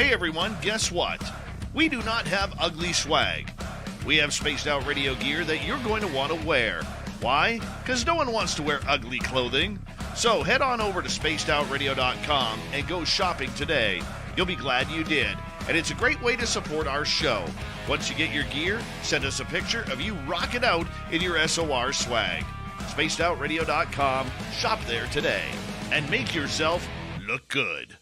Hey everyone, guess what? We do not have ugly swag. We have spaced out radio gear that you're going to want to wear. Why? Because no one wants to wear ugly clothing. So head on over to spacedoutradio.com and go shopping today. You'll be glad you did. And it's a great way to support our show. Once you get your gear, send us a picture of you rocking out in your SOR swag. spacedoutradio.com, shop there today, and make yourself look good.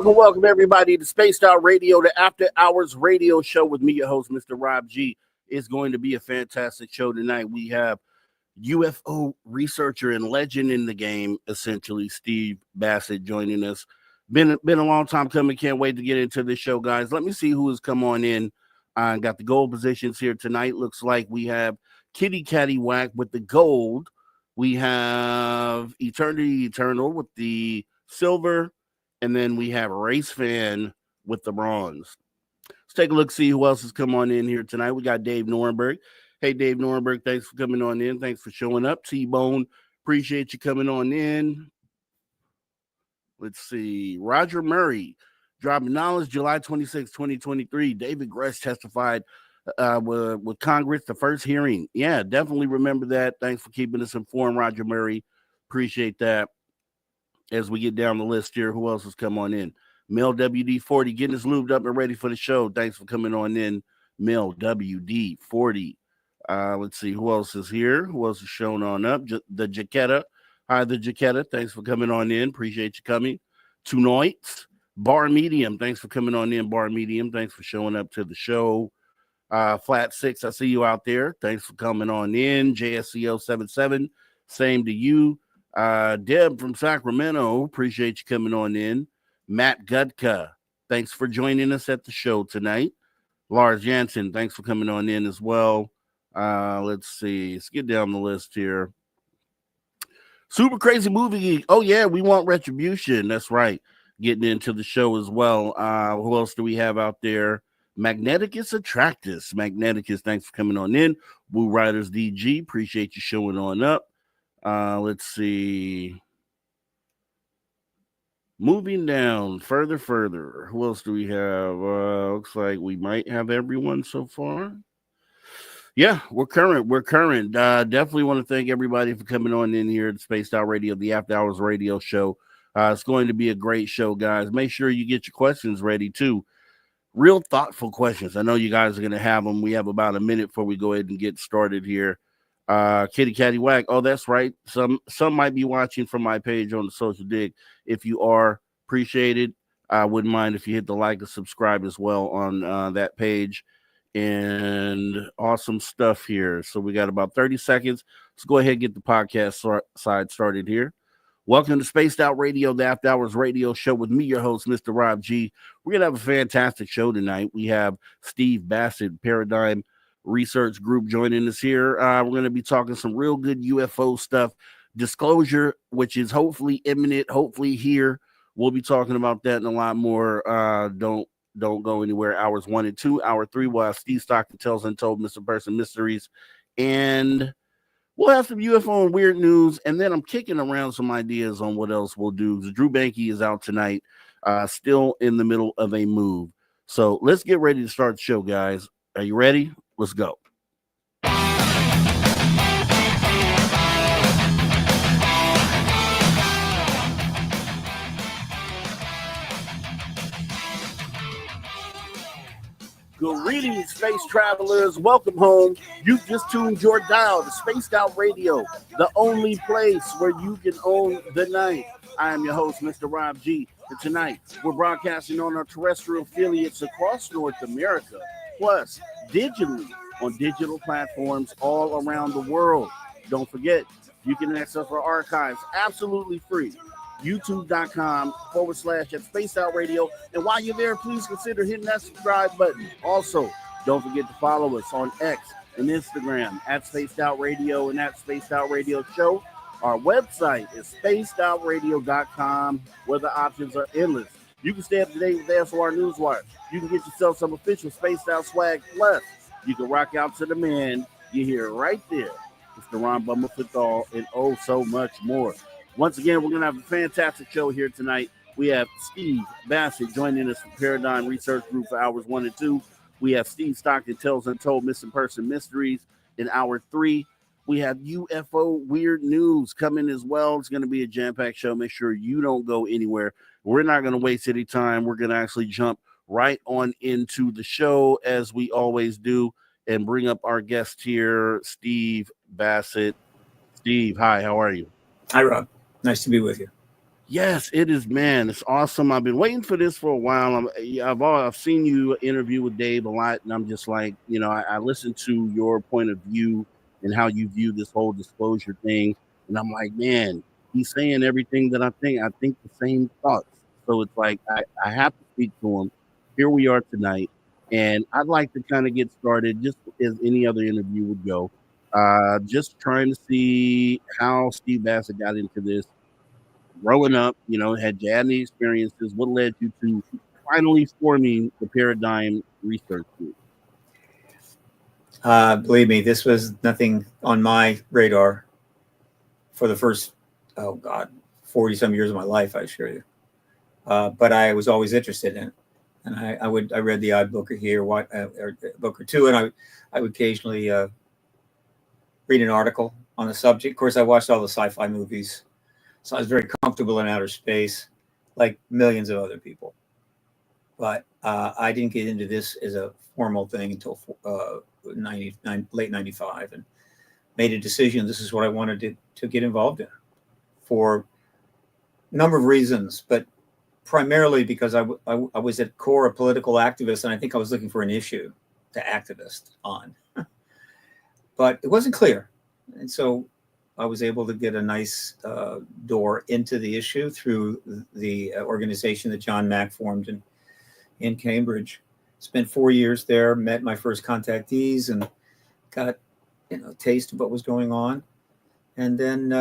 Welcome, everybody, to Spaced Out Radio, the After Hours radio show with me, your host, Mr. Rob G. It's going to be a fantastic show tonight. We have UFO researcher and legend in the game, essentially, Steve Bassett, joining us. Been a long time coming. Can't wait to get into this show, guys. Let me see who has come on in. Got the gold positions here tonight. Looks like we have Kitty Catty Whack with the gold. We have Eternity Eternal with the silver. And then we have Race Fan with the bronze. Let's take a look, see who else has come on in here tonight. We got Dave Norenberg. Hey, Dave Norenberg, thanks for coming on in. Thanks for showing up. T-Bone, appreciate you coming on in. Let's see. Roger Murray, dropping knowledge, July 26, 2023. David Grush testified with Congress, the first hearing. Yeah, definitely remember that. Thanks for keeping us informed, Roger Murray. Appreciate that. As we get down the list here, who else has come on in? Mel WD40, getting us lubed up and ready for the show. Thanks for coming on in, Mel WD40. Let's see, who else is here? Who else is showing on up? The Jaquetta. Hi, the Jaquetta. Thanks for coming on in. Appreciate you coming. Tonight, Bar Medium. Thanks for coming on in, Bar Medium. Thanks for showing up to the show. Flat 6, I see you out there. Thanks for coming on in. JSCO77, same to you. Deb from Sacramento, appreciate you coming on in. Matt Gudka, thanks for joining us at the show tonight. Lars Jansen, thanks for coming on in as well. Let's see. Let's get down the list here. Super Crazy Movie Geek. Oh, yeah, we want Retribution. That's right. Getting into the show as well. Who else do we have out there? Magneticus Attractus. Magneticus, thanks for coming on in. Woo Riders DG, appreciate you showing on up. Let's see. Moving down further. Who else do we have? Looks like we might have everyone so far. Yeah, we're current. Definitely want to thank everybody for coming on in here to Spaced Out Radio, the After Hours radio show. It's going to be a great show, guys. Make sure you get your questions ready, too. Real thoughtful questions. I know you guys are going to have them. We have about a minute before we go ahead and get started here. Kitty Catty Whack. Oh, that's right. Some might be watching from my page on the Social Dig. If you are, appreciate it. I wouldn't mind if you hit the like and subscribe as well on that page. and awesome stuff here. So we got about 30 seconds. Let's go ahead and get the podcast side started here. Welcome to Spaced Out Radio, the After Hours radio show with me, your host, Mr. Rob G. We're going to have a fantastic show tonight. We have Steve Bassett, Paradigm Research Group, joining us here. We're going to be talking some real good UFO stuff. Disclosure, which is hopefully imminent, hopefully here. We'll be talking about that and a lot more. Don't go anywhere. Hours 1 and 2. Hour 3, we'll have Steve Stockton Tells Untold Missing Person Mysteries. And we'll have some UFO and weird news, and then I'm kicking around some ideas on what else we'll do. Drew Banke is out tonight, still in the middle of a move. So let's get ready to start the show, guys. Are you ready? Let's go. Greetings, space travelers. Welcome home. You've just tuned your dial to Spaced Out Radio, the only place where you can own the night. I am your host, Mr. Rob G. And tonight, we're broadcasting on our terrestrial affiliates across North America, plus digitally on digital platforms all around the world. Don't forget, you can access our archives absolutely free. YouTube.com/at Spaced Out Radio. And while you're there, please consider hitting that subscribe button. Also, don't forget to follow us on X and Instagram at Spaced Out Radio and at Spaced Out Radio Show. Our website is spacedoutradio.com, where the options are endless. You can stay up to date with SOR Newswire. You can get yourself some official Spaced Out swag. Plus, you can rock out to the man. You hear it right there. It's the Ron Bummerfithall and oh so much more. Once again, we're going to have a fantastic show here tonight. We have Steve Bassett joining us from Paradigm Research Group for hours 1 and 2. We have Steve Stockton Tells Untold Missing Person Mysteries in hour 3. We have UFO weird news coming as well. It's going to be a jam-packed show. Make sure you don't go anywhere. We're not going to waste any time. We're going to actually jump right on into the show as we always do and bring up our guest here, Steve Bassett. Steve, hi, how are you? Hi, Rob. Nice to be with you. Yes, it is, man. It's awesome. I've been waiting for this for a while. I've seen you interview with Dave a lot, and I'm just like, I listened to your point of view and how you view this whole disclosure thing, and I'm like, man, he's saying everything that I think. I think the same thoughts. So it's like I have to speak to him. Here we are tonight, and I'd like to kind of get started just as any other interview would go. Just trying to see how Steve Bassett got into this. Growing up, had you had any experiences? What led you to finally forming the Paradigm Research Group? Believe me, this was nothing on my radar for the first, 40-some years of my life, I assure you. But I was always interested in it. And I read the odd book or here, or a book or two, and I would occasionally read an article on the subject. Of course, I watched all the sci-fi movies. So I was very comfortable in outer space, like millions of other people. But I didn't get into this as a formal thing until late 95, and made a decision. This is what I wanted to get involved in for a number of reasons, but primarily because I was at core a political activist, and I think I was looking for an issue to activist on. But it wasn't clear. And so I was able to get a nice door into the issue through the organization that John Mack formed in Cambridge. Spent 4 years there, met my first contactees, and got a taste of what was going on. And then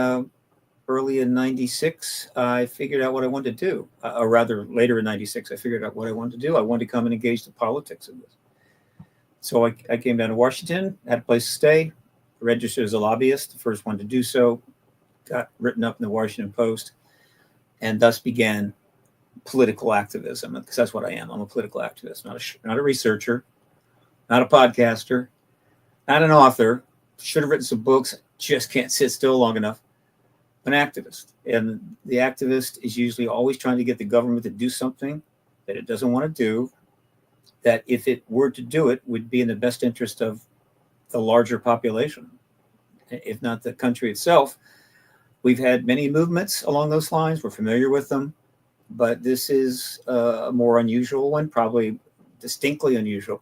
early in 96, I figured out what I wanted to do. Or rather, later in 96, I figured out what I wanted to do. I wanted to come and engage the politics of this. So I came down to Washington, had a place to stay, registered as a lobbyist, the first one to do so, got written up in the Washington Post, and thus began political activism, because that's what I am. I'm a political activist, not a researcher, not a podcaster, not an author. Should have written some books, just can't sit still long enough. An activist. And the activist is usually always trying to get the government to do something that it doesn't want to do, that if it were to do it, would be in the best interest of the larger population, if not the country itself. We've had many movements along those lines. We're familiar with them, but this is a more unusual one, probably distinctly unusual.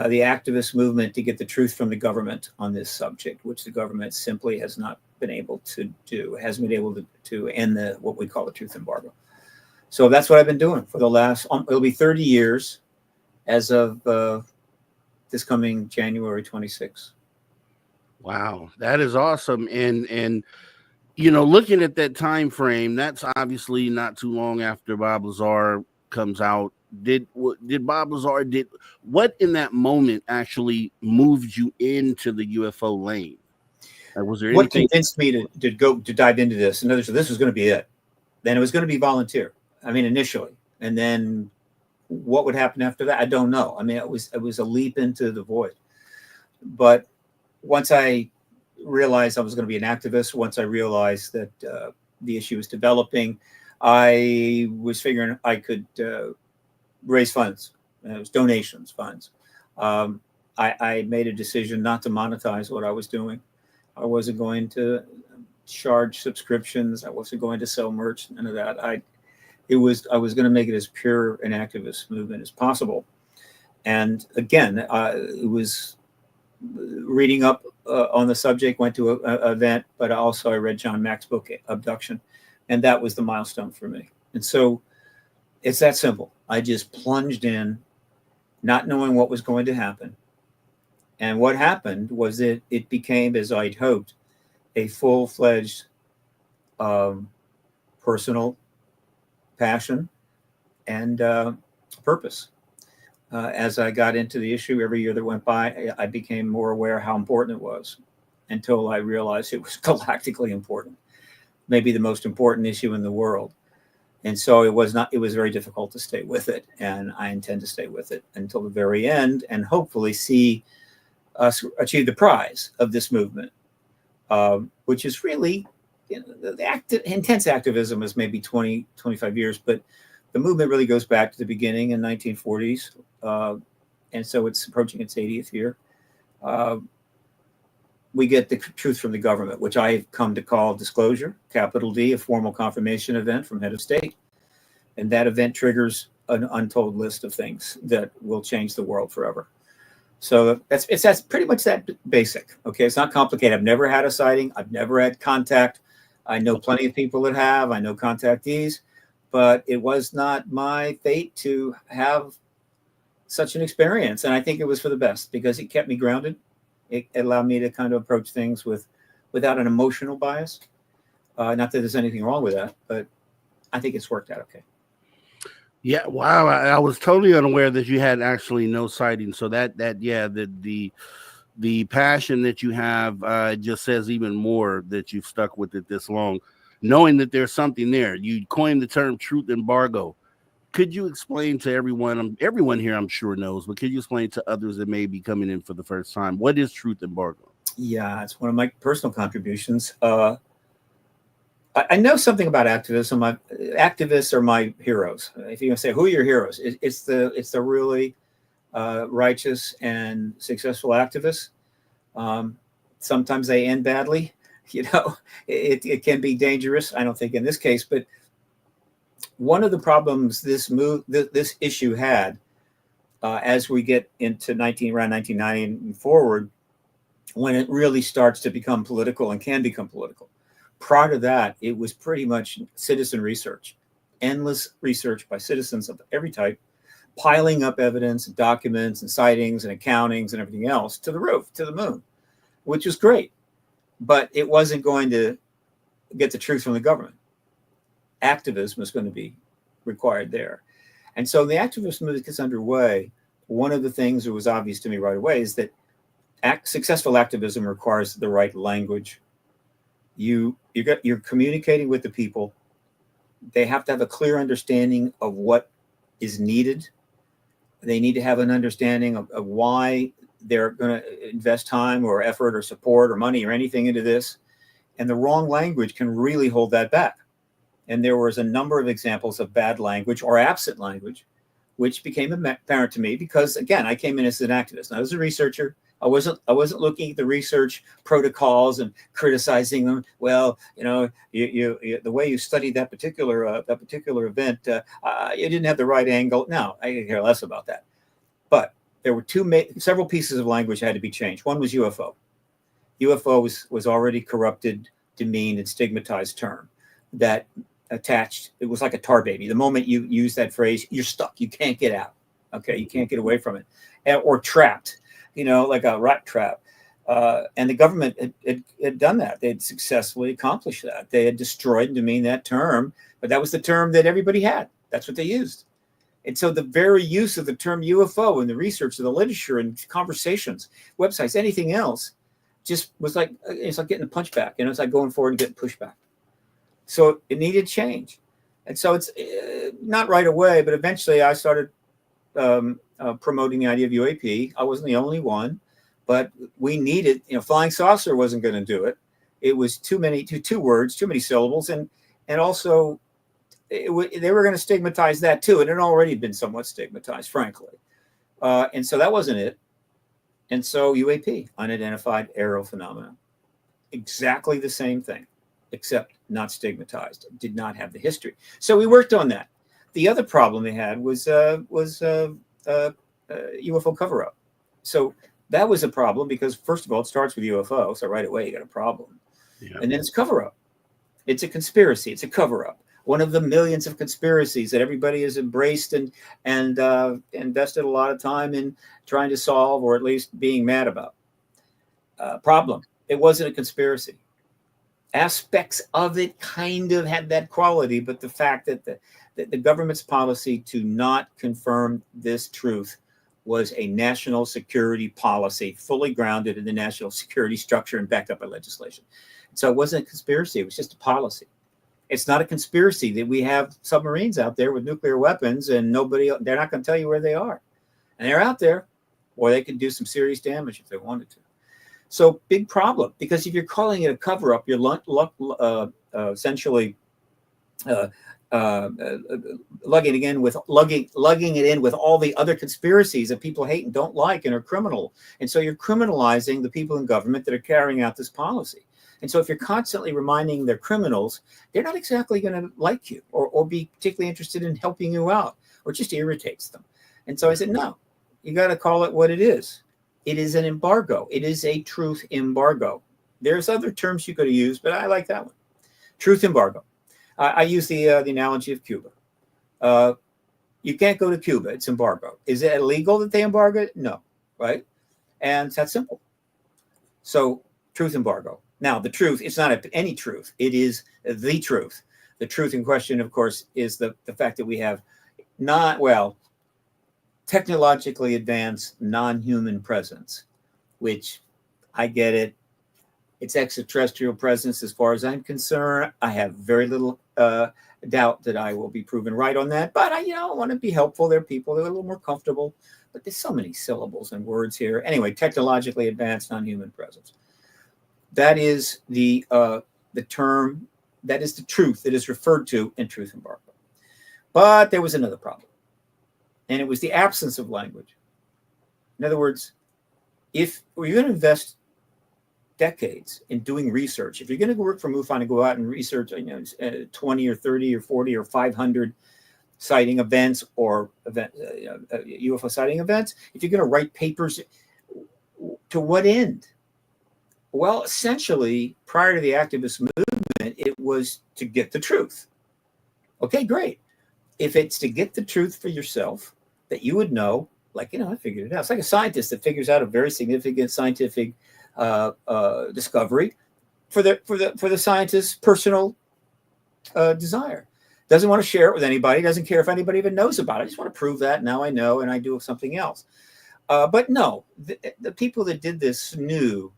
the activist movement to get the truth from the government on this subject, which the government simply has not been able to do, hasn't been able to end what we call the truth embargo. So that's what I've been doing for the last, it'll be 30 years as of this coming January 26th. Wow, that is awesome. And you know, looking at that time frame, that's obviously not too long after Bob Lazar comes out. Did Bob Lazar what in that moment actually moved you into the UFO lane? Was there What anything convinced me to dive into this? In other words, this was going to be it. Then it was going to be volunteer. I mean, initially, and then what would happen after that? I don't know. I mean, it was a leap into the void. But once I realized I was going to be an activist, once I realized that the issue was developing, I was figuring I could raise funds. It was donations funds. I made a decision not to monetize what I was doing. I wasn't going to charge subscriptions. I wasn't going to sell merch. None of that. I was going to make it as pure an activist movement as possible. And again, it was reading up on the subject, went to an event, but also I read John Mack's book, Abduction, and that was the milestone for me. And so it's that simple. I just plunged in, not knowing what was going to happen. And what happened was that it became, as I'd hoped, a full-fledged personal passion and purpose. As I got into the issue, every year that went by, I became more aware how important it was, until I realized it was galactically important, maybe the most important issue in the world. And so it was very difficult to stay with it. And I intend to stay with it until the very end, and hopefully see us achieve the prize of this movement, which is really, intense activism is maybe 20, 25 years, but the movement really goes back to the beginning in 1940s. And so it's approaching its 80th year. We get the truth from the government, which I've come to call disclosure, capital D, a formal confirmation event from head of state. And that event triggers an untold list of things that will change the world forever. So that's pretty much that basic. Okay, it's not complicated. I've never had a sighting. I've never had contact. I know plenty of people that have. I know contactees, but it was not my fate to have such an experience. And I think it was for the best, because it kept me grounded. It allowed me to kind of approach things without an emotional bias. Not that there's anything wrong with that, but I think it's worked out okay. Yeah, wow. I was totally unaware that you had actually no sighting. So the passion that you have just says even more that you've stuck with it this long, knowing that there's something there. You coined the term truth embargo. Could you explain to everyone here I'm sure knows, but could you explain to others that may be coming in for the first time, what is truth embargo? Yeah, it's one of my personal contributions. I know something about activism. Activists are my heroes. If you're going to say, who are your heroes? It's the really righteous and successful activists. Sometimes they end badly. It can be dangerous. I don't think in this case, but one of the problems this issue had as we get into around 1990 and forward, when it really starts to become political and can become political. Prior to that, it was pretty much citizen research, endless research by citizens of every type, piling up evidence and documents and sightings and accountings and everything else to the roof, to the moon, which was great. But it wasn't going to get the truth from the government. Activism was going to be required there. And so the activist movement gets underway. One of the things that was obvious to me right away is that successful activism requires the right language. You're communicating with the people. They have to have a clear understanding of what is needed. They need to have an understanding of why they're going to invest time or effort or support or money or anything into this. And the wrong language can really hold that back. And there was a number of examples of bad language or absent language, which became apparent to me because, again, I came in as an activist. I was a researcher. I wasn't looking at the research protocols and criticizing them. Well, you the way you studied that particular event, you didn't have the right angle. No, I could care less about that. But there were several pieces of language that had to be changed. One was UFO. UFO was already corrupted, demeaned, and stigmatized term that attached. It was like a tar baby. The moment you use that phrase, you're stuck. You can't get out. Okay, you can't get away from it, or trapped. Like a rat trap. And the government had done that. They had successfully accomplished that. They had destroyed and demeaned that term, but that was the term that everybody had. That's what they used. And so the very use of the term UFO in the research of the literature and conversations, websites, anything else, just was like, it's like getting a punchback. It's like going forward and getting pushback. So it needed change. And so it's not right away, but eventually I started promoting the idea of UAP. I wasn't the only one, but we needed, flying saucer wasn't going to do it. It was two words, too many syllables. And also they were going to stigmatize that too. And it had already been somewhat stigmatized, frankly. And so that wasn't it. And so UAP, unidentified aerial phenomena, exactly the same thing, except not stigmatized, did not have the history. So we worked on that. The other problem they had was UFO cover-up. So that was a problem because, first of all, it starts with UFO. So right away, you got a problem. Yeah. And then it's cover-up. It's a conspiracy. It's a cover-up. One of the millions of conspiracies that everybody has embraced and invested a lot of time in trying to solve, or at least being mad about. Problem. It wasn't a conspiracy. Aspects of it kind of had that quality, but the fact that the government's policy to not confirm this truth was a national security policy, fully grounded in the national security structure and backed up by legislation. So it wasn't a conspiracy. It was just a policy. It's not a conspiracy that we have submarines out there with nuclear weapons and they're not going to tell you where they are. And they're out there, or they could do some serious damage if they wanted to. So big problem, because if you're calling it a cover-up, you're essentially lugging it in with all the other conspiracies that people hate and don't like and are criminal. And so you're criminalizing the people in government that are carrying out this policy. And so if you're constantly reminding they're criminals, they're not exactly going to like you or be particularly interested in helping you out, or just irritates them. And so I said, no, you got to call it what it is. It is an embargo. It is a truth embargo. There's other terms you could have used, but I like that one. Truth embargo. I use the analogy of Cuba. You can't go to Cuba. It's embargo. Is it illegal that they embargo it? No, right? And it's that simple. So truth embargo. Now, the truth, it's not any truth. It is the truth. The truth in question, of course, is the fact that we have technologically advanced non-human presence, which I get it. It's extraterrestrial presence as far as I'm concerned. I have very little doubt that I will be proven right on that. But I want to be helpful. There are people that are a little more comfortable. But there's so many syllables and words here. Anyway, technologically advanced non-human presence. That is the term, that is the truth that is referred to in truth embargo. But there was another problem, and it was the absence of language. In other words, if you're going to invest decades in doing research, if you're going to work for MUFON and go out and research 20 or 30 or 40 or 500 sighting events or UFO sighting events, if you're going to write papers, to what end? Well, essentially, prior to the activist movement, it was to get the truth. Okay, great. If it's to get the truth for yourself, that you would know, I figured it out. It's like a scientist that figures out a very significant scientific discovery for the scientist's personal desire. Doesn't want to share it with anybody. Doesn't care if anybody even knows about it. I just want to prove that now I know, and I do something else. But no, the people that did this knew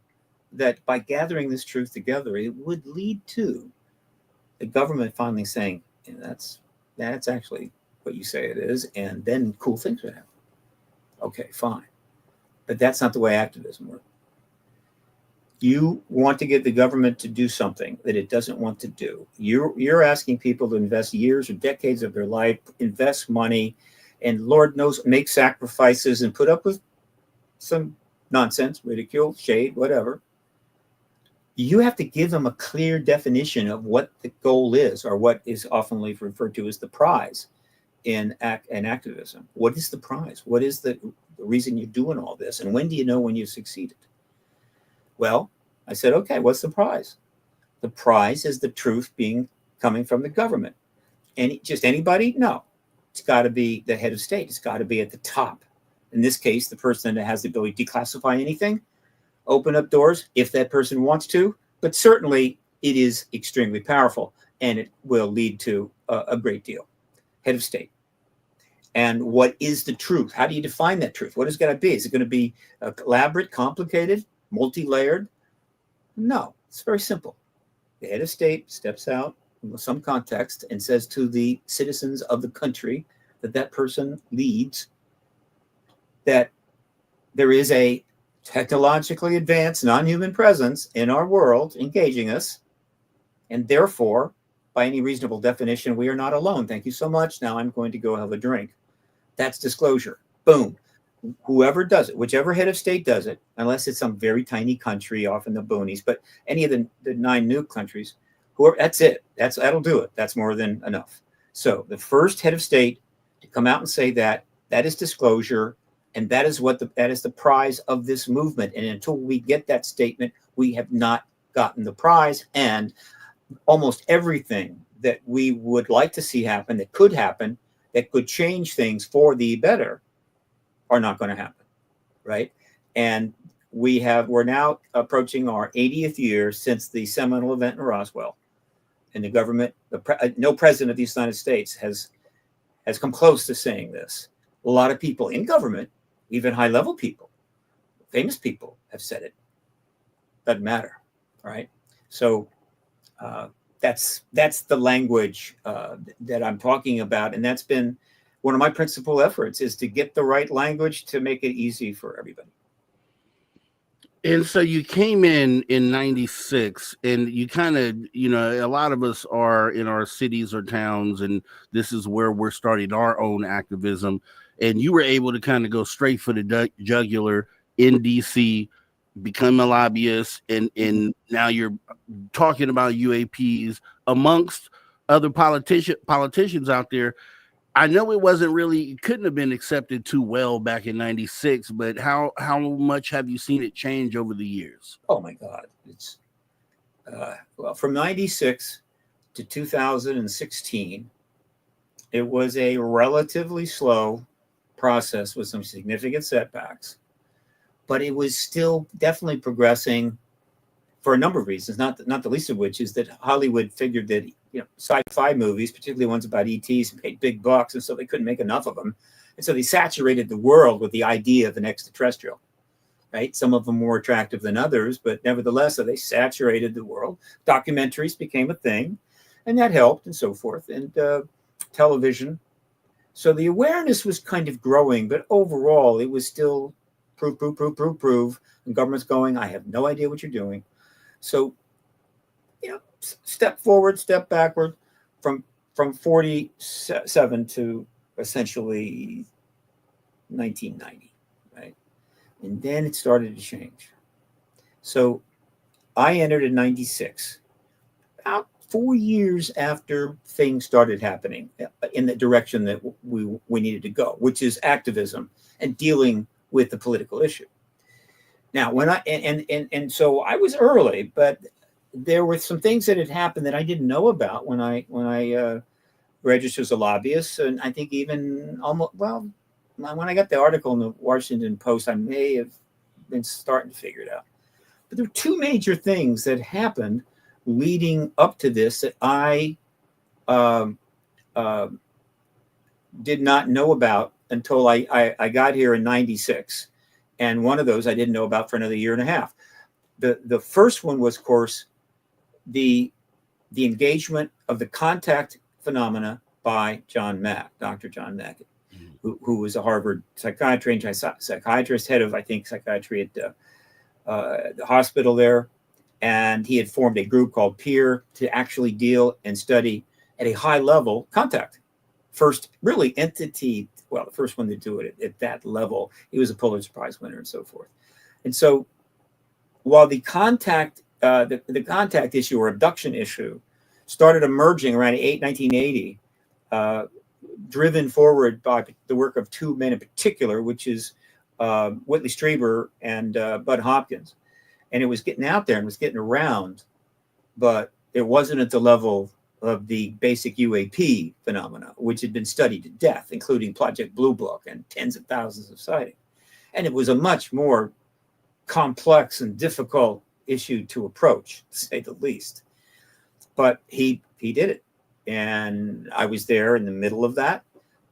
that by gathering this truth together, it would lead to the government finally saying, that's actually what you say it is, and then cool things would happen. Okay, fine. But that's not the way activism works. You want to get the government to do something that it doesn't want to do. You're asking people to invest years or decades of their life, invest money, and Lord knows, make sacrifices and put up with some nonsense, ridicule, shade, whatever. You have to give them a clear definition of what the goal is, or what is often referred to as the prize. in activism. What is the prize? What is the reason you're doing all this? And when do you know when you've succeeded? Well, I said, okay, what's the prize? The prize is the truth coming from the government. And just anybody? No. It's got to be the head of state. It's got to be at the top. In this case, the person that has the ability to declassify anything, open up doors if that person wants to, but certainly it is extremely powerful and it will lead to a great deal. Head of state. And what is the truth? How do you define that truth? What is it going to be? Is it going to be elaborate, complicated, multi-layered? No, it's very simple. The head of state steps out in some context and says to the citizens of the country that person leads that there is a technologically advanced non-human presence in our world engaging us, and therefore, by any reasonable definition, we are not alone. Thank you so much. Now I'm going to go have a drink. That's disclosure. Boom. Whoever does it, whichever head of state does it, unless it's some very tiny country off in the boonies, but any of the 9 nuke countries, that's it. That'll do it. That's more than enough. So the first head of state to come out and say that is disclosure, and that is the prize of this movement. And until we get that statement, we have not gotten the prize. And almost everything that we would like to see happen, that could change things for the better, are not going to happen, right? And we're now approaching our 80th year since the seminal event in Roswell, and the government, no president of the United States has come close to saying this. A lot of people in government, even high-level people, famous people, have said it. Doesn't matter, right? So that's the language that I'm talking about, and that's been one of my principal efforts, is to get the right language to make it easy for everybody. And so you came in 96, and you kind of, a lot of us are in our cities or towns, and this is where we're starting our own activism. And you were able to kind of go straight for the jugular in DC, become a lobbyist, and now you're talking about UAPs amongst other politicians out there. I know it couldn't have been accepted too well back in 96, but how much have you seen it change over the years? Oh my God. It's from 96 to 2016, it was a relatively slow process with some significant setbacks, but it was still definitely progressing for a number of reasons, not the least of which is that Hollywood figured that sci-fi movies, particularly ones about ETs, paid big bucks, and so they couldn't make enough of them. And so they saturated the world with the idea of an extraterrestrial, right? Some of them more attractive than others, but nevertheless, so they saturated the world. Documentaries became a thing, and that helped, and so forth, and television. So the awareness was kind of growing, but overall, it was still prove, and government's going, I have no idea what you're doing. So, step forward, step backward from 47 to essentially 1990, right? And then it started to change. So I entered in 96, about 4 years after things started happening in the direction that we needed to go, which is activism and dealing with the political issue. Now, when and so I was early, but there were some things that had happened that I didn't know about when I registered as a lobbyist, and I think even when I got the article in the Washington Post, I may have been starting to figure it out. But there were 2 major things that happened leading up to this that I did not know about until I got here in 96. And one of those I didn't know about for another year and a half. The first one was, of course, the engagement of the contact phenomena by John Mack, Dr. John Mack, who was a Harvard trained psychiatrist, head of, I think, psychiatry at the hospital there. And he had formed a group called PEER to actually deal and study at a high level contact. First, really, entity, well, the first one to do it at that level. He was a Pulitzer Prize winner and so forth. And so while the contact issue or abduction issue started emerging around 1980, driven forward by the work of two men in particular, which is Whitley Strieber and Bud Hopkins. And it was getting out there and was getting around, but it wasn't at the level of the basic UAP phenomena, which had been studied to death, including Project Blue Book and tens of thousands of sightings. And it was a much more complex and difficult issue to approach, to say the least. But he did it. And I was there in the middle of that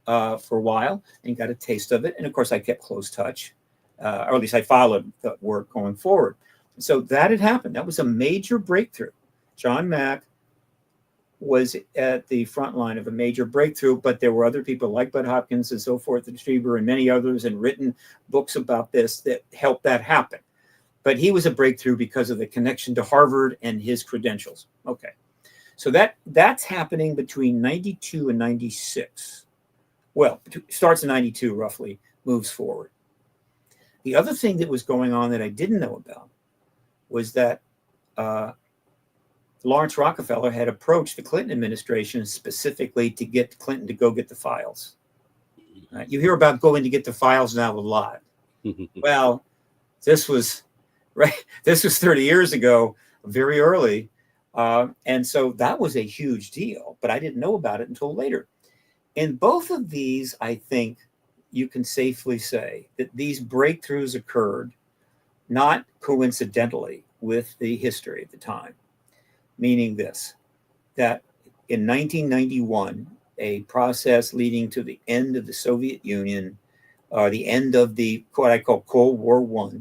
for a while and got a taste of it. And of course, I kept close touch, or at least I followed the work going forward. So that had happened. That was a major breakthrough. John Mack was at the front line of a major breakthrough, but there were other people like Bud Hopkins and so forth, and Strieber and many others, and written books about this that helped that happen. But he was a breakthrough because of the connection to Harvard and his credentials. Okay. So that's happening between 92 and 96. Well, starts in 92 roughly, moves forward. The other thing that was going on that I didn't know about was that Lawrence Rockefeller had approached the Clinton administration specifically to get Clinton to go get the files. You hear about going to get the files now a lot. Well, this was 30 years ago, very early. And so that was a huge deal, but I didn't know about it until later. In both of these, I think you can safely say that these breakthroughs occurred not coincidentally with the history at the time, meaning this, that in 1991, a process leading to the end of the Soviet Union, the end of the what I call Cold War I,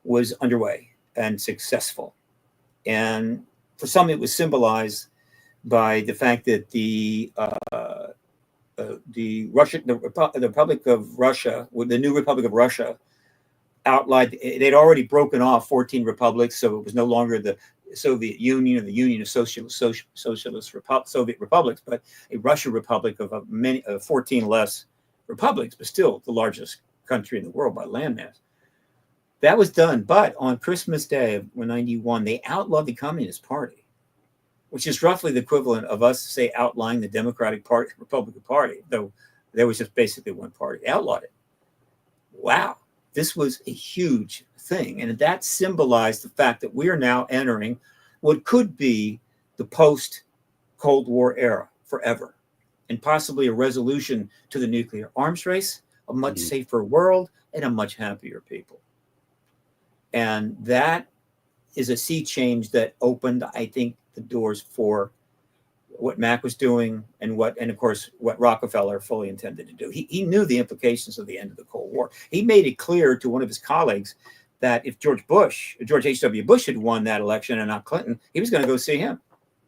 was underway and successful. And for some, it was symbolized by the fact that the Republic of Russia, the new Republic of Russia, outlined, they'd already broken off 14 republics, so it was no longer the Soviet Union or the Union of Soviet Republics, but a Russian republic of many 14 less republics, but still the largest country in the world by landmass. That was done, but on Christmas Day of 91, they outlawed the Communist Party, which is roughly the equivalent of us, say, outlawing the Democratic Party, Republican Party, though there was just basically one party. They outlawed it. Wow, this was a huge thing, and that symbolized the fact that we are now entering what could be the post-Cold War era forever, and possibly a resolution to the nuclear arms race, a much safer world, and a much happier people. And that is a sea change that opened, I think, the doors for what Mack was doing and of course, what Rockefeller fully intended to do. He knew the implications of the end of the Cold War. He made it clear to one of his colleagues that if George H.W. Bush had won that election and not Clinton, he was going to go see him,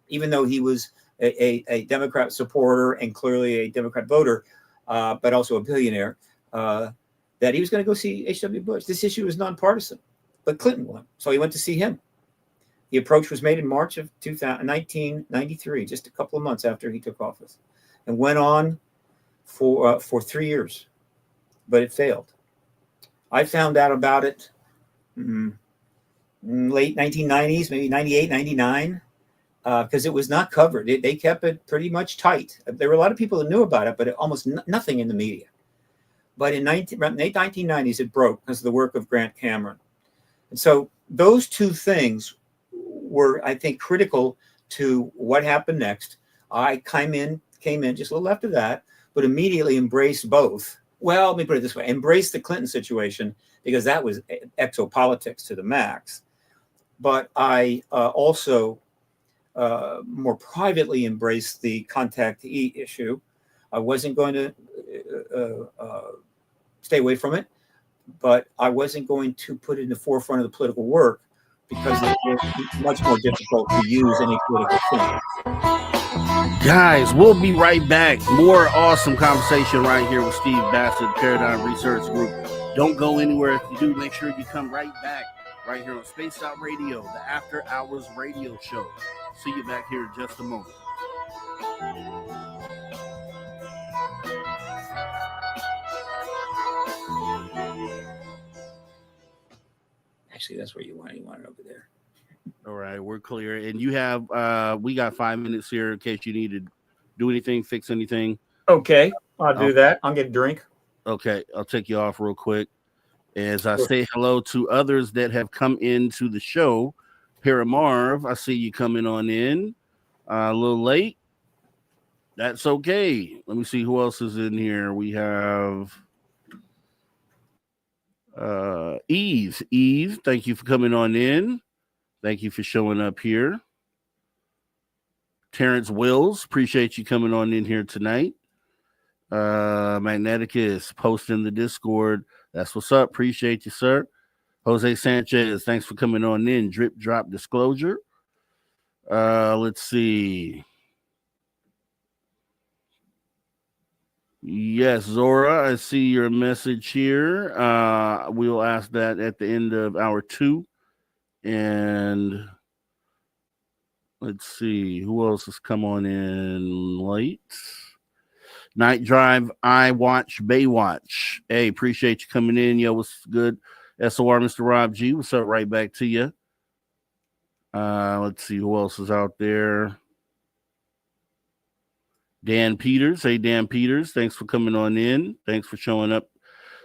even though he was a Democrat supporter and clearly a Democrat voter, but also a billionaire, that he was going to go see H.W. Bush. This issue was nonpartisan. But Clinton won, so he went to see him. The approach was made in March of 1993, just a couple of months after he took office, and went on for 3 years, but it failed. I found out about it late 1990s, maybe 98, 99, because it was not covered. They kept it pretty much tight. There were a lot of people that knew about it, but almost nothing in the media. But in late 1990s, it broke because of the work of Grant Cameron. And so those two things were, I think, critical to what happened next. I came in just a little after that, but immediately embraced both. Well, let me put it this way, embraced the Clinton situation because that was exopolitics to the max. But I also more privately embraced the contactee issue. I wasn't going to stay away from it, but I wasn't going to put it in the forefront of the political work because it was much more difficult to use any political thing. Guys, we'll be right back. More awesome conversation right here with Steve Bassett, Paradigm Research Group. Don't go anywhere. If you do, make sure you come right back right here on Spaced Out Radio, the After Hours Radio Show. See you back here in just a moment. Actually, that's where you want it over there. All right, we're clear. And you have, we got 5 minutes here in case you need to do anything, fix anything. Okay, I'll do that. I'll get a drink. Okay, I'll take you off real quick as I say hello to others that have come into the show. Paramarv, I see you coming on in a little late. That's okay. Let me see who else is in here. We have Eve. Eve, thank you for coming on in. Thank you for showing up here. Terrence Wills, appreciate you coming on in here tonight. Magneticus, posting the Discord. That's what's up. Appreciate you, sir. Jose Sanchez, thanks for coming on in. Drip Drop Disclosure. Let's see. Yes, Zora, I see your message here. We'll ask that at the end of hour 2. And let's see, who else has come on in late? Night Drive, I Watch, Baywatch. Hey, appreciate you coming in. Yo, what's good? SOR, Mr. Rob G. What's up? Right back to you. Let's see who else is out there. Dan Peters. Hey, Dan Peters. Thanks for coming on in. Thanks for showing up.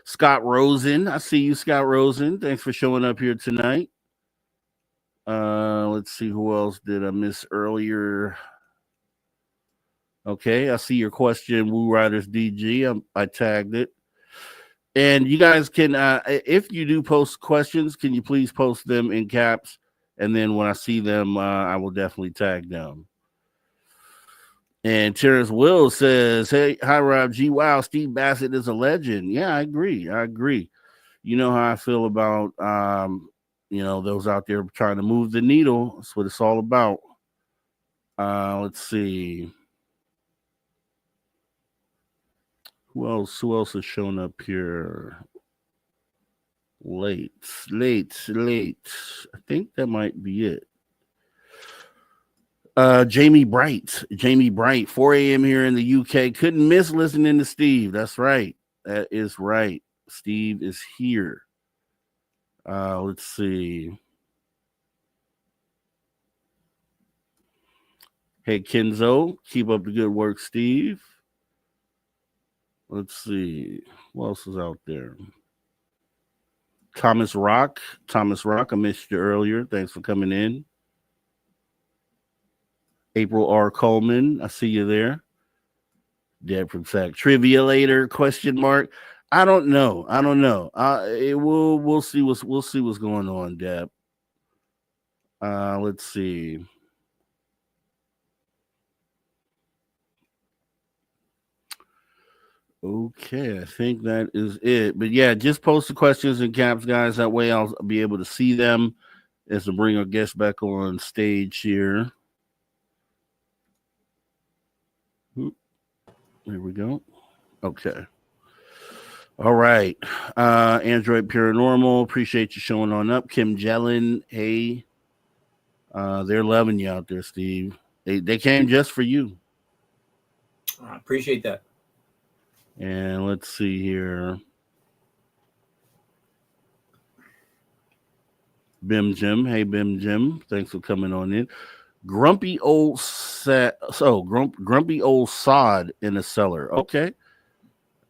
Scott Rosen. I see you, Scott Rosen. Thanks for showing up here tonight. Let's see who else did I miss earlier. Okay, I see your question, Woo Riders DG. I tagged it. And you guys can, if you do post questions, can you please post them in caps? And then when I see them, I will definitely tag them. And Terrence Will says, hey, hi, Rob G. Wow, Steve Bassett is a legend. Yeah, I agree. You know how I feel about, those out there trying to move the needle. That's what it's all about. Let's see. Who else is showing up here? Late. I think that might be it. Jamie Bright, 4 a.m. here in the UK. Couldn't miss listening to Steve. That's right. That is right. Steve is here. Let's see. Hey, Kenzo, keep up the good work, Steve. Let's see. Who else is out there? Thomas Rock, I missed you earlier. Thanks for coming in. April R. Coleman, I see you there. Deb from Sac. Trivia later? Question mark. I don't know. We'll see what's going on, Deb. Let's see. Okay, I think that is it. But yeah, just post the questions in caps, guys. That way I'll be able to see them as to bring our guests back on stage here. There we go. Okay. All right. Android Paranormal, appreciate you showing on up. Kim Jellin, hey. They're loving you out there, Steve. They came just for you. I appreciate that. And let's see here. Bim Jim. Hey, Bim Jim. Thanks for coming on in. Grumpy old grumpy old sod in the cellar. Okay.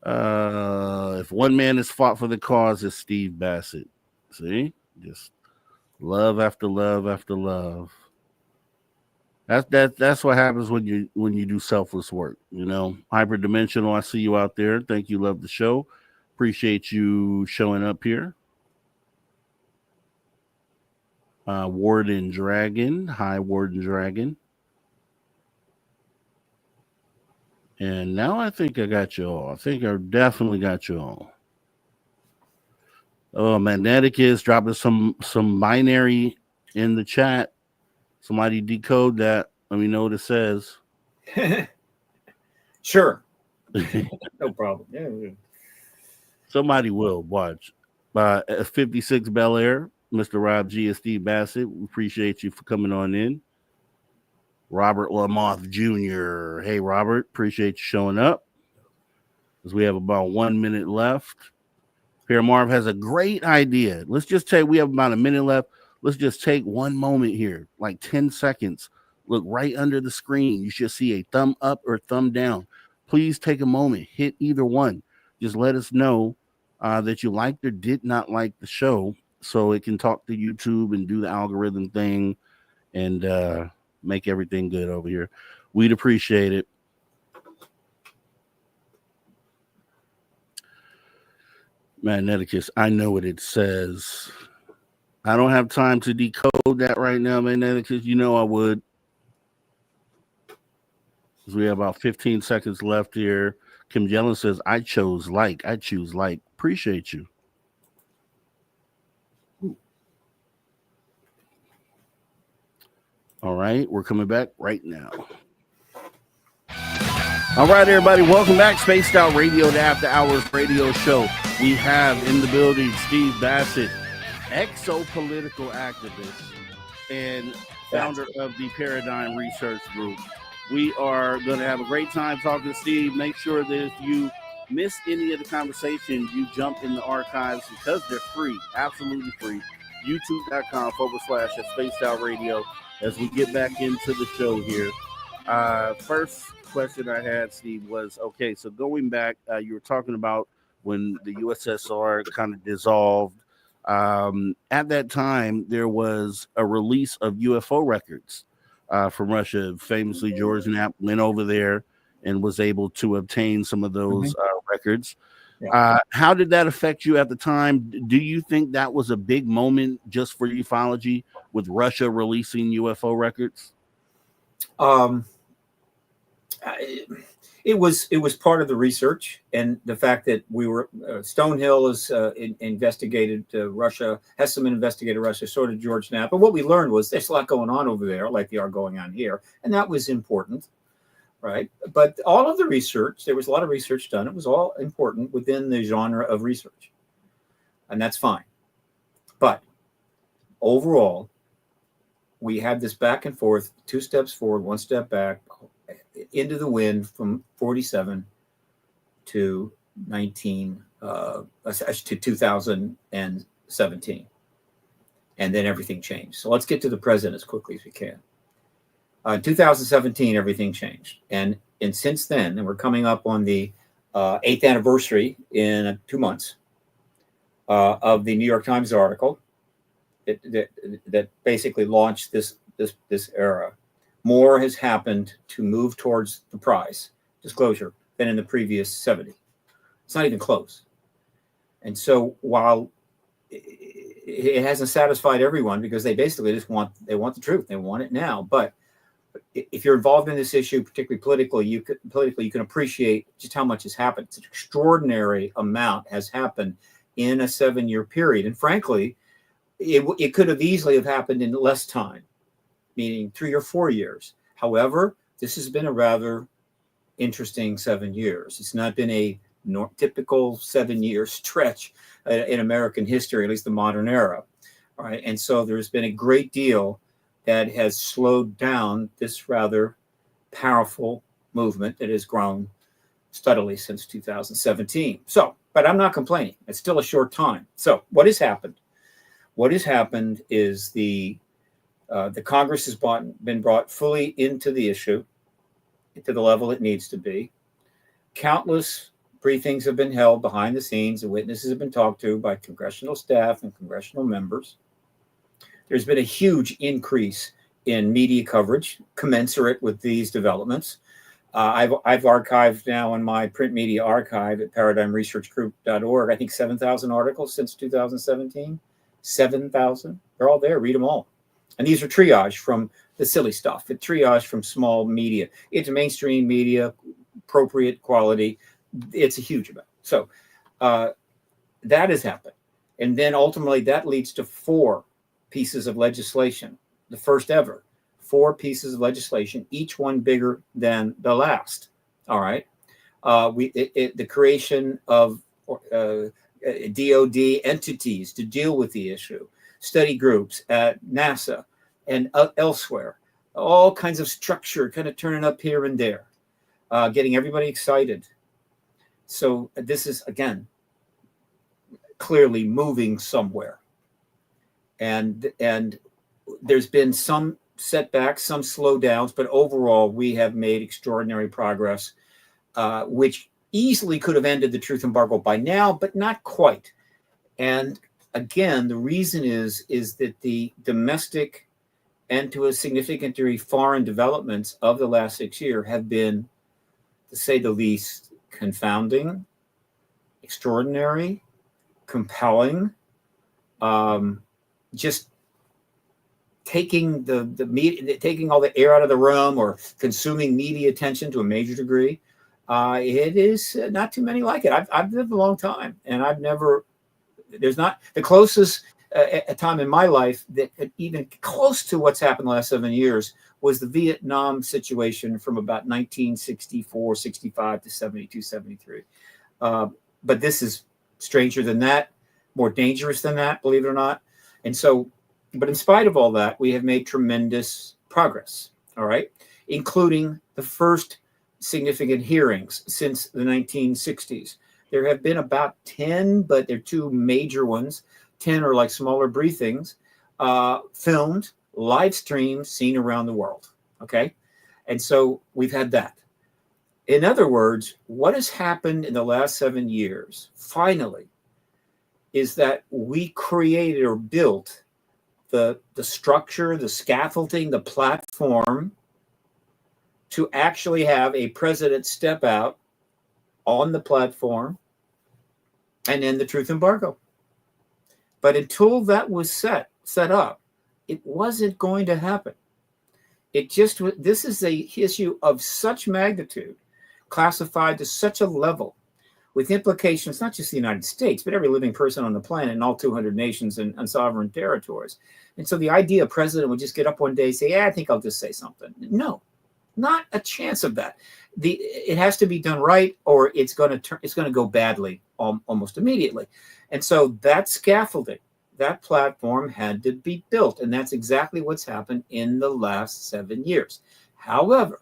If one man has fought for the cause, it's Steve Bassett. See? Just love after love after love. That's what happens when you do selfless work, you know. Hyperdimensional, I see you out there. Thank you, love the show. Appreciate you showing up here. Warden Dragon. Hi, Warden Dragon. And now I think I got you all. I think I definitely got you all. Oh, Magneticus dropping some binary in the chat. Somebody decode that. Let me know what it says. Sure. No problem. Yeah. Somebody will watch. 56 Bel Air, Mr. Rob G and Steve Bassett. We appreciate you for coming on in. Robert Lamoth Jr. Hey, Robert. Appreciate you showing up. Because we have about 1 minute left. Pierre Marv has a great idea. Let's just take, we have about a minute left. Let's just take one moment here, like 10 seconds. Look right under the screen. You should see a thumb up or thumb down. please take a moment, hit either one. Just let us know that you liked or did not like the show, so it can talk to YouTube and do the algorithm thing and make everything good over here. We'd appreciate it. Magneticus, I know what it says. I don't have time to decode that right now, Magneticus. You know I would. Because we have about 15 seconds left here. Kim Jellin says, I choose like. Appreciate you. All right, we're coming back right now. All right, everybody, welcome back. Spaced Out Radio, the After Hours radio show. We have in the building Steve Bassett, exopolitical activist and founder of the Paradigm Research Group. We are going to have a great time talking to Steve. Make sure that if you miss any of the conversation, you jump in the archives because they're free, absolutely free. YouTube.com/Spaced Out Radio as we get back into the show here. First question I had, Steve, was, okay, so going back, you were talking about when the USSR kind of dissolved. At that time, there was a release of UFO records from Russia. Famously, George Knapp went over there and was able to obtain some of those records. Yeah. How did that affect you at the time? Do you think that was a big moment just for ufology with Russia releasing UFO records? It was part of the research, and the fact that we were Stonehill has investigated Russia, Hesseman investigated Russia, so did George Knapp. But what we learned was there's a lot going on over there, like they are going on here, and that was important, right? But all of the research, there was a lot of research done. It was all important within the genre of research, and that's fine. But overall, we had this back and forth, 2 steps forward, 1 step back, into the wind from 47 to 2017, and then everything changed. So let's get to the present as quickly as we can. 2017, everything changed, and since then, and we're coming up on the 8th anniversary in 2 months of the New York Times article that basically launched this era. More has happened to move towards the prize disclosure than in the previous 70. It's not even close. And so while it hasn't satisfied everyone, because they basically just want the truth, they want it now. But if you're involved in this issue, particularly politically, you can appreciate just how much has happened. It's an extraordinary amount has happened in a 7-year period. And frankly, it could have easily have happened in less time, meaning 3 or 4 years. However, this has been a rather interesting 7 years. It's not been a typical 7-year stretch in American history, at least the modern era. All right. And so there's been a great deal that has slowed down this rather powerful movement that has grown steadily since 2017. So, but I'm not complaining. It's still a short time. So what has happened? What has happened is the Congress has been brought fully into the issue, to the level it needs to be. Countless briefings have been held behind the scenes, and witnesses have been talked to by congressional staff and congressional members. There's been a huge increase in media coverage commensurate with these developments. I've archived now in my print media archive at paradigmresearchgroup.org, I think 7,000 articles since 2017. 7,000. They're all there. Read them all. And these are triage from the silly stuff. It's triage from small media. It's mainstream media, appropriate quality. It's a huge amount. So that has happened. And then ultimately that leads to 4 pieces of legislation, the first ever. 4 pieces of legislation, each one bigger than the last. All right. The creation of DOD entities to deal with the issue, study groups at NASA and elsewhere, all kinds of structure kind of turning up here and there, getting everybody excited. So this is, again, clearly moving somewhere. And there's been some setbacks, some slowdowns, but overall we have made extraordinary progress. which easily could have ended the truth embargo by now, but not quite. And again, the reason is that the domestic and to a significant degree foreign developments of the last 6 years have been, to say the least, confounding, extraordinary, compelling, just taking the media, taking all the air out of the room, or consuming media attention to a major degree. It is not too many like it. I've lived a long time, and there's not the closest a time in my life that even close to what's happened the last 7 years was the Vietnam situation from about 1964, 65 to 72, 73. But this is stranger than that, more dangerous than that, believe it or not. And so, but in spite of all that, we have made tremendous progress, all right, including the first significant hearings since the 1960s. There have been about 10, but they're two major ones. 10 are like smaller briefings, filmed, live streamed, seen around the world, okay? And so we've had that. In other words, what has happened in the last 7 years, finally, is that we created or built the structure, the scaffolding, the platform to actually have a president step out on the platform and end the truth embargo. But until that was set up, it wasn't going to happen. It just, this is a issue of such magnitude, classified to such a level, with implications not just the United States, but every living person on the planet and all 200 nations and sovereign territories. And so the idea a president would just get up one day and say, yeah, I think I'll just say something. No, not a chance of that. It has to be done right, or it's going to go badly almost immediately. And so that scaffolding, that platform had to be built. And that's exactly what's happened in the last 7 years. However,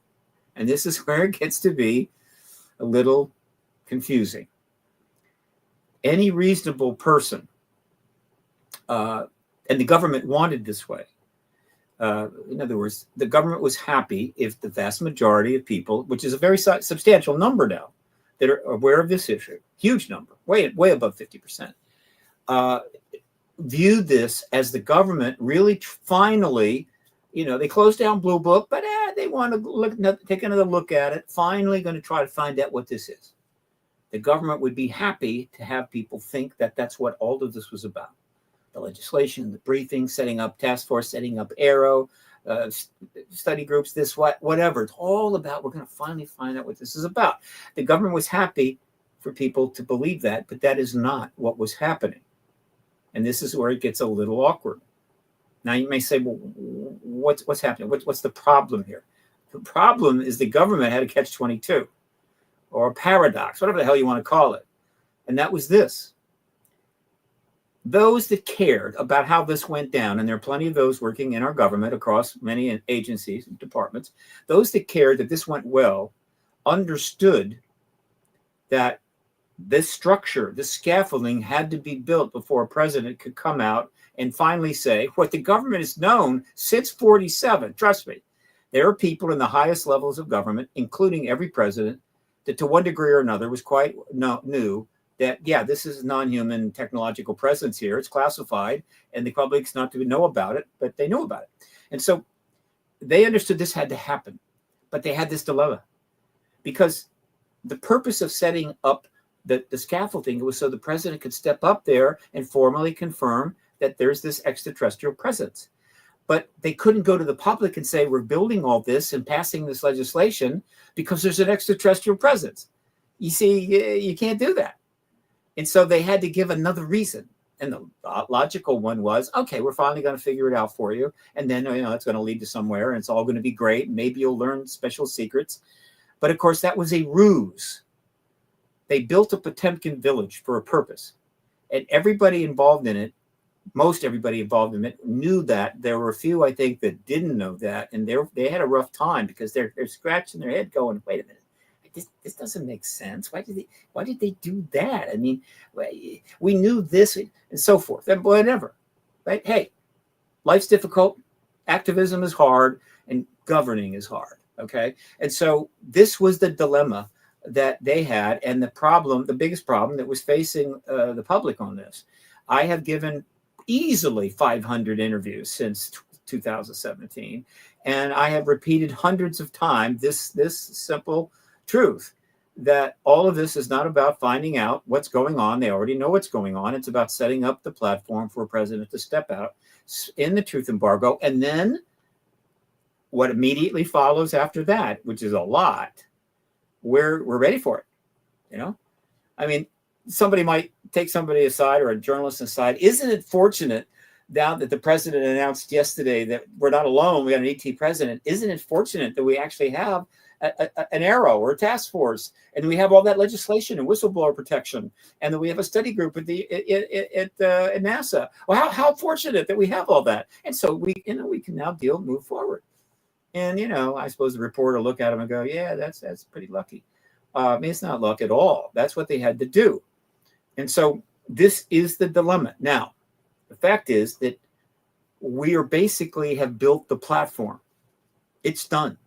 and this is where it gets to be a little confusing. Any reasonable person, and the government wanted this way. In other words, the government was happy if the vast majority of people, which is a very substantial number now, that are aware of this issue, huge number, way above 50%, viewed this as the government really finally, they closed down Blue Book, but they want to take another look at it, finally going to try to find out what this is. The government would be happy to have people think that that's what all of this was about. The legislation, the briefing, setting up task force, setting up ARROW, study groups, whatever. It's all about, we're going to finally find out what this is about. The government was happy for people to believe that, but that is not what was happening. And this is where it gets a little awkward. Now you may say, well, what's happening? What's the problem here? The problem is the government had a catch-22 or a paradox, whatever the hell you want to call it. And that was this. Those that cared about how this went down, and there are plenty of those working in our government across many agencies and departments, those that cared that this went well, understood that this structure, this scaffolding had to be built before a president could come out and finally say what the government has known since 47. Trust me, there are people in the highest levels of government, including every president, that to one degree or another was quite new that, yeah, this is non-human technological presence here. It's classified, and the public's not to know about it, but they know about it. And so they understood this had to happen, but they had this dilemma because the purpose of setting up the scaffolding was so the president could step up there and formally confirm that there's this extraterrestrial presence. But they couldn't go to the public and say, we're building all this and passing this legislation because there's an extraterrestrial presence. You see, you can't do that. And so they had to give another reason. And the logical one was, okay, we're finally going to figure it out for you. And then, it's going to lead to somewhere and it's all going to be great. Maybe you'll learn special secrets. But of course, that was a ruse. They built a Potemkin village for a purpose. And everybody involved in it, most everybody involved in it, knew that. There were a few, I think, that didn't know that. And they had a rough time because they're scratching their head going, wait a minute. This doesn't make sense. Why did they do that? I mean, we knew this and so forth, and whatever. Right? Hey, life's difficult. Activism is hard, and governing is hard. Okay, and so this was the dilemma that they had, and the biggest problem that was facing the public on this. I have given easily 500 interviews since 2017, and I have repeated hundreds of times this simple truth, that all of this is not about finding out what's going on. They already know what's going on. It's about setting up the platform for a president to step out in the truth embargo. And then what immediately follows after that, which is a lot, we're ready for it. I mean, somebody might take somebody aside, or a journalist aside. Isn't it fortunate now that the president announced yesterday that we're not alone, we got an ET president? Isn't it fortunate that we actually have an arrow or a task force, and we have all that legislation and whistleblower protection, and that we have a study group at NASA? Well, how fortunate that we have all that, and so we can now move forward. And I suppose the reporter will look at him and go, "Yeah, that's pretty lucky." It's not luck at all. That's what they had to do, and so this is the dilemma. Now, the fact is that we are basically have built the platform. It's done.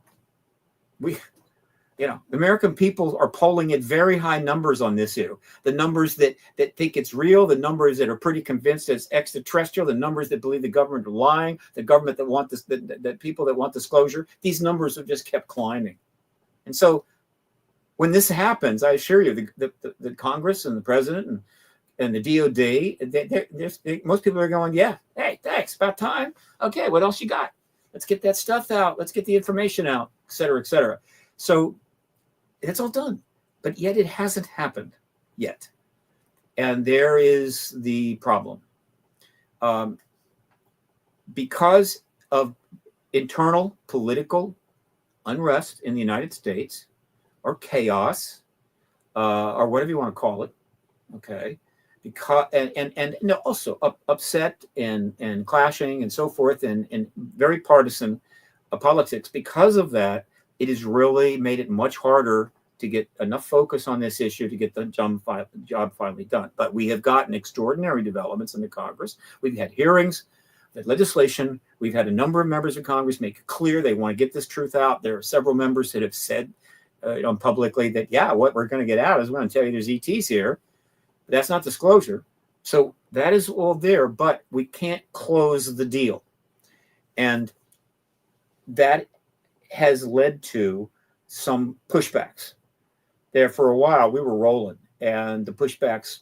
The American people are polling at very high numbers on this issue. The numbers that think it's real, the numbers that are pretty convinced it's extraterrestrial, the numbers that believe the government are lying, the government that want this, the people that want disclosure. These numbers have just kept climbing. And so when this happens, I assure you, the Congress and the president and the DOD, most people are going, "Yeah, hey, thanks, about time. Okay, what else you got? Let's get that stuff out. Let's get the information out, et cetera, et cetera." So it's all done, but yet it hasn't happened yet. And there is the problem. Because of internal political unrest in the United States, or chaos, or whatever you want to call it, okay? Because and also upset and clashing and so forth, and very partisan politics. Because of that, it has really made it much harder to get enough focus on this issue to get the job finally done. But we have gotten extraordinary developments in the Congress. We've had hearings, the legislation. We've had a number of members of Congress make it clear they want to get this truth out. There are several members that have said publicly that, yeah, what we're going to get out is we're going to tell you there's ETs here. But that's not disclosure. So that is all there, but we can't close the deal. And that has led to some pushbacks. There for a while, we were rolling, and the pushbacks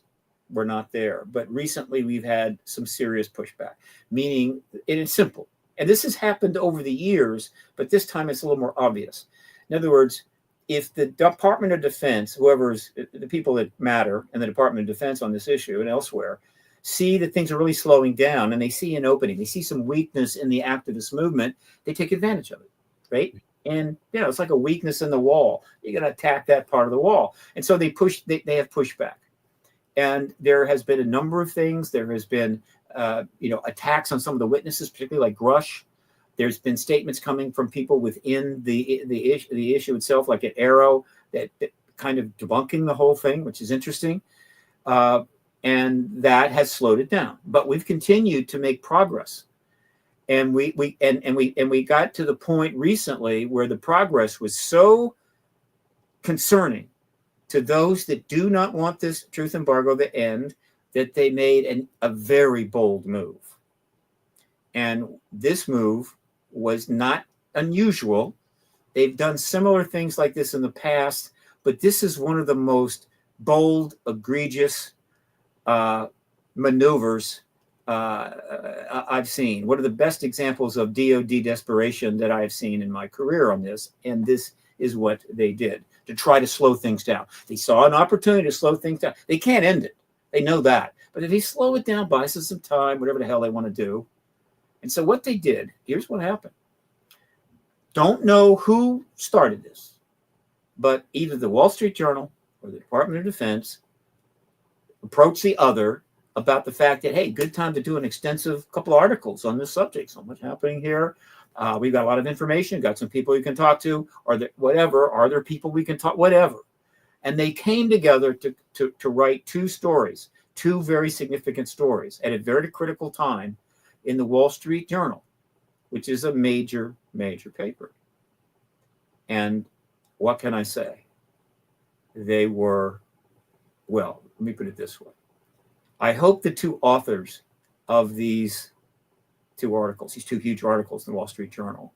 were not there. But recently, we've had some serious pushback, meaning it is simple. And this has happened over the years, but this time it's a little more obvious. In other words, if the Department of Defense, whoever's the people that matter in the Department of Defense on this issue and elsewhere, see that things are really slowing down, and they see an opening, they see some weakness in the activist movement, they take advantage of it, right? And it's like a weakness in the wall. You're going to attack that part of the wall, and so they have pushback. And there has been a number of things. There has been attacks on some of the witnesses, particularly like Grush. There's been statements coming from people within the issue itself, like at Arrow, that kind of debunking the whole thing, which is interesting. And that has slowed it down. But we've continued to make progress. And we got to the point recently where the progress was so concerning to those that do not want this truth embargo to end, that they made a very bold move. And this move was not unusual. They've done similar things like this in the past, but this is one of the most bold, egregious maneuvers I've seen. One of the best examples of DOD desperation that I've seen in my career on this, and this is what they did to try to slow things down. They saw an opportunity to slow things down. They can't end it. They know that. But if they slow it down, buy some time, whatever the hell they want to do. And so what they did, here's what happened. Don't know who started this, but either the Wall Street Journal or the Department of Defense approached the other about the fact that, hey, good time to do an extensive couple of articles on this subject. So much happening here. We've got a lot of information, got some people you can talk to, or whatever. Are there people we can talk, whatever. And they came together to write two stories, two very significant stories at a very critical time in the Wall Street Journal, which is a major, major paper. And what can I say? they were, well, let me put it this way. I hope the two authors of these two articles, these two huge articles in the Wall Street Journal,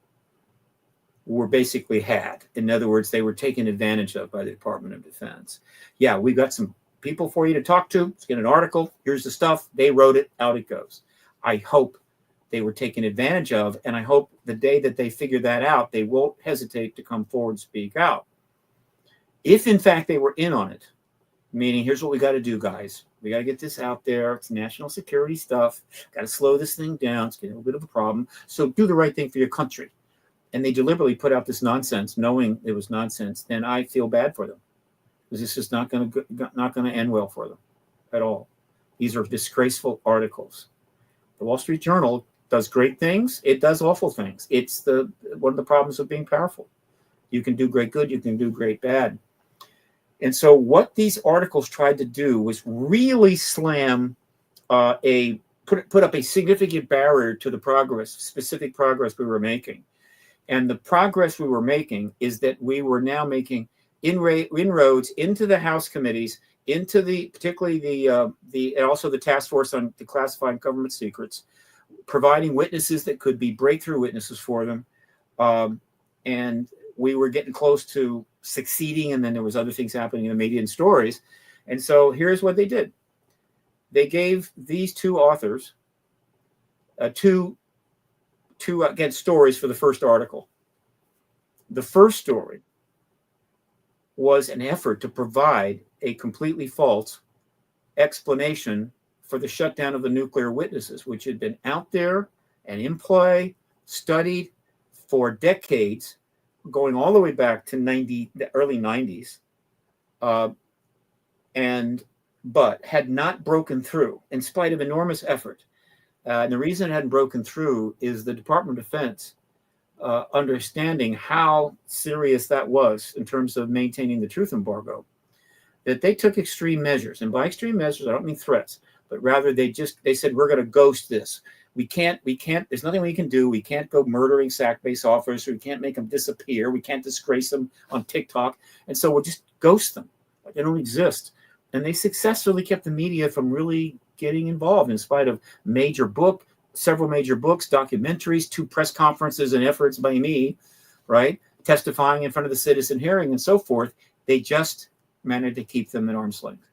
were basically had. In other words, they were taken advantage of by the Department of Defense. Yeah, we've got some people for you to talk to. Let's get an article. Here's the stuff. They wrote it. Out it goes. I hope they were taken advantage of, and I hope the day that they figure that out, they won't hesitate to come forward and speak out. If, in fact, they were in on it, meaning, here's what we got to do, guys. We got to get this out there. It's national security stuff. Got to slow this thing down. It's getting a little bit of a problem. So do the right thing for your country. And they deliberately put out this nonsense, knowing it was nonsense. Then I feel bad for them, because this is not going to end well for them at all. These are disgraceful articles. The Wall Street Journal does great things. It does awful things. It's one of the problems of being powerful. You can do great good. You can do great bad. And so what these articles tried to do was really slam put up a significant barrier to the specific progress we were making. And the progress we were making is that we were now making inroads into the House committees, into particularly the and also the task force on declassifying government secrets, providing witnesses that could be breakthrough witnesses for them. And we were getting close to succeeding, and then there was other things happening in the media and stories. And so here's what they did. They gave these two authors two again stories for the first article. The first story was an effort to provide a completely false explanation for the shutdown of the nuclear witnesses, which had been out there and in play, studied for decades, going all the way back to the early 90s, but had not broken through in spite of enormous effort. And the reason it hadn't broken through is the Department of Defense understanding how serious that was in terms of maintaining the truth embargo, that they took extreme measures. And by extreme measures, I don't mean threats, but rather they said, we're going to ghost this. We can't, there's nothing we can do. We can't go murdering SAC-based officers. We can't make them disappear. We can't disgrace them on TikTok. And so we'll just ghost them. Like they don't exist. And they successfully kept the media from really getting involved in spite of several major books, documentaries, 2 press conferences and efforts by me, right? Testifying in front of the citizen hearing and so forth. They just managed to keep them at arm's length.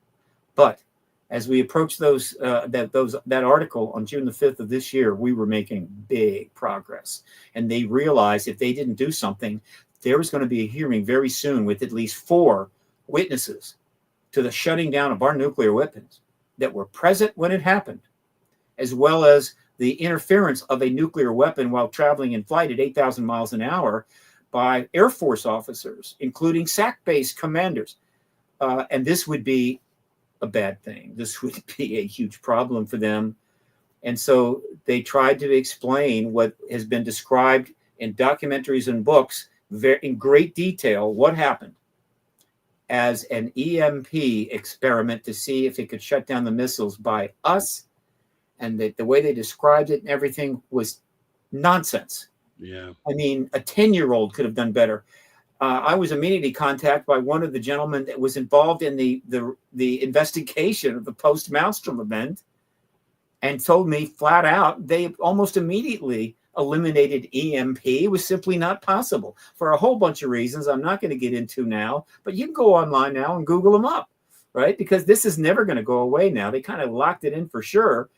But as we approached that article on June the 5th of this year, we were making big progress. And they realized if they didn't do something, there was going to be a hearing very soon with at least 4 witnesses to the shutting down of our nuclear weapons that were present when it happened, as well as the interference of a nuclear weapon while traveling in flight at 8,000 miles an hour by Air Force officers, including SAC-based commanders. And this would be a bad thing. This would be a huge problem for them. And so they tried to explain what has been described in documentaries and books in great detail, what happened, as an EMP experiment to see if it could shut down the missiles by us. And that the way they described it and everything was nonsense. Yeah. I mean, a 10-year-old could have done better. I was immediately contacted by one of the gentlemen that was involved in the investigation of the post-Malmstrom event, and told me flat out they almost immediately eliminated EMP. It was simply not possible for a whole bunch of reasons I'm not going to get into now, but you can go online now and Google them up, right? Because this is never going to go away now. They kind of locked it in for sure,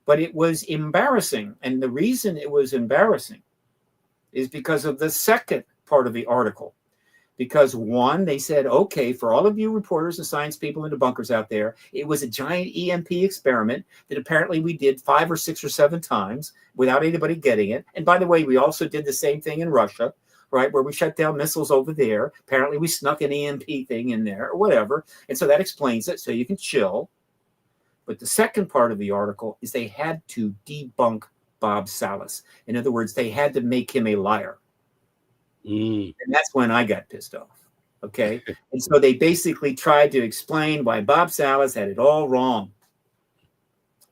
but it was embarrassing. And the reason it was embarrassing is because of the second part of the article. Because one, they said, okay, for all of you reporters and science people and debunkers out there, it was a giant EMP experiment that apparently we did 5 or 6 or 7 times without anybody getting it. And by the way, we also did the same thing in Russia, right, where we shut down missiles over there. Apparently we snuck an EMP thing in there or whatever. And so that explains it, so you can chill. But the second part of the article is they had to debunk Bob Salas. In other words, they had to make him a liar. And that's when I got pissed off. Okay. And so they basically tried to explain why Bob Salas had it all wrong.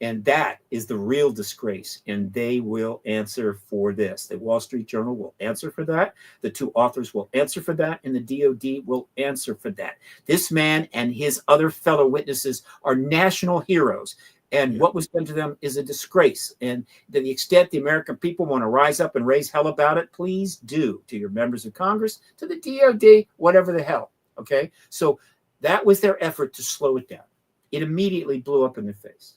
And that is the real disgrace. And they will answer for this. The Wall Street Journal will answer for that. The two authors will answer for that. And the DOD will answer for that. This man and his other fellow witnesses are national heroes. And what was done to them is a disgrace. And to the extent the American people want to rise up and raise hell about it, please do, to your members of Congress, to the DOD, whatever the hell. Okay? So that was their effort to slow it down. It immediately blew up in their face.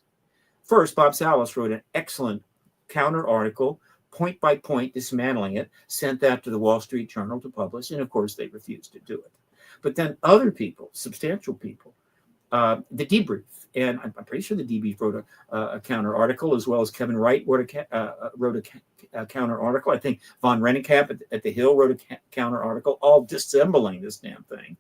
First, Bob Salas wrote an excellent counter article, point by point, dismantling it, sent that to the Wall Street Journal to publish, and of course they refused to do it. But then other people, substantial people, the Debrief, and I'm pretty sure the Debrief wrote a counter article, as well as Kevin Wright wrote a counter article. I think Von Rennenkamp at the Hill wrote a counter article, all dissembling this damn thing.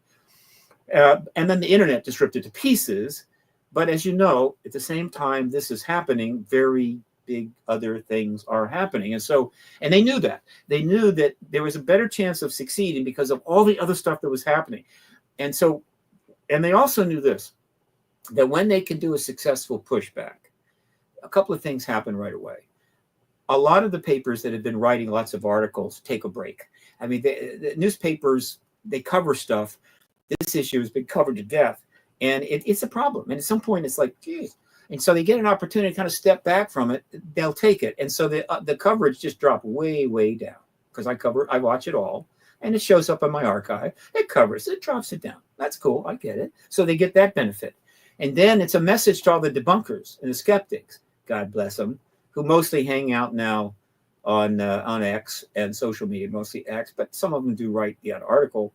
And then the internet just ripped it to pieces. But as you know, at the same time this is happening, very big other things are happening. And they knew that. They knew that there was a better chance of succeeding because of all the other stuff that was happening. And they also knew this, that when they can do a successful pushback, a couple of things happen right away. A lot of the papers that have been writing lots of articles take a break. I mean, the newspapers, they cover stuff. This issue has been covered to death. And it's a problem. And at some point, it's like, geez. And so they get an opportunity to kind of step back from it. They'll take it. And so the coverage just dropped way, way down because I watch it all. And it shows up in my archive. It covers it, drops it down. That's cool. I get it. So they get that benefit. And then it's a message to all the debunkers and the skeptics, God bless them, who mostly hang out now on X and social media, mostly X. But some of them do write the article.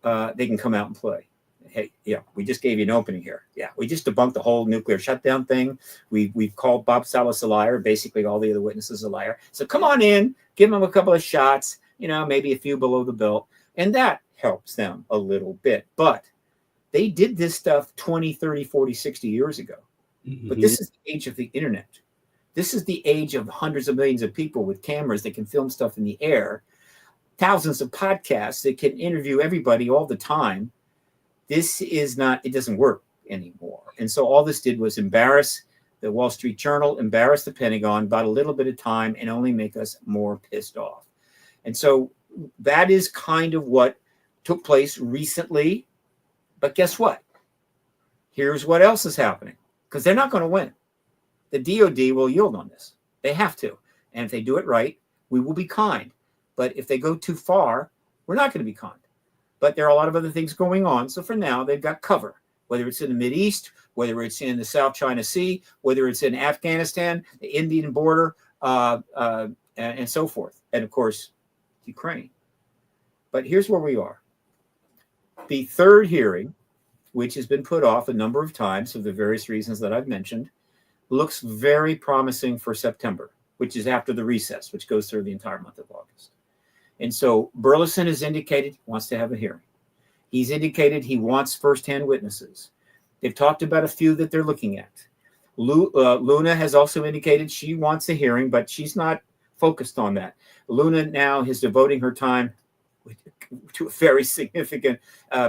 They can come out and play. Hey, yeah, we just gave you an opening here. Yeah, we just debunked the whole nuclear shutdown thing. We've called Bob Salas a liar, basically all the other witnesses a liar. So come on in, give them a couple of shots, maybe a few below the belt. And that helps them a little bit. But they did this stuff 20, 30, 40, 60 years ago. Mm-hmm. But this is the age of the internet. This is the age of hundreds of millions of people with cameras that can film stuff in the air, thousands of podcasts that can interview everybody all the time. It doesn't work anymore. And so all this did was embarrass the Wall Street Journal, embarrass the Pentagon, about a little bit of time, and only make us more pissed off. And so that is kind of what took place recently. But guess what? Here's what else is happening, because they're not going to win. The DOD will yield on this. They have to. And if they do it right, we will be kind. But if they go too far, we're not going to be kind. But there are a lot of other things going on. So for now, they've got cover, whether it's in the Mideast, whether it's in the South China Sea, whether it's in Afghanistan, the Indian border, and so forth. And of course, Ukraine. But here's where we are. The third hearing, which has been put off a number of times for the various reasons that I've mentioned, looks very promising for September, which is after the recess, which goes through the entire month of August. And so Burleson has indicated he wants to have a hearing. He's indicated he wants firsthand witnesses. They've talked about a few that they're looking at. Luna has also indicated she wants a hearing, but she's not focused on that. Luna now is devoting her time to very significant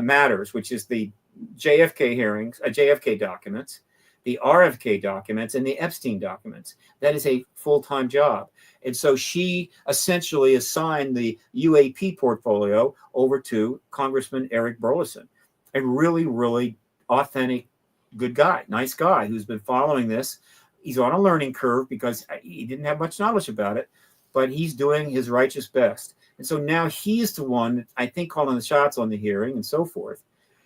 matters, which is the JFK hearings, JFK documents, the RFK documents, and the Epstein documents. That is a full-time job. And so she essentially assigned the UAP portfolio over to Congressman Eric Burleson, a really, really authentic, good guy, nice guy who's been following this. He's on a learning curve because he didn't have much knowledge about it, but he's doing his righteous best. And so now he's the one, I think, calling the shots on the hearing and so forth.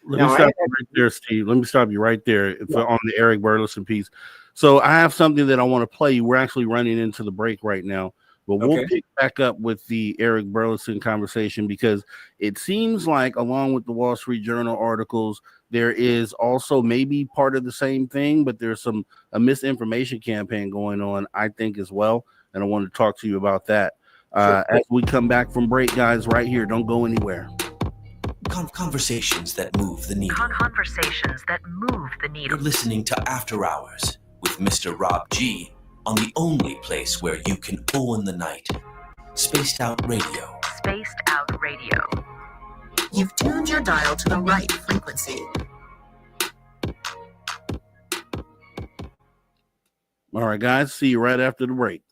Let me stop you right there, Steve. Let me stop you right there on the Eric Burleson piece. So I have something that I want to play. We're actually running into the break right now, but we'll pick back up with the Eric Burleson conversation because it seems like, along with the Wall Street Journal articles, there is also maybe part of the same thing, but there's a misinformation campaign going on, I think, as well. And I want to talk to you about that as we come back from break, guys. Right here, don't go anywhere. Conversations that move the needle. Conversations that move the needle. You're listening to After Hours with Mr. Rob G on the only place where you can own the night. Spaced Out Radio. Spaced Out Radio. You've tuned your dial to the right frequency. All right, guys. See you right after the break.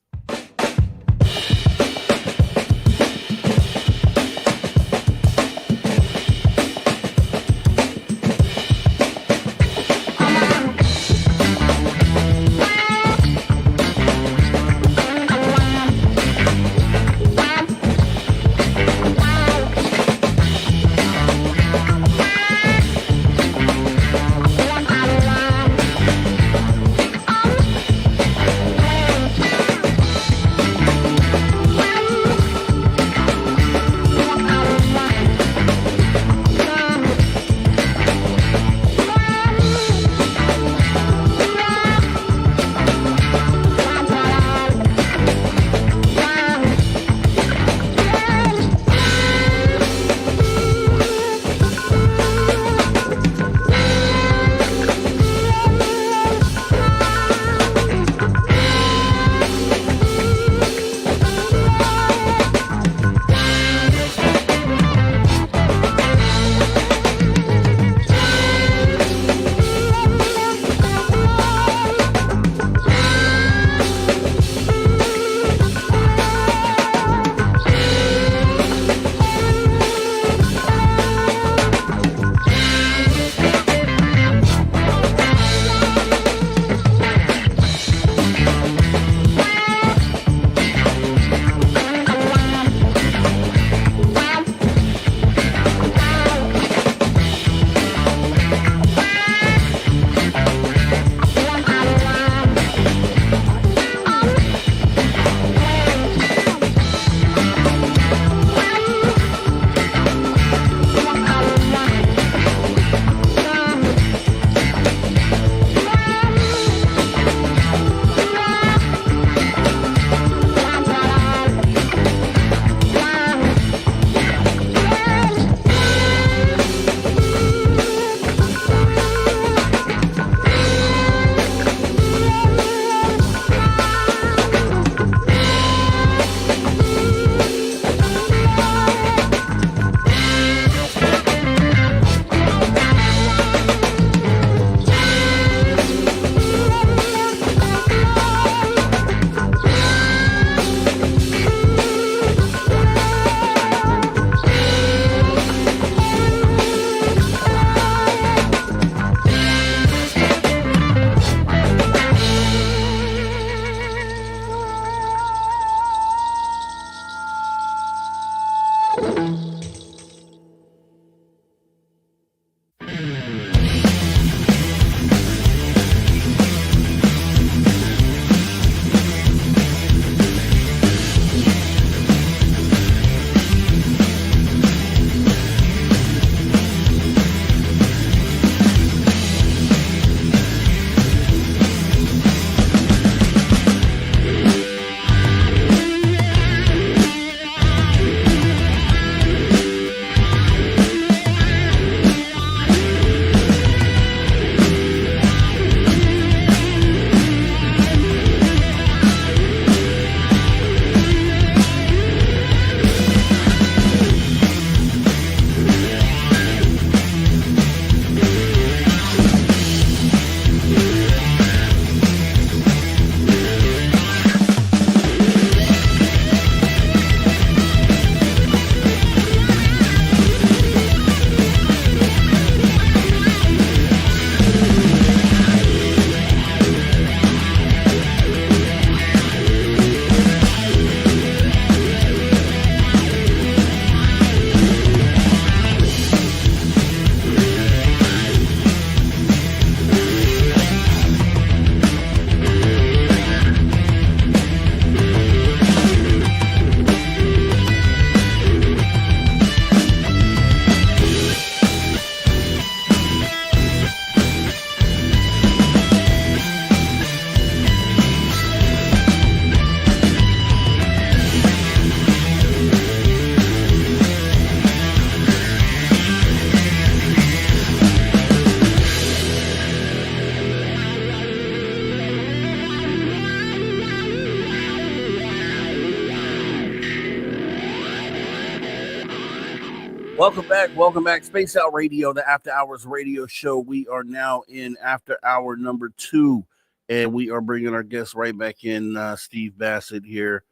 Welcome back. Space Out Radio, the After Hours radio show. We are now in After Hour number 2. and we are bringing our guest right back in, Steve Bassett here,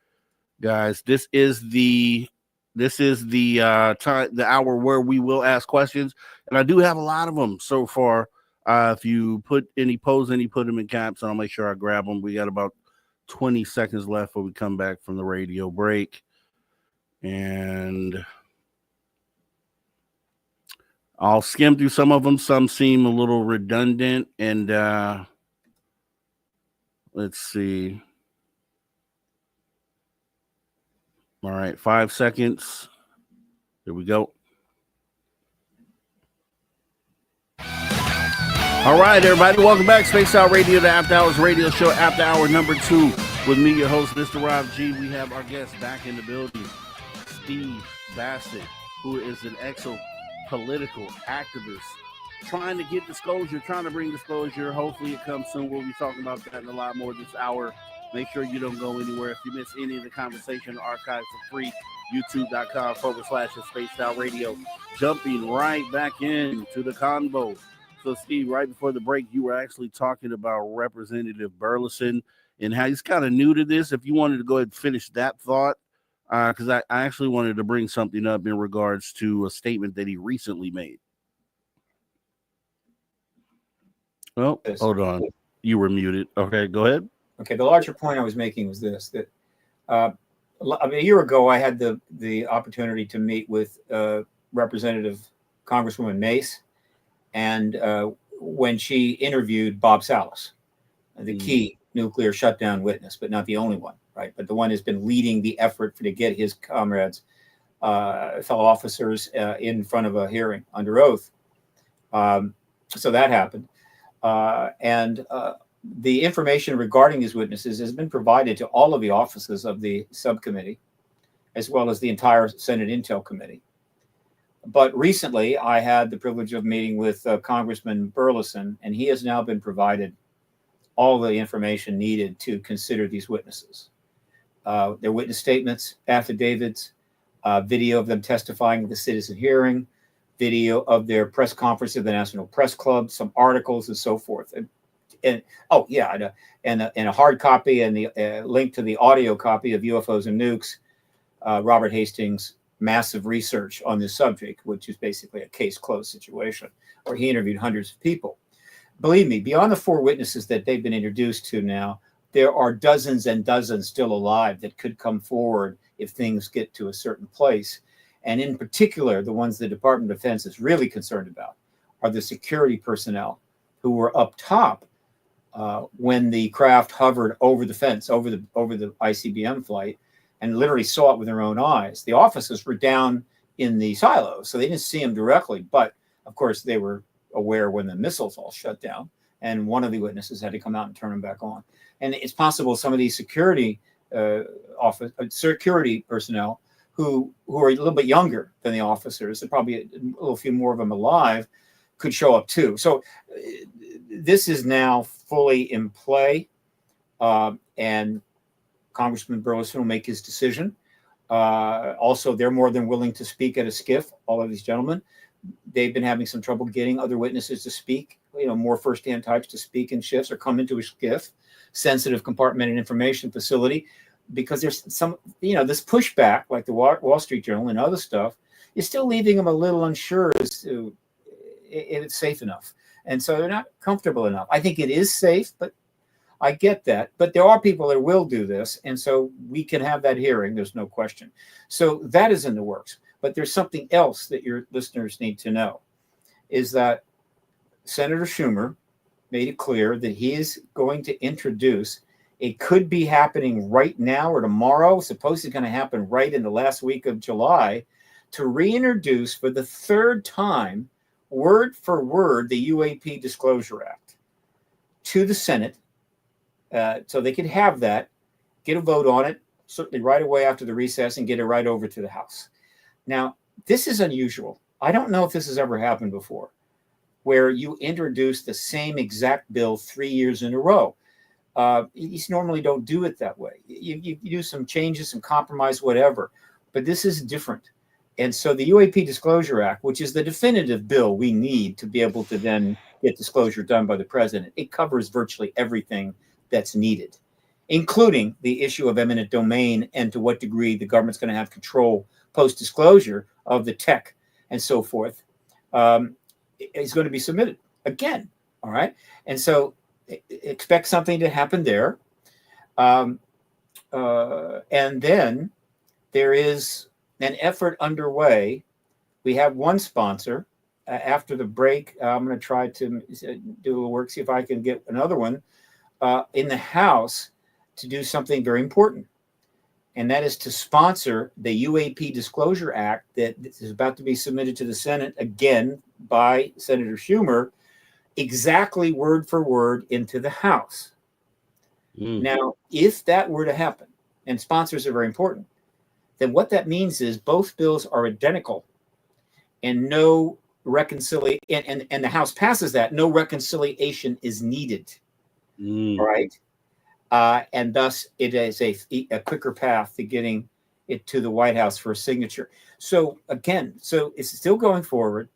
guys. This is the time, the hour where we will ask questions, and I do have a lot of them so far. If you put put them in caps, and I'll make sure I grab them. We got about 20 seconds left before we come back from the radio break, and I'll skim through some of them. Some seem a little redundant, and let's see. All right, 5 seconds. Here we go. All right, everybody, welcome back. Space Out Radio, the After Hours radio show, After Hour number 2, with me, your host, Mr. Rob G. We have our guest back in the building, Steve Bassett, who is an exopolitical activist, trying to get disclosure, trying to bring disclosure. Hopefully it comes soon. We'll be talking about that and a lot more this hour. Make sure you don't go anywhere. If you miss any of the conversation, archive for free, youtube.com/Spaced Out Radio. Jumping right back into the convo. So, Steve, right before the break, you were actually talking about Representative Burleson and how he's kind of new to this. If you wanted to go ahead and finish that thought, because I actually wanted to bring something up in regards to a statement that he recently made. Well, hold on. You were muted. Okay, go ahead. Okay, the larger point I was making was this, that a year ago, I had the opportunity to meet with Representative Congresswoman Mace, and when she interviewed Bob Salas, the key nuclear shutdown witness, but not the only one, right? But the one who's been leading the effort to get his comrades, fellow officers, in front of a hearing under oath. So that happened. And the information regarding these witnesses has been provided to all of the offices of the subcommittee, as well as the entire Senate Intel Committee. But recently, I had the privilege of meeting with Congressman Burleson, and he has now been provided all the information needed to consider these witnesses. Their witness statements, affidavits, video of them testifying at the citizen hearing, video of their press conference at the National Press Club, some articles, and so forth. And a hard copy and the link to the audio copy of UFOs and Nukes, Robert Hastings' massive research on this subject, which is basically a case closed situation, where he interviewed hundreds of people. Believe me, beyond the 4 witnesses that they've been introduced to now, there are dozens and dozens still alive that could come forward if things get to a certain place. And in particular, the ones the Department of Defense is really concerned about are the security personnel who were up top when the craft hovered over the fence, over the ICBM flight, and literally saw it with their own eyes. The officers were down in the silos, so they didn't see them directly. But of course, they were aware when the missiles all shut down, and one of the witnesses had to come out and turn them back on. And it's possible some of these security personnel who are a little bit younger than the officers, and probably a little few more of them alive, could show up too. So this is now fully in play, and Congressman Burleson will make his decision. Also, they're more than willing to speak at a SCIF, all of these gentlemen. They've been having some trouble getting other witnesses to speak, more firsthand types to speak in shifts or come into a SCIF, sensitive compartmented information facility, because there's some, this pushback, like the Wall Street Journal and other stuff, is still leaving them a little unsure as to if it's safe enough. And so they're not comfortable enough. I think it is safe, but I get that. But there are people that will do this. And so we can have that hearing. There's no question. So that is in the works. But there's something else that your listeners need to know, is that Senator Schumer made it clear that he is going to introduce, it could be happening right now or tomorrow, supposed it's going to happen right in the last week of July, to reintroduce for the 3rd time, word for word, the UAP Disclosure Act to the Senate, so they could have that, get a vote on it, certainly right away after the recess, and get it right over to the House. Now, this is unusual. I don't know if this has ever happened before, where you introduce the same exact bill 3 years in a row. You normally don't do it that way. You do some changes, some compromise, whatever. But this is different. And so the UAP Disclosure Act, which is the definitive bill we need to be able to then get disclosure done by the president. It covers virtually everything that's needed, including the issue of eminent domain and to what degree the government's going to have control post-disclosure of the tech and so forth. Is going to be submitted again. All right. And so expect something to happen there. And then there is an effort underway. We have one sponsor. After the break, I'm going to try to do a little work, see if I can get another one in the House to do something very important. And that is to sponsor the UAP Disclosure Act that is about to be submitted to the Senate again by Senator Schumer, exactly word for word into the House. Now, if that were to happen, and sponsors are very important, then what that means is both bills are identical and no reconciliation, and the House passes that, no reconciliation is needed. Right? And thus it is a quicker path to getting it to the White House for a signature. So again, it's still going forward.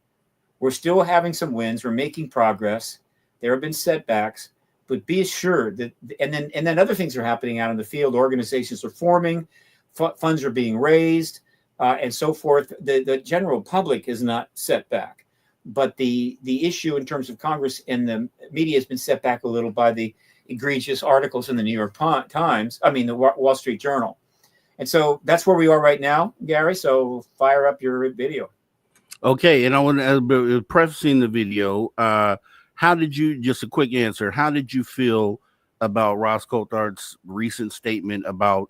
We're still having some wins. We're making progress. There have been setbacks, but be assured that, and then other things are happening out in the field. Organizations are forming, funds are being raised, and so forth. The general public is not set back, but the issue in terms of Congress and the media has been set back a little by the egregious articles in the New York Times, the Wall Street Journal. And so that's where we are right now, Gary. So fire up your video. Okay. And I want to, prefacing the video, how did you, just a quick answer, how did you feel about Ross Coulthard's recent statement about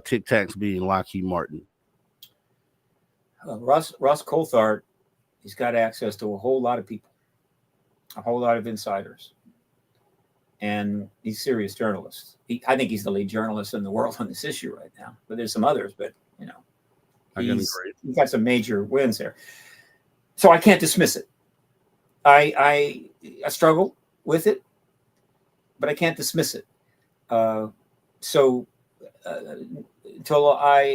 Tic Tacs being Lockheed Martin? Ross Coulthard, he's got access to a whole lot of people, a whole lot of insiders. And he's a serious journalist. I think he's the lead journalist in the world on this issue right now. But there's some others, but he's got some major wins there. So I can't dismiss it. I struggle with it, but I can't dismiss it. Until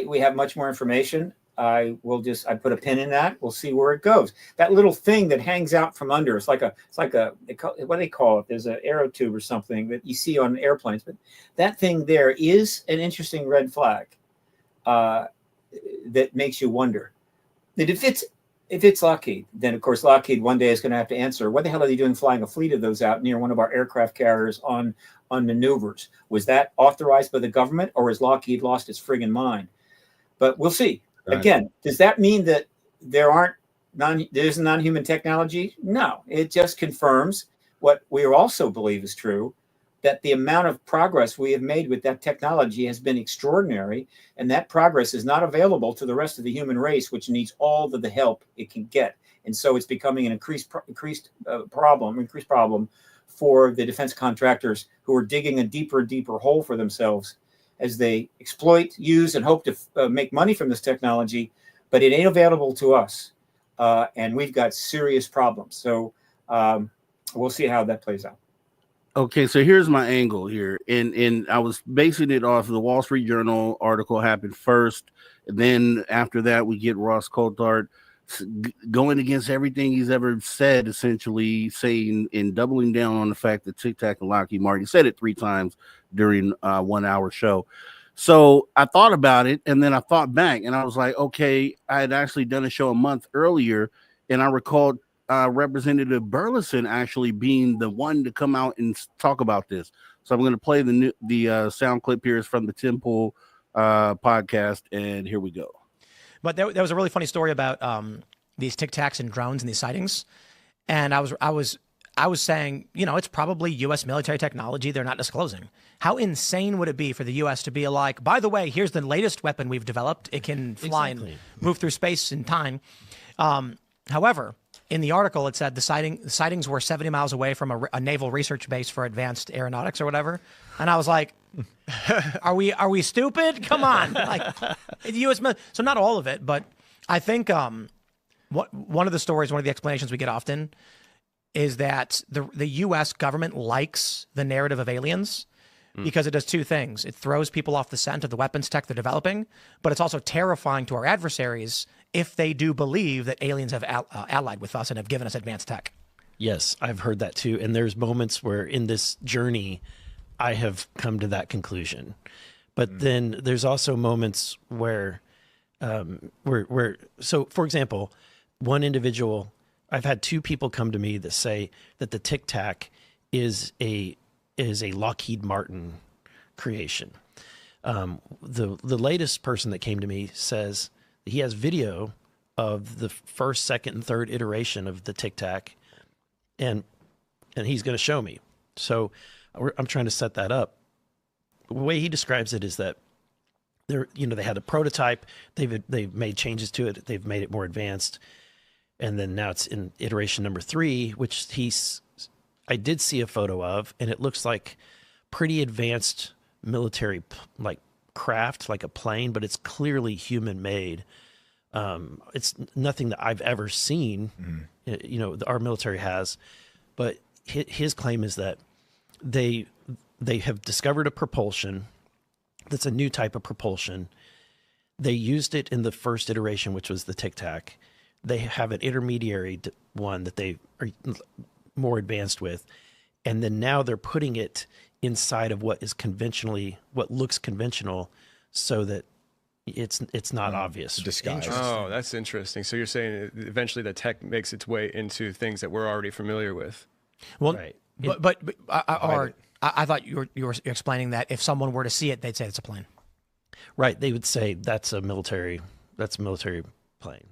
we have much more information, I put a pin in that. We'll see where it goes. That little thing that hangs out from under, it's like a what do they call it? There's an arrow tube or something that you see on airplanes, but that thing there is an interesting red flag that makes you wonder that if it's Lockheed, then of course Lockheed one day is going to have to answer, what the hell are they doing flying a fleet of those out near one of our aircraft carriers on maneuvers? Was that authorized by the government, or has Lockheed lost its friggin' mind? But we'll see. Again, does that mean that there's non-human technology? No, it just confirms what we also believe is true, that the amount of progress we have made with that technology has been extraordinary, and that progress is not available to the rest of the human race, which needs all of the help it can get. And so it's becoming an increased problem for the defense contractors who are digging a deeper and deeper hole for themselves as they exploit, use, and hope to make money from this technology, but it ain't available to us. And we've got serious problems. So we'll see how that plays out. Okay, so here's my angle here. And I was basing it off of the Wall Street Journal article happened first. And then after that, we get Ross Coulthard going against everything he's ever said, essentially saying and doubling down on the fact that Tic Tac and Lockheed Martin, said it 3 times during a 1 hour show. So I thought about it, and then I thought back, and I was like, okay, I had actually done a show a month earlier, and I recalled Representative Burleson actually being the one to come out and talk about this. So I'm going to play the sound clip here is from the Tim Pool podcast, and here we go. But there was a really funny story about these Tic Tacs and drones and these sightings, and I was saying, it's probably U.S. military technology they're not disclosing. How insane would it be for the U.S. to be like, by the way, here's the latest weapon we've developed. It can fly and move through space and time. However, in the article, it said the sightings were 70 miles away from a naval research base for advanced aeronautics or whatever. And I was like, are we stupid? Come on. Like the U.S. So not all of it, but I think one of the stories, one of the explanations we get often is that the U.S. government likes the narrative of aliens because it does 2 things. It throws people off the scent of the weapons tech they're developing, but it's also terrifying to our adversaries if they do believe that aliens have allied with us and have given us advanced tech. Yes, I've heard that too. And there's moments where in this journey, I have come to that conclusion. But then there's also moments where, so for example, one individual, I've had two people come to me that say that the Tic Tac is a Lockheed Martin creation. The latest person that came to me says he has video of the first, second, and third iteration of the Tic Tac, and he's going to show me. So I'm trying to set that up. The way he describes it is that they had a prototype, they've made changes to it, they've made it more advanced, and then now it's in iteration number 3, which I did see a photo of, and it looks like pretty advanced military like craft, like a plane, but it's clearly human made. It's nothing that I've ever seen, our military has, but his claim is that they have discovered a propulsion that's a new type of propulsion. They used it in the first iteration, which was the Tic Tac. They have an intermediary one that they are more advanced with, and then now they're putting it inside of what looks conventional, so that it's not obvious. Disguise. Oh, that's interesting. So you're saying eventually the tech makes its way into things that we're already familiar with. Well, right. I thought you were explaining that if someone were to see it, they'd say it's a plane. Right. They would say that's a military plane.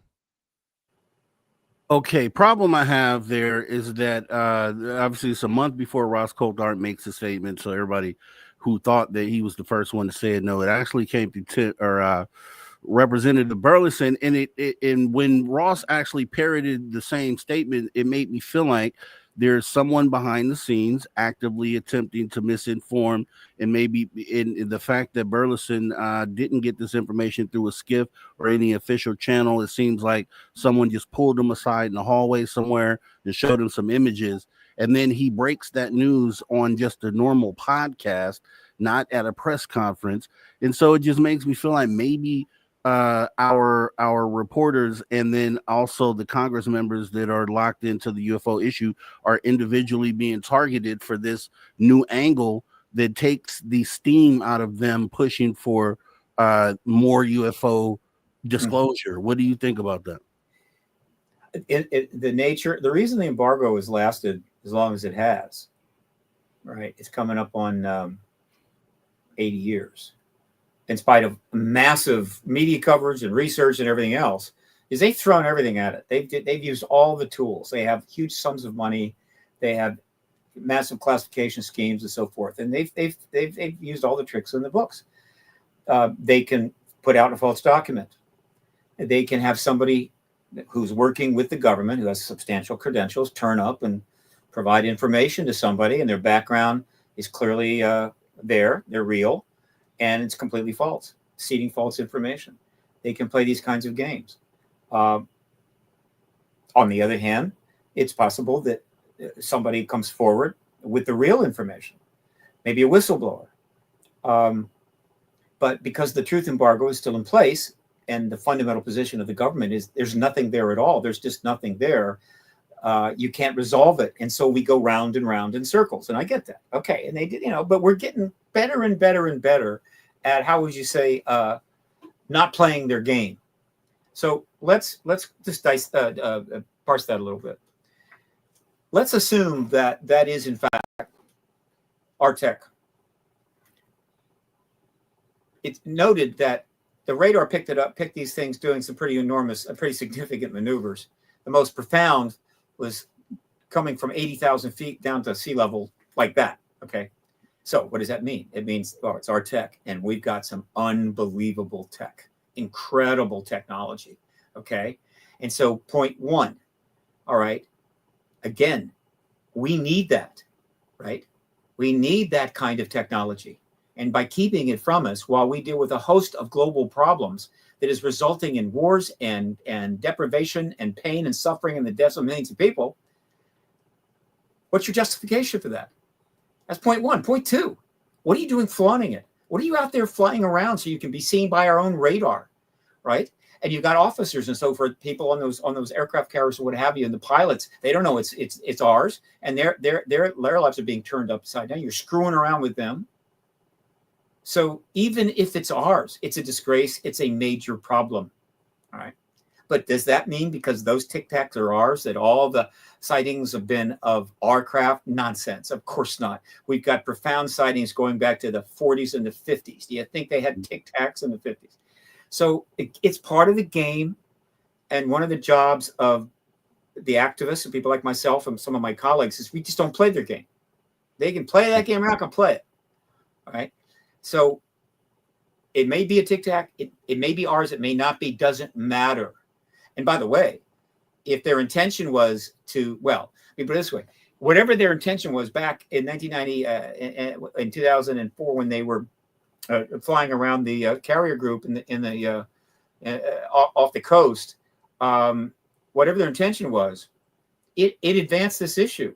Okay, problem I have there is that obviously it's a month before Ross Coulthart makes a statement, so everybody who thought that he was the first one to say it, no, it actually came through Representative Burleson, and when Ross actually parroted the same statement, it made me feel like there's someone behind the scenes actively attempting to misinform, and maybe in the fact that Burleson didn't get this information through a skiff or any official channel. It seems like someone just pulled him aside in the hallway somewhere and showed him some images. And then he breaks that news on just a normal podcast, not at a press conference. And so it just makes me feel like maybe our reporters, and then also the Congress members that are locked into the UFO issue, are individually being targeted for this new angle that takes the steam out of them pushing for more UFO disclosure. What do you think about that? The reason the embargo has lasted as long as it has, right? It's coming up on 80 years. In spite of massive media coverage and research and everything else, is they've thrown everything at it. They've used all the tools. They have huge sums of money. They have massive classification schemes and so forth. And they've used all the tricks in the books. They can put out a false document. They can have somebody who's working with the government, who has substantial credentials, turn up and provide information to somebody, and their background is clearly they're real. And it's completely false, seeding false information. They can play these kinds of games. On the other hand, it's possible that somebody comes forward with the real information, maybe a whistleblower. But because the truth embargo is still in place, and the fundamental position of the government is there's nothing there at all, there's just nothing there, you can't resolve it. And so we go round and round in circles. And I get that. Okay. And they did, but we're getting better and better and better at, how would you say, not playing their game. So let's just parse that a little bit. Let's assume that is in fact our tech. It's noted that the radar picked these things doing some pretty significant maneuvers. The most profound was coming from 80,000 feet down to sea level like that. Okay. So what does that mean? It means, it's our tech, and we've got some unbelievable tech, incredible technology. Okay. And so point one, all right, again, we need that, right? We need that kind of technology. And by keeping it from us while we deal with a host of global problems that is resulting in wars and deprivation and pain and suffering and the deaths of millions of people, what's your justification for that? That's point one. Point two, what are you doing flaunting it? What are you out there flying around so you can be seen by our own radar, right? And you've got officers and so forth, people on those aircraft carriers or what have you, and the pilots, they don't know it's ours, and their lives are being turned upside down. You're screwing around with them. So even if it's ours, it's a disgrace. It's a major problem. All right. But does that mean because those Tic Tacs are ours that all the sightings have been of our craft? Nonsense. Of course not. We've got profound sightings going back to the 40s and the 50s. Do you think they had Tic Tacs in the 50s? So it's part of the game. And one of the jobs of the activists and people like myself and some of my colleagues is we just don't play their game. They can play that game. We're not going to play it. All right. So it may be a Tic Tac. It may be ours. It may not be. Doesn't matter. And by the way, if their intention was to, well, let me put it this way, whatever their intention was back in 1990, in 2004, when they were flying around the carrier group off the coast, whatever their intention was, it advanced this issue.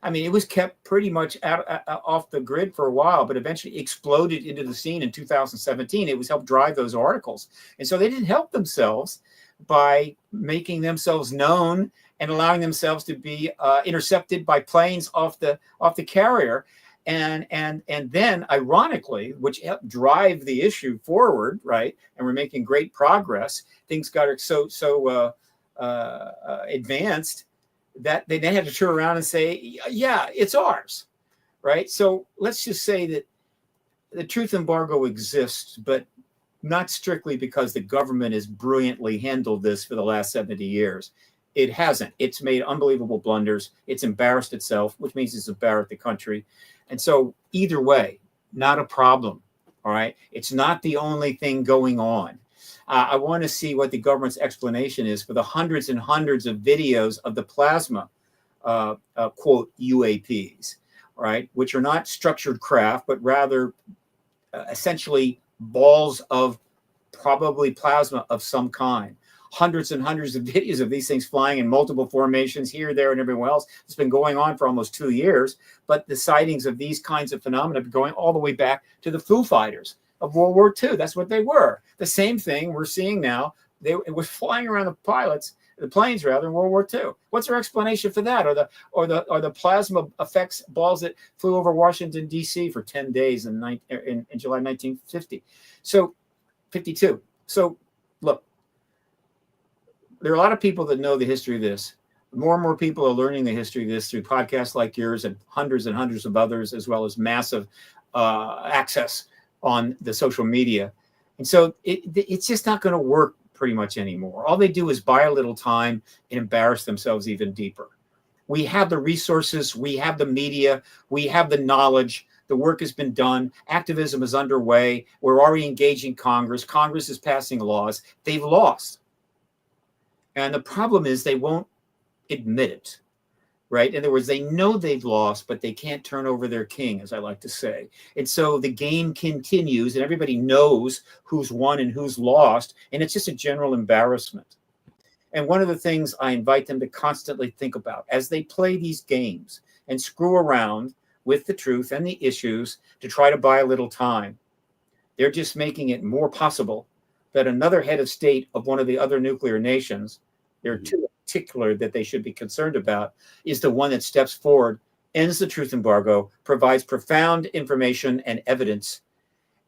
I mean, it was kept pretty much off the grid for a while, but eventually exploded into the scene in 2017. It was helped drive those articles. And so they didn't help themselves by making themselves known and allowing themselves to be intercepted by planes off the carrier. And then, ironically, which helped drive the issue forward, right? And we're making great progress. Things got so advanced that they then had to turn around and say, yeah, it's ours, right? So let's just say that the truth embargo exists, but not strictly because the government has brilliantly handled this for the last 70 years. It hasn't. It's made unbelievable blunders. It's embarrassed itself, which means it's embarrassed the country. And so either way, not a problem, all right? It's not the only thing going on. I want to see what the government's explanation is for the hundreds and hundreds of videos of the plasma, quote, UAPs, right, which are not structured craft, but rather essentially balls of probably plasma of some kind. Hundreds and hundreds of videos of these things flying in multiple formations here, there, and everywhere else. It's been going on for almost 2 years, but the sightings of these kinds of phenomena have been going all the way back to the Foo Fighters of World War II. That's what they were. The same thing we're seeing now. It was flying around the planes rather, in World War II. What's their explanation for that? Or the plasma effects balls that flew over Washington, D.C. for 10 days in July 1950. So 52. So look, there are a lot of people that know the history of this. More and more people are learning the history of this through podcasts like yours and hundreds of others, as well as massive access on the social media. And so it's just not going to work pretty much anymore. All they do is buy a little time and embarrass themselves even deeper. We have the resources, we have the media, we have the knowledge. The work has been done. Activism is underway. We're already engaging Congress. Congress is passing laws. They've lost. And the problem is they won't admit it, right? In other words, they know they've lost, but they can't turn over their king, as I like to say. And so the game continues, and everybody knows who's won and who's lost, and it's just a general embarrassment. And one of the things I invite them to constantly think about as they play these games and screw around with the truth and the issues to try to buy a little time, they're just making it more possible that another head of state of one of the other nuclear nations, there are two in particular that they should be concerned about, is the one that steps forward, ends the truth embargo, provides profound information and evidence,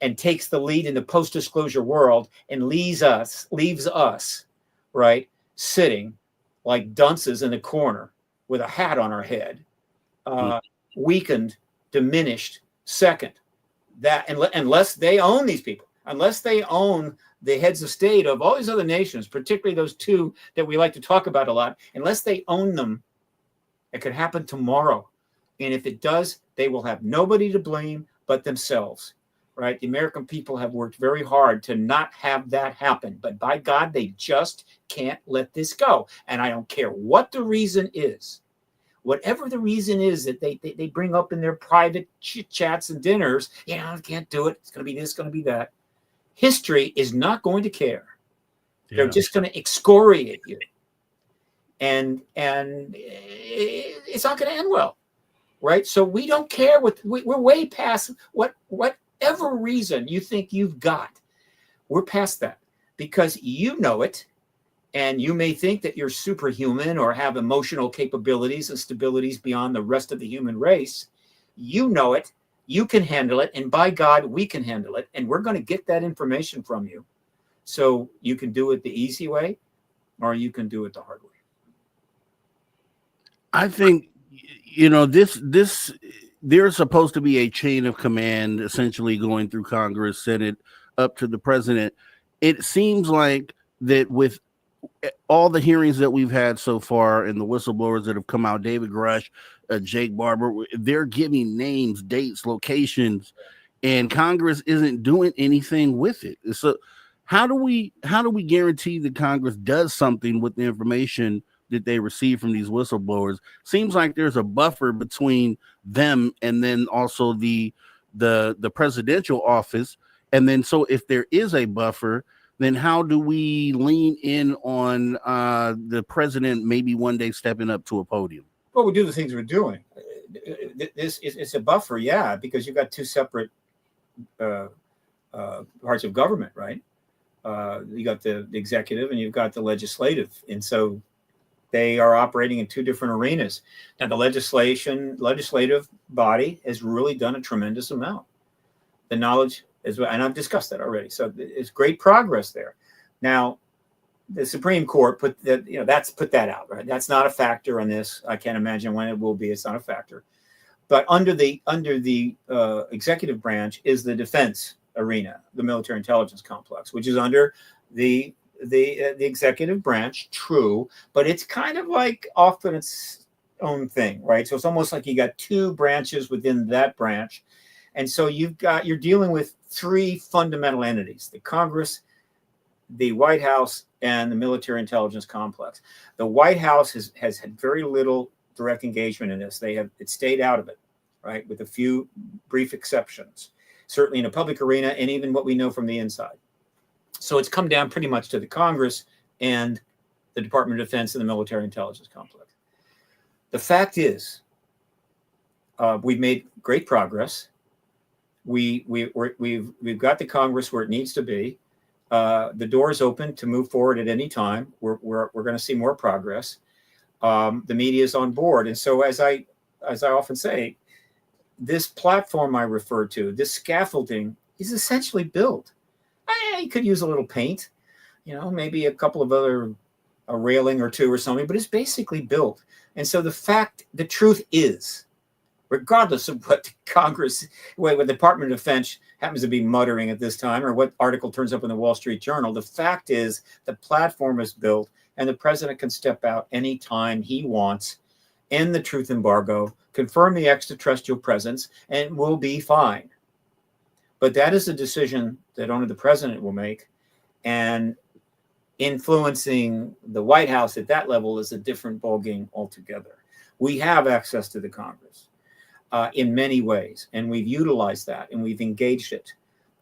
and takes the lead in the post-disclosure world and leaves us, right, sitting like dunces in the corner with a hat on our head, weakened, diminished, second. That unless they own these people, unless they own the heads of state of all these other nations, particularly those two that we like to talk about a lot, unless they own them, it could happen tomorrow. And if it does, they will have nobody to blame but themselves, right? The American people have worked very hard to not have that happen. But by God, they just can't let this go. And I don't care what the reason is. Whatever the reason is that they bring up in their private chats and dinners, I can't do it. It's going to be this, going to be that. History is not going to care. Yeah. They're just going to excoriate you. And it's not going to end well, right? So we don't care. We're way past whatever reason you think you've got. We're past that because you know it. And you may think that you're superhuman or have emotional capabilities and stabilities beyond the rest of the human race. You know it. You can handle it. And by God, we can handle it. And we're going to get that information from you. So you can do it the easy way, or you can do it the hard way. I think, there's supposed to be a chain of command essentially going through Congress, Senate, up to the president. It seems like that with all the hearings that we've had so far and the whistleblowers that have come out, David Grush, Jake Barber, they're giving names, dates, locations, and Congress isn't doing anything with it. So how do we guarantee that Congress does something with the information that they receive from these whistleblowers? Seems like there's a buffer between them and then also the presidential office. And then so if there is a buffer, then how do we lean in on the president maybe one day stepping up to a podium? Well, we do the things we're doing. It's a buffer, yeah, because you've got two separate parts of government, right? You got the executive and you've got the legislative. And so they are operating in two different arenas. Now, the legislative body has really done a tremendous amount. The knowledge is, and I've discussed that already. So it's great progress there. Now, the Supreme Court put that out, right? That's not a factor on this. I can't imagine when it will be. It's not a factor. But under the executive branch is the defense arena, the military intelligence complex, which is under the executive branch. True, but it's kind of like off in its own thing, right? So it's almost like you got two branches within that branch. And so you're dealing with three fundamental entities: the Congress, the White House, and the military intelligence complex. The White House has had very little direct engagement in this. It stayed out of it, right, with a few brief exceptions, certainly in a public arena and even what we know from the inside. So it's come down pretty much to the Congress and the Department of Defense and the military intelligence complex. The fact is, we've made great progress. We've got the Congress where it needs to be. The door is open to move forward at any time. We're going to see more progress. The media is on board, and so as I often say, this platform I refer to, this scaffolding, is essentially built. You could use a little paint, maybe a couple of a railing or two or something, but it's basically built. And so the truth is, regardless of what the Department of Defense happens to be muttering at this time, or what article turns up in the Wall Street Journal, the fact is the platform is built, and the president can step out anytime he wants, end the truth embargo, confirm the extraterrestrial presence, and we'll be fine. But that is a decision that only the president will make, and influencing the White House at that level is a different ballgame altogether. We have access to the Congress in many ways, and we've utilized that and we've engaged it.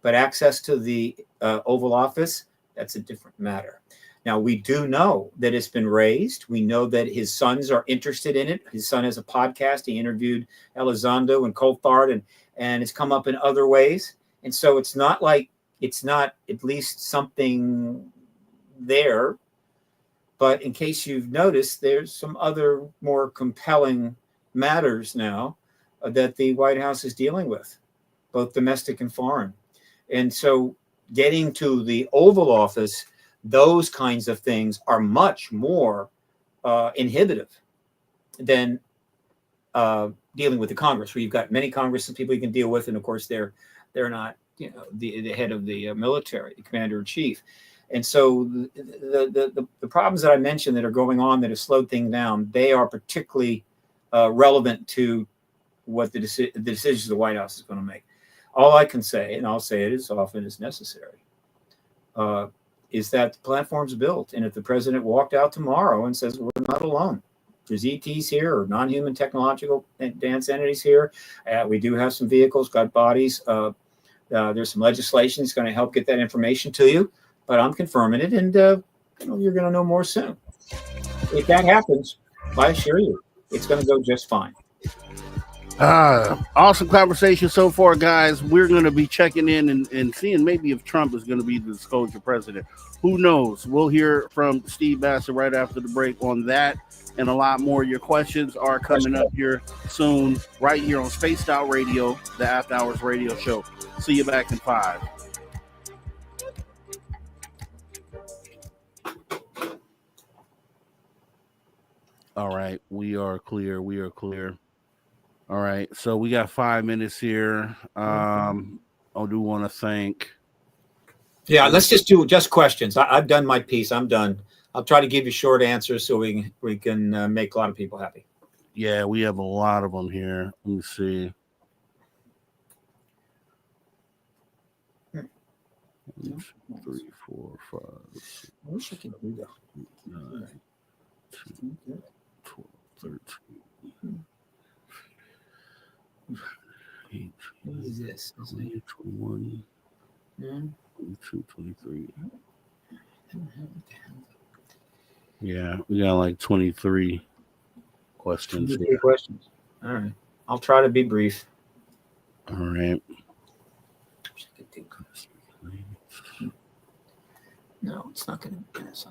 But access to the Oval Office, that's a different matter. Now, we do know that it's been raised. We know that his sons are interested in it. His son has a podcast. He interviewed Elizondo and Coulthard, and it's come up in other ways. And so it's not like it's not at least something there. But in case you've noticed, there's some other more compelling matters now that the White House is dealing with, both domestic and foreign. And so getting to the Oval Office, those kinds of things are much more inhibitive than dealing with the Congress, where you've got many Congress people you can deal with. And of course, they're not, the head of the military, the commander in chief. And so the problems that I mentioned that are going on that have slowed things down, they are particularly relevant to what the decisions the White House is going to make. All I can say, and I'll say it as often as necessary, is that the platform's built. And if the president walked out tomorrow and says, we're not alone, there's ETs here or non-human technological advanced entities here. We do have some vehicles, got bodies. There's some legislation that's going to help get that information to you. But I'm confirming it, and you're going to know more soon. If that happens, I assure you, it's going to go just fine. Awesome conversation so far, guys. We're going to be checking in and seeing maybe if Trump is going to be the disclosure president. Who knows? We'll hear from Steve Bassett right after the break on that and a lot more. Your questions are coming up here soon, right here on Spaced Out Radio, the After Hours Radio Show. See you back in 5. All right, we are clear. We are clear. All right, so we got 5 minutes here. I do want to thank. Yeah, let's just do just questions. I've done my piece. I'm done. I'll try to give you short answers so we can make a lot of people happy. Yeah, we have a lot of them here. Let me see. Yeah. 3, 4, 5. 6, I wish I could do that. 9, 10, 12, 13. 18, What is this? 20, 21, 22, 23. Yeah, we got like 23 questions. 23 questions. All right. I'll try to be brief. All right. No, it's not going to do that.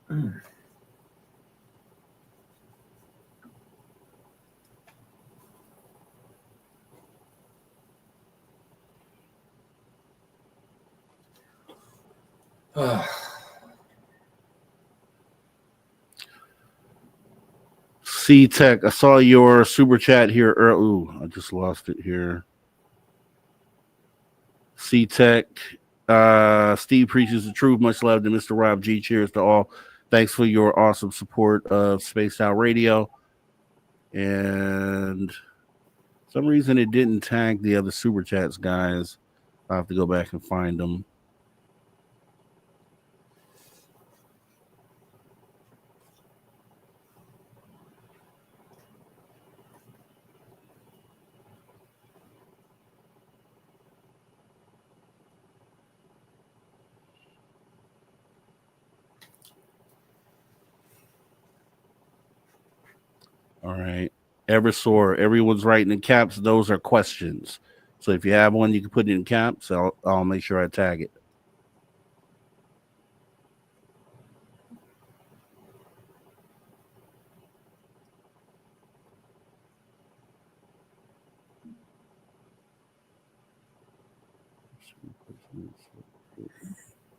All right. C-Tech, I saw your super chat here. Ooh, I just lost it here. C-Tech, Steve preaches the truth. Much love to Mr. Rob G. Cheers to all. Thanks for your awesome support of Spaced Out Radio. And for some reason it didn't tag the other super chats, guys. I'll have to go back and find them. All right. Eversore, everyone's writing in caps. Those are questions. So if you have one, you can put it in caps. I'll make sure I tag it.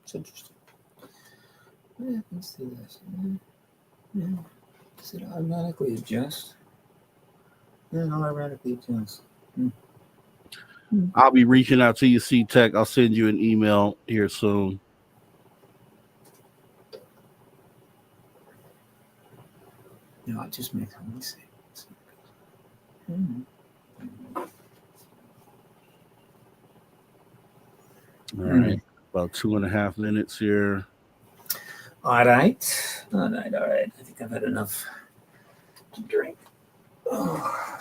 It's interesting. Yeah, let's do this. Yeah. Does it automatically adjust? Yeah, it automatically adjusts. I'll be reaching out to you, C-Tech. I'll send you an email here soon. No, I just make let me see. All right. About 2.5 minutes here. All right. I think I've had enough to drink. Oh.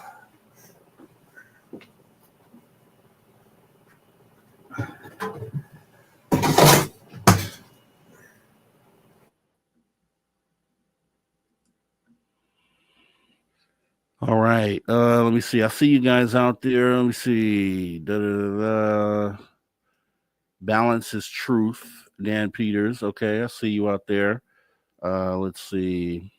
All right. Let me see. I see you guys out there. Let me see. Balance is truth. Dan Peters. Okay, I see you out there. Let's see.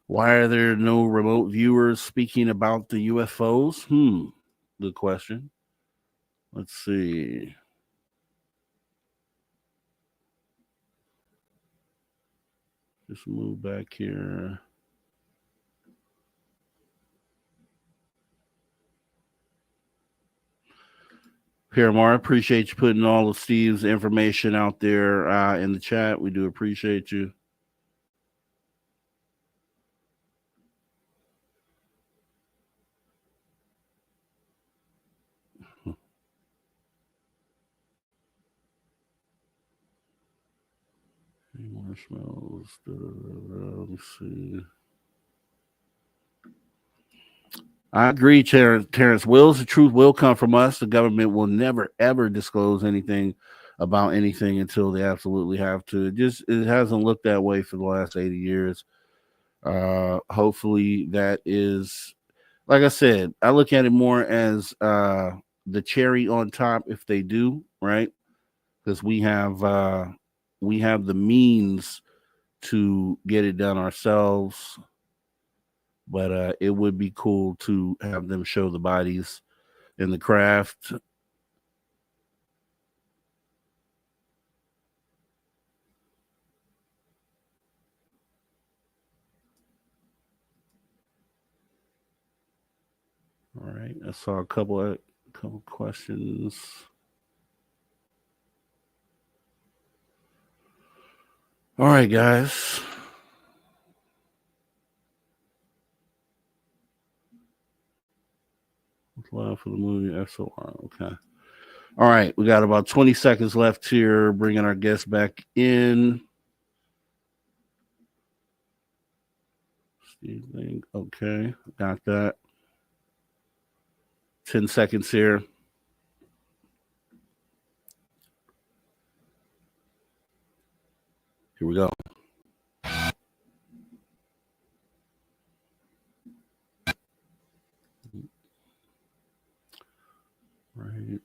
Why are there no remote viewers speaking about the UFOs? Good question. Let's see. Just move back here. Paramar, appreciate you putting all of Steve's information out there in the chat. We do appreciate you. Marshmallows. Let me see. I agree, Terrence. Wills, the truth will come from us. The government will never, ever disclose anything about anything until they absolutely have to. It hasn't looked that way for the last 80 years. Hopefully that is, like I said, I look at it more as the cherry on top if they do, right? Because we have the means to get it done ourselves. But it would be cool to have them show the bodies in the craft. All right, I saw a couple questions. All right, guys. Love for the movie SOR. Okay. All right, we got about 20 seconds left here, bringing our guests back in. Steve, okay, got that. 10 seconds here. Here we go. Right.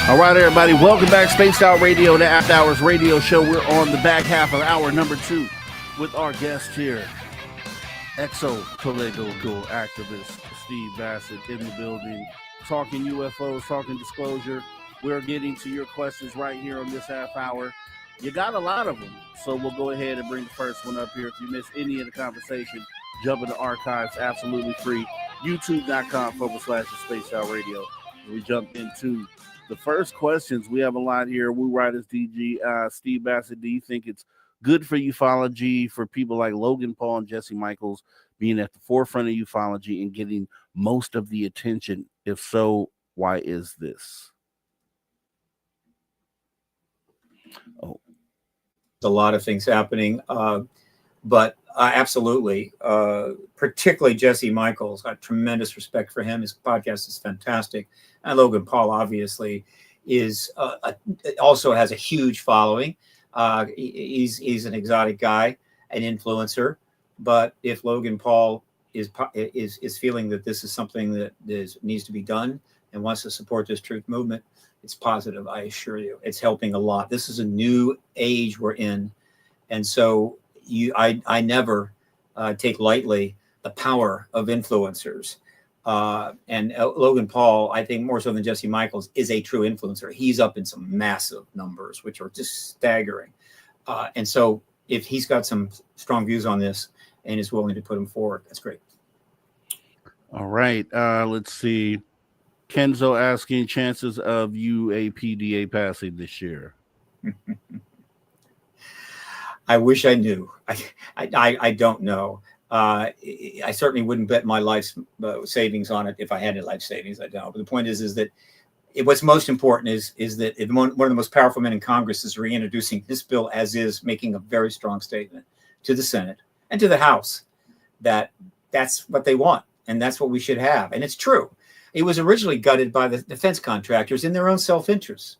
All right, everybody, welcome back. Spaced Out Radio, the After Hours radio show. We're on the back half of hour number 2 with our guest here, exopolitical activist Steve Bassett in the building, talking UFOs, talking disclosure. We're getting to your questions right here on this half hour. You got a lot of them, so we'll go ahead and bring the first one up here. If you missed any of the conversation, jump in the archives, absolutely free. YouTube.com/The Spaced Out Radio. We jumped into the first questions. We have a lot here. Woo Riders DG, Steve Bassett, do you think it's good for ufology for people like Logan Paul and Jesse Michaels being at the forefront of ufology and getting most of the attention? If so, why is this? Oh, a lot of things happening, but absolutely, particularly Jesse Michaels. I have tremendous respect for him. His podcast is fantastic. And Logan Paul, obviously, is also has a huge following. He's an exotic guy, an influencer. But if Logan Paul is feeling that this is something that needs to be done and wants to support this truth movement, it's positive. I assure you, it's helping a lot. This is a new age we're in, and so I never take lightly the power of influencers. And Logan Paul, I think more so than Jesse Michaels, is a true influencer. He's up in some massive numbers, which are just staggering. And so if he's got some strong views on this and is willing to put them forward, that's great. All right. Let's see. Kenzo asking chances of UAPDA passing this year. I wish I knew. I don't know. I certainly wouldn't bet my life savings on it if I had any life savings. I don't. But the point is that what's most important is that one of the most powerful men in Congress is reintroducing this bill as is, making a very strong statement to the Senate and to the House that that's what they want and that's what we should have. And it's true. It was originally gutted by the defense contractors in their own self-interest.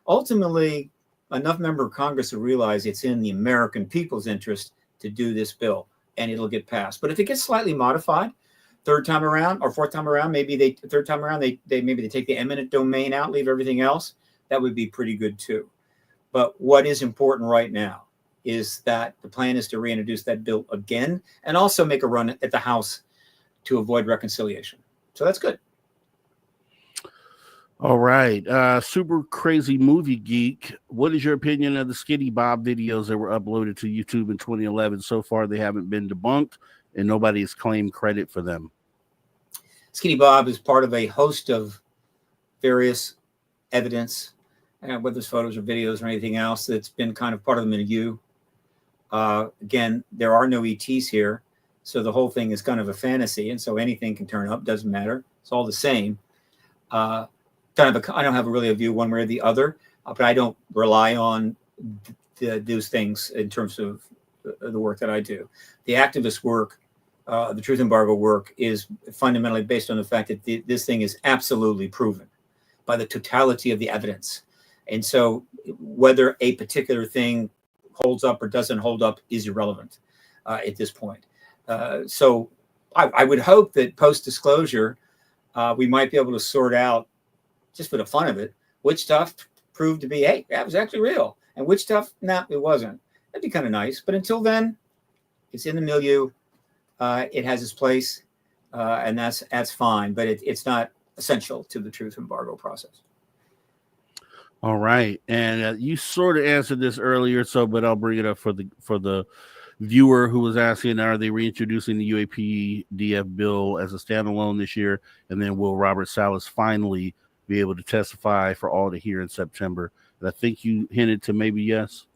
Ultimately, enough member of Congress to realize it's in the American people's interest to do this bill, and it'll get passed. But if it gets slightly modified, third time around or fourth time around, maybe they take the eminent domain out, leave everything else. That would be pretty good too. But what is important right now is that the plan is to reintroduce that bill again and also make a run at the House to avoid reconciliation. So that's good. All right. Super Crazy Movie Geek. What is your opinion of the Skinny Bob videos that were uploaded to YouTube in 2011? So far, they haven't been debunked, and nobody has claimed credit for them. Skinny Bob is part of a host of various evidence, whether it's photos or videos or anything else, that's been kind of part of the milieu. Again, there are no ETs here, so the whole thing is kind of a fantasy, and so anything can turn up. Doesn't matter. It's all the same. I don't have really a view one way or the other, but I don't rely on those things in terms of the work that I do. The activist work, the truth embargo work, is fundamentally based on the fact that this thing is absolutely proven by the totality of the evidence. And so whether a particular thing holds up or doesn't hold up is irrelevant at this point. So I would hope that post-disclosure, we might be able to sort out, just for the fun of it, which stuff proved to be, hey, that was actually real, and which stuff, nah, it wasn't. That'd be kind of nice. But until then, it's in the milieu. It has its place, and that's fine. But it's not essential to the truth embargo process. All right, and you sort of answered this earlier, but I'll bring it up for the viewer who was asking, are they reintroducing the UAPDF bill as a standalone this year? And then will Robert Salas finally be able to testify for all to hear in September? And I think you hinted to maybe yes.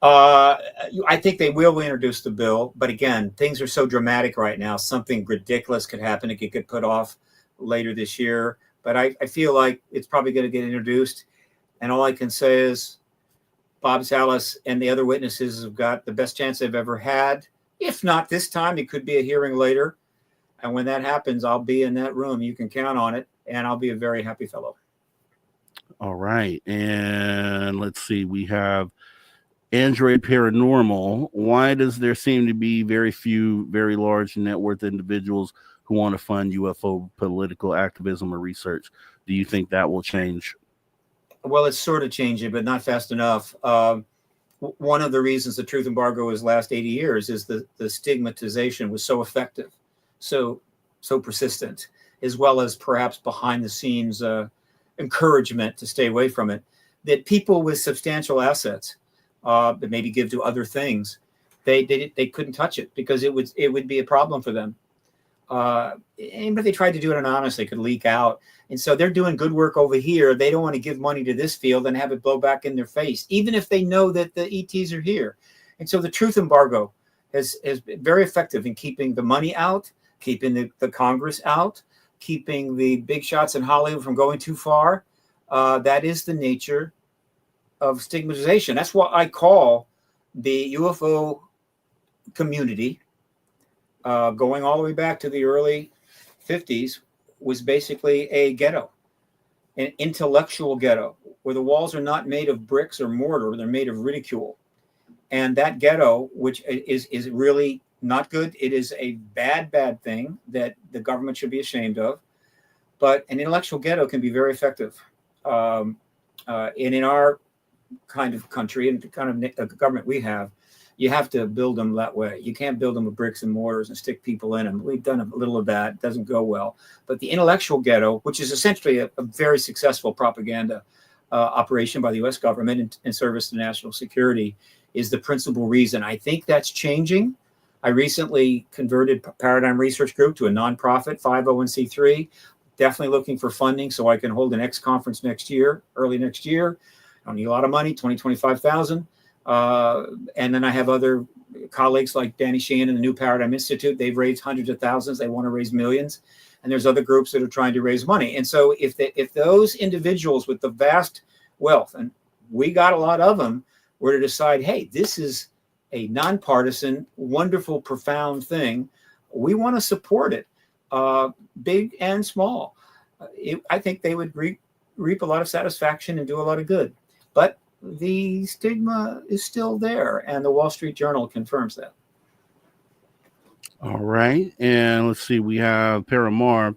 I think they will introduce the bill, but again, things are so dramatic right now. Something ridiculous could happen. It could get put off later this year, but I feel like it's probably going to get introduced. And all I can say is Bob Salas and the other witnesses have got the best chance they've ever had. If not this time, it could be a hearing later. And when that happens, I'll be in that room. You can count on it. And I'll be a very happy fellow. All right. And let's see. We have Android Paranormal. Why does there seem to be very few very large net worth individuals who want to fund UFO political activism or research? Do you think that will change? Well, it's sort of changing, but not fast enough. One of the reasons the truth embargo has lasted 80 years is the stigmatization was so effective, so persistent, as well as perhaps behind the scenes encouragement to stay away from it, that people with substantial assets that maybe give to other things, they couldn't touch it because it would be a problem for them. But they tried to do it anonymously, it could leak out. And so they're doing good work over here. They don't want to give money to this field and have it blow back in their face, even if they know that the ETs are here. And so the truth embargo has been very effective in keeping the money out, keeping the Congress out, keeping the big shots in Hollywood from going too far. That is the nature of stigmatization. That's what I call the UFO community, going all the way back to the early 50s, was basically a ghetto, an intellectual ghetto, where the walls are not made of bricks or mortar, they're made of ridicule. And that ghetto, which is really not good, it is a bad thing that the government should be ashamed of. But an intellectual ghetto can be very effective. And in our kind of country and the kind of government we have, you have to build them that way. You can't build them with bricks and mortars and stick people in them. We've done a little of that. It doesn't go well. But the intellectual ghetto, which is essentially a very successful propaganda operation by the U.S. government in service to national security, is the principal reason. I think that's changing. I recently converted Paradigm Research Group to a nonprofit, 501c3. Definitely looking for funding so I can hold an X conference next year, early next year. I don't need a lot of money, $25,000. And then I have other colleagues like Danny Sheehan and the New Paradigm Institute. They've raised hundreds of thousands. They want to raise millions. And there's other groups that are trying to raise money. And so if those individuals with the vast wealth, and we got a lot of them, were to decide, hey, this is a nonpartisan, wonderful, profound thing, we want to support it, big and small. I think they would reap a lot of satisfaction and do a lot of good. But the stigma is still there, and the Wall Street Journal confirms that. All right. And let's see, we have Paramar.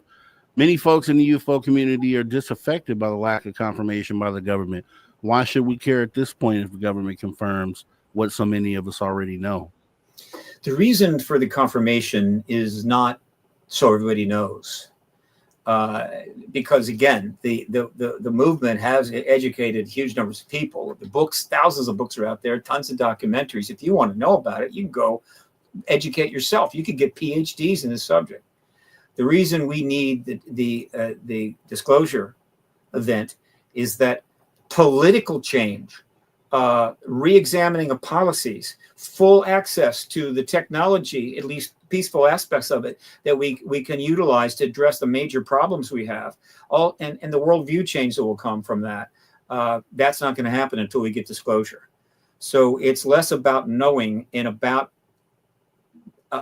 Many folks in the UFO community are disaffected by the lack of confirmation by the government. Why should we care at this point if the government confirms what so many of us already know? The reason for the confirmation is not so everybody knows. Because again, the movement has educated huge numbers of people. The books, thousands of books are out there, tons of documentaries. If you want to know about it, you can go educate yourself. You could get PhDs in this subject. The reason we need the disclosure event is that political change, re-examining of policies, full access to the technology, at least peaceful aspects of it, that we can utilize to address the major problems we have, and the worldview change that will come from that. That's not going to happen until we get disclosure. So it's less about knowing and about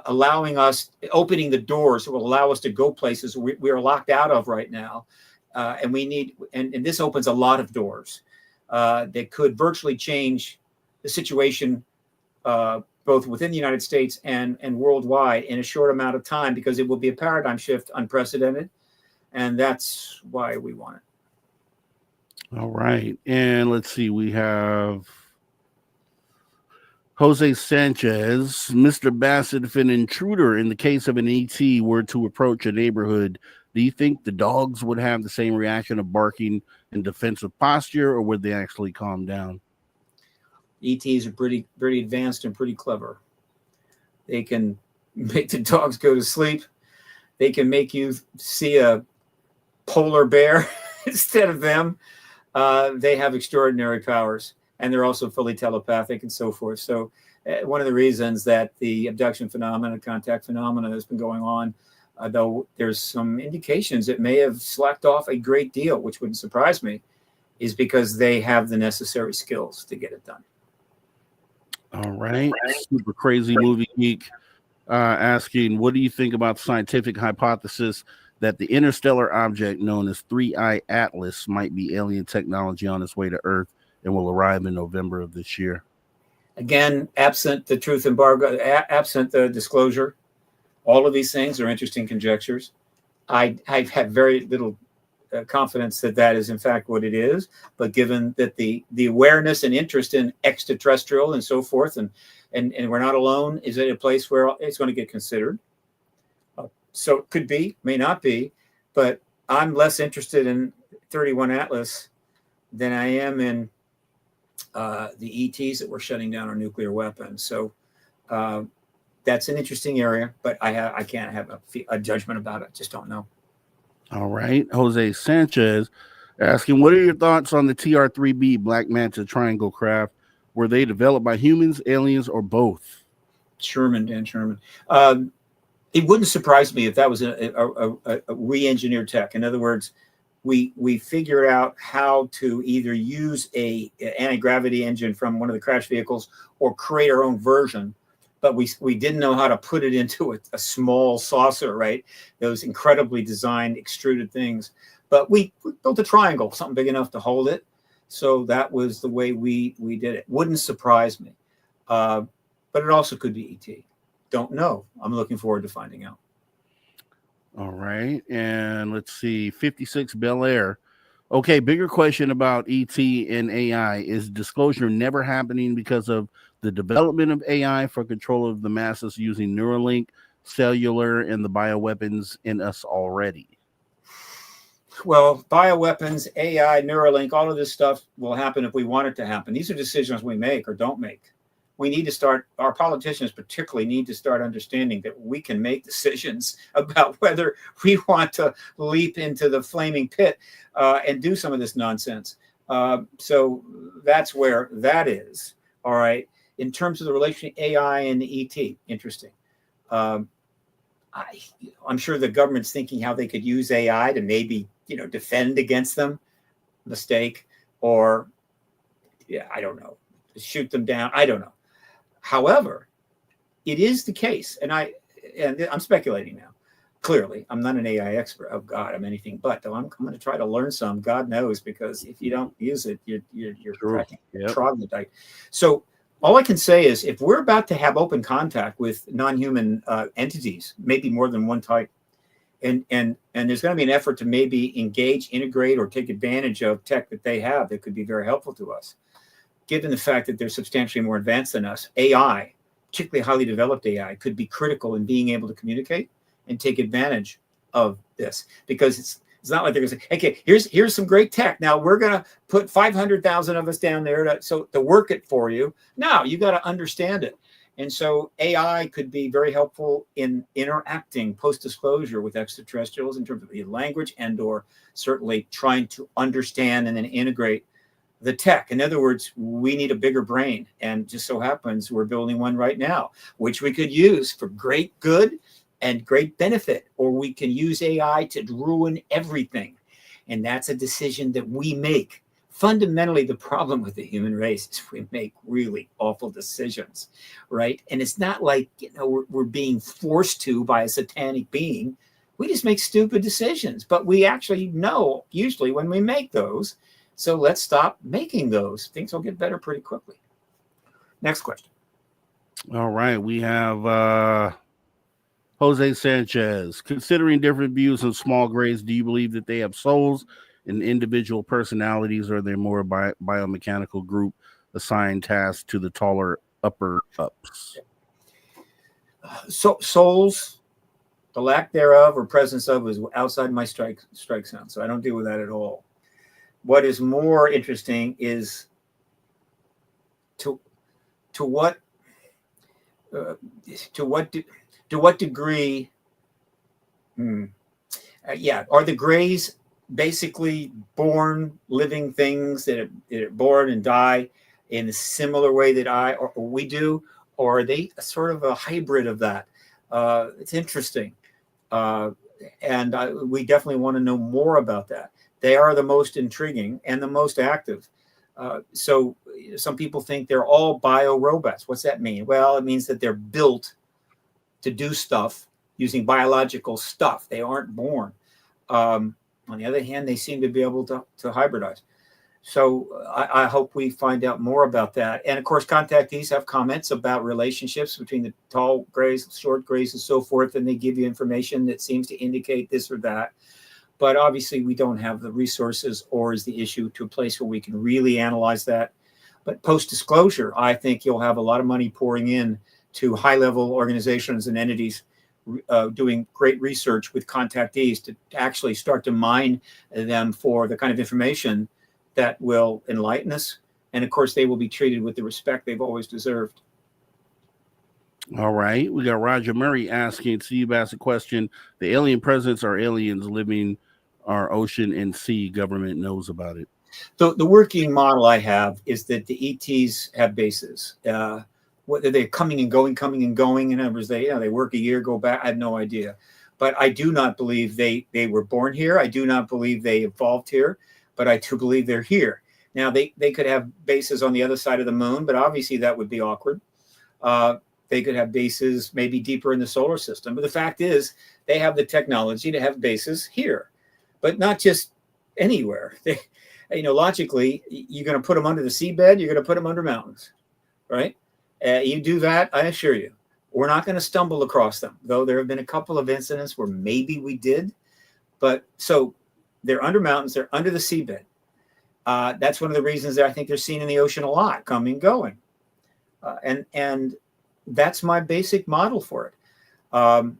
allowing us, opening the doors that will allow us to go places we are locked out of right now. And we need, and this opens a lot of doors that could virtually change the situation both within the United States and worldwide in a short amount of time, because it will be a paradigm shift, unprecedented. And that's why we want it. All right. And let's see, we have Jose Sanchez. Mr. Bassett, if an intruder in the case of an ET were to approach a neighborhood, do you think the dogs would have the same reaction of barking in defensive posture, or would they actually calm down? ETs are pretty advanced and pretty clever. They can make the dogs go to sleep. They can make you see a polar bear instead of them. They have extraordinary powers, and they're also fully telepathic and so forth. So one of the reasons that the abduction phenomena, contact phenomena has been going on, though there's some indications it may have slacked off a great deal, which wouldn't surprise me, is because they have the necessary skills to get it done. All right. Super crazy movie geek asking, what do you think about the scientific hypothesis that the interstellar object known as 3I Atlas might be alien technology on its way to Earth and will arrive in November of this year? Again, absent the truth embargo, absent the disclosure, all of these things are interesting conjectures. I've had very little confidence that that is in fact what it is, but given that the awareness and interest in extraterrestrial and so forth, and we're not alone, is it a place where it's going to get considered? So it could be, may not be, but I'm less interested in 31 Atlas than I am in the ETs that were shutting down our nuclear weapons. So that's an interesting area, but I can't have a judgment about it. Just don't know. All right. Jose Sanchez asking, what are your thoughts on the TR-3B Black Manta Triangle craft? Were they developed by humans, aliens, or both? Dan Sherman. It wouldn't surprise me if that was a re-engineered tech. In other words, we figured out how to either use an anti-gravity engine from one of the crash vehicles or create our own version. But we didn't know how to put it into a small saucer, right? Those incredibly designed, extruded things. But we built a triangle, something big enough to hold it. So that was the way we did it. Wouldn't surprise me. But it also could be ET. Don't know. I'm looking forward to finding out. All right. And let's see, 56 Bel Air. Okay, bigger question about ET and AI. Is disclosure never happening because of the development of AI for control of the masses using Neuralink, cellular, and the bioweapons in us already? Well, bioweapons, AI, Neuralink, all of this stuff will happen if we want it to happen. These are decisions we make or don't make. We need to start, our politicians particularly need to start understanding that we can make decisions about whether we want to leap into the flaming pit and do some of this nonsense. So that's where that is. All right. In terms of the relation to AI and the ET, interesting. I'm sure the government's thinking how they could use AI to maybe, defend against them, mistake, or I don't know, shoot them down. I don't know. However, it is the case, and I'm speculating now. Clearly, I'm not an AI expert. Oh God, I'm anything but. Though I'm going to try to learn some. God knows, because if you don't use it, you're troglodyte. So all I can say is, if we're about to have open contact with non-human entities, maybe more than one type, and there's going to be an effort to maybe engage, integrate, or take advantage of tech that they have that could be very helpful to us. Given the fact that they're substantially more advanced than us, AI, particularly highly developed AI, could be critical in being able to communicate and take advantage of this. Because it's not like they're going to say, okay, here's some great tech. Now we're going to put 500,000 of us down there to work it for you. No, you got to understand it. And so AI could be very helpful in interacting post-disclosure with extraterrestrials in terms of the language and or certainly trying to understand and then integrate the tech. In other words, we need a bigger brain, and just so happens we're building one right now, which we could use for great good and great benefit, or we can use AI to ruin everything. And that's a decision that we make fundamentally, the problem with the human race is we make really awful decisions, right? And it's not like, we're being forced to by a satanic being. We just make stupid decisions, but we actually know usually when we make those. So let's stop making those. Things will get better pretty quickly. Next question. All right. We have Jose Sanchez. Considering different views on small grays, do you believe that they have souls and individual personalities, or they're more biomechanical group assigned tasks to the taller upper ups? So souls, the lack thereof or presence of, is outside my strike zone. So I don't deal with that at all. What is more interesting is to what degree are the grays basically born living things that are born and die in a similar way that or we do, or are they sort of a hybrid of that? It's interesting, and we definitely want to know more about that. They are the most intriguing and the most active. So some people think they're all bio-robots. What's that mean? Well, it means that they're built to do stuff using biological stuff. They aren't born. On the other hand, they seem to be able to hybridize. So I hope we find out more about that. And of course, contactees have comments about relationships between the tall grays, short grays, and so forth, and they give you information that seems to indicate this or that. But obviously, we don't have the resources, or is the issue to a place where we can really analyze that. But post-disclosure, I think you'll have a lot of money pouring in to high-level organizations and entities doing great research with contactees to actually start to mine them for the kind of information that will enlighten us. And of course, they will be treated with the respect they've always deserved. All right. We got Roger Murray asking, to you, Bassett, question. The alien presence are aliens living our ocean and sea. Government knows about it. The working model I have is that the ETs have bases. Whether they're coming and going. In other words, they work a year, go back. I have no idea. But I do not believe they were born here. I do not believe they evolved here. But I do believe they're here. Now, they could have bases on the other side of the moon, but obviously that would be awkward. They could have bases maybe deeper in the solar system. But the fact is, they have the technology to have bases here, but not just anywhere. Logically, you're going to put them under the seabed. You're going to put them under mountains, right? You do that, I assure you, we're not going to stumble across them, though there have been a couple of incidents where maybe we did. But so they're under mountains, they're under the seabed. That's one of the reasons that I think they're seen in the ocean a lot, coming, going. And that's my basic model for it. But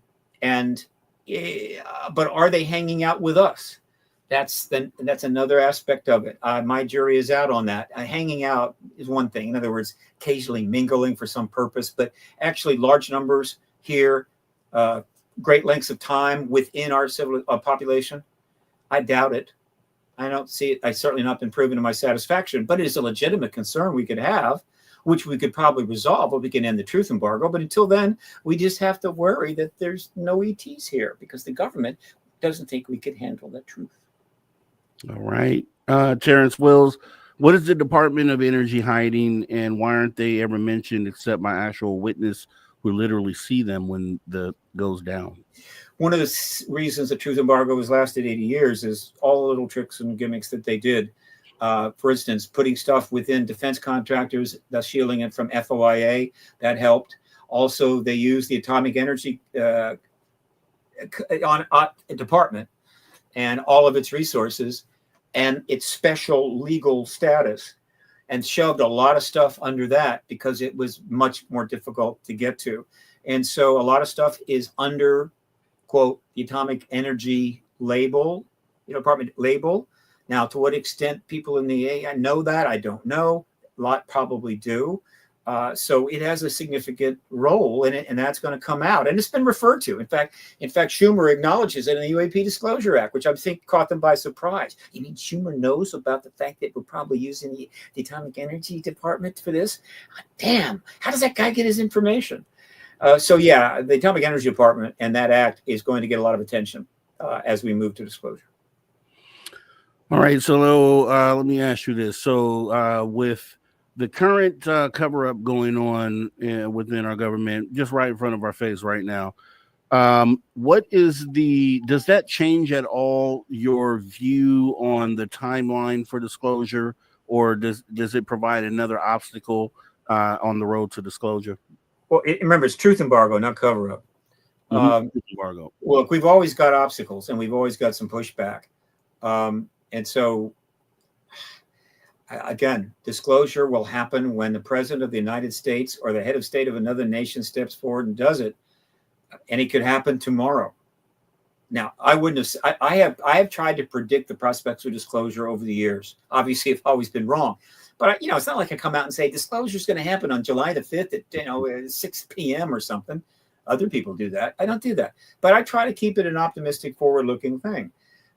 are they hanging out with us? That's another aspect of it. My jury is out on that. Hanging out is one thing. In other words, occasionally mingling for some purpose, but actually large numbers here, great lengths of time within our civil population, I doubt it. I don't see it. It's certainly not been proven to my satisfaction, but it is a legitimate concern we could have, which we could probably resolve if we can end the truth embargo. But until then, we just have to worry that there's no ETs here because the government doesn't think we could handle the truth. All right. Terrence Wills, what is the Department of Energy hiding, and why aren't they ever mentioned except by actual witness who literally see them when the goes down? One of the reasons the truth embargo has lasted 80 years is all the little tricks and gimmicks that they did. For instance, putting stuff within defense contractors, thus shielding it from FOIA, that helped. Also, they used the Atomic Energy Department and all of its resources and its special legal status and shoved a lot of stuff under that because it was much more difficult to get to. And so a lot of stuff is under, quote, the Atomic Energy label, department label. Now, to what extent people in the AI know that, I don't know. A lot probably do. So it has a significant role in it, and that's going to come out. And it's been referred to. In fact, Schumer acknowledges it in the UAP Disclosure Act, which I think caught them by surprise. You mean Schumer knows about the fact that we're probably using the Atomic Energy Department for this? Damn, how does that guy get his information? So yeah, the Atomic Energy Department and that act is going to get a lot of attention as we move to disclosure. All right, so let me ask you this. So with the current cover up going on within our government, just right in front of our face right now, does that change at all your view on the timeline for disclosure, or does it provide another obstacle on the road to disclosure? Well, remember, it's truth embargo, not cover up. Embargo. Look, we've always got obstacles and we've always got some pushback. And so, again, disclosure will happen when the president of the United States or the head of state of another nation steps forward and does it. And it could happen tomorrow. Now, I wouldn't have. I have tried to predict the prospects of disclosure over the years. Obviously, I've always been wrong. But it's not like I come out and say disclosure is going to happen on July the 5th at 6 p.m. or something. Other people do that. I don't do that. But I try to keep it an optimistic, forward-looking thing.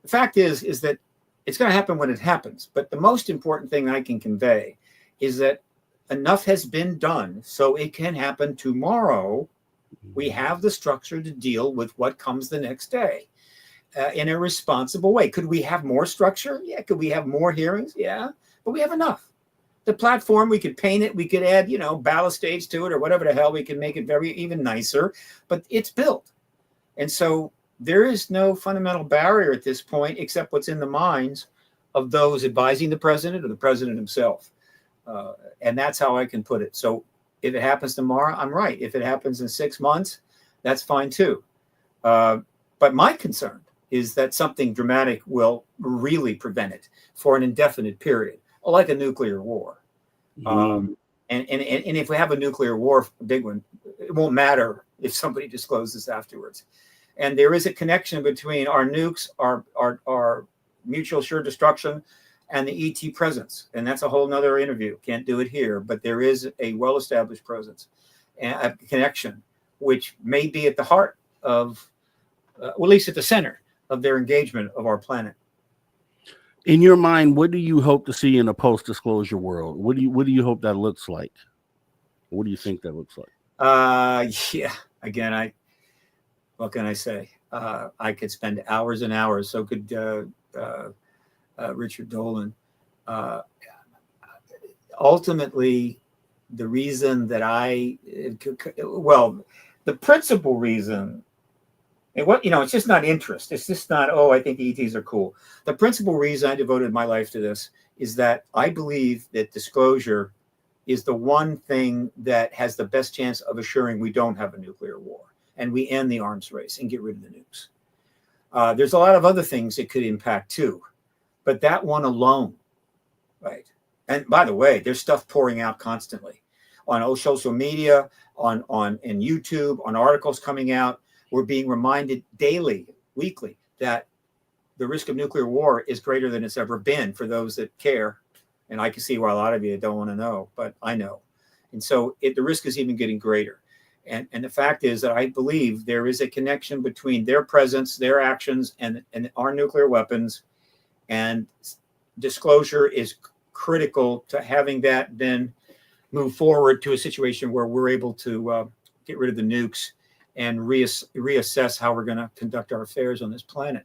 The fact is that it's going to happen when it happens. But the most important thing I can convey is that enough has been done so it can happen tomorrow. We have the structure to deal with what comes the next day in a responsible way. Could we have more structure? Yeah. Could we have more hearings? Yeah. But we have enough. The platform, we could paint it. We could add, ballast stage to it or whatever the hell. We can make it even nicer. But it's built. And so there is no fundamental barrier at this point except what's in the minds of those advising the president or the president himself. And that's how I can put it. So if it happens tomorrow, I'm right. If it happens in 6 months, that's fine too. But my concern is that something dramatic will really prevent it for an indefinite period, like a nuclear war. And if we have a nuclear war, a big one, it won't matter if somebody discloses afterwards. And there is a connection between our nukes, our mutual assured destruction, and the ET presence. And that's a whole nother interview. Can't do it here, but there is a well-established presence and a connection, which may be at the heart of, at least at the center of their engagement of our planet. In your mind, what do you hope to see in a post-disclosure world? What do you hope that looks like? What do you think that looks like? Yeah. Again, what can I say? I could spend hours and hours. So could Richard Dolan. Ultimately, the reason that the principal reason, it's just not interest. It's just not, I think ETs are cool. The principal reason I devoted my life to this is that I believe that disclosure is the one thing that has the best chance of assuring we don't have a nuclear war and we end the arms race and get rid of the nukes. There's a lot of other things it could impact too, but that one alone, right? And by the way, there's stuff pouring out constantly on social media, on YouTube, on articles coming out. We're being reminded daily, weekly, that the risk of nuclear war is greater than it's ever been for those that care. And I can see why a lot of you don't want to know, but I know. And so the risk is even getting greater. And the fact is that I believe there is a connection between their presence, their actions, and our nuclear weapons. And disclosure is critical to having that then move forward to a situation where we're able to get rid of the nukes and reassess how we're going to conduct our affairs on this planet.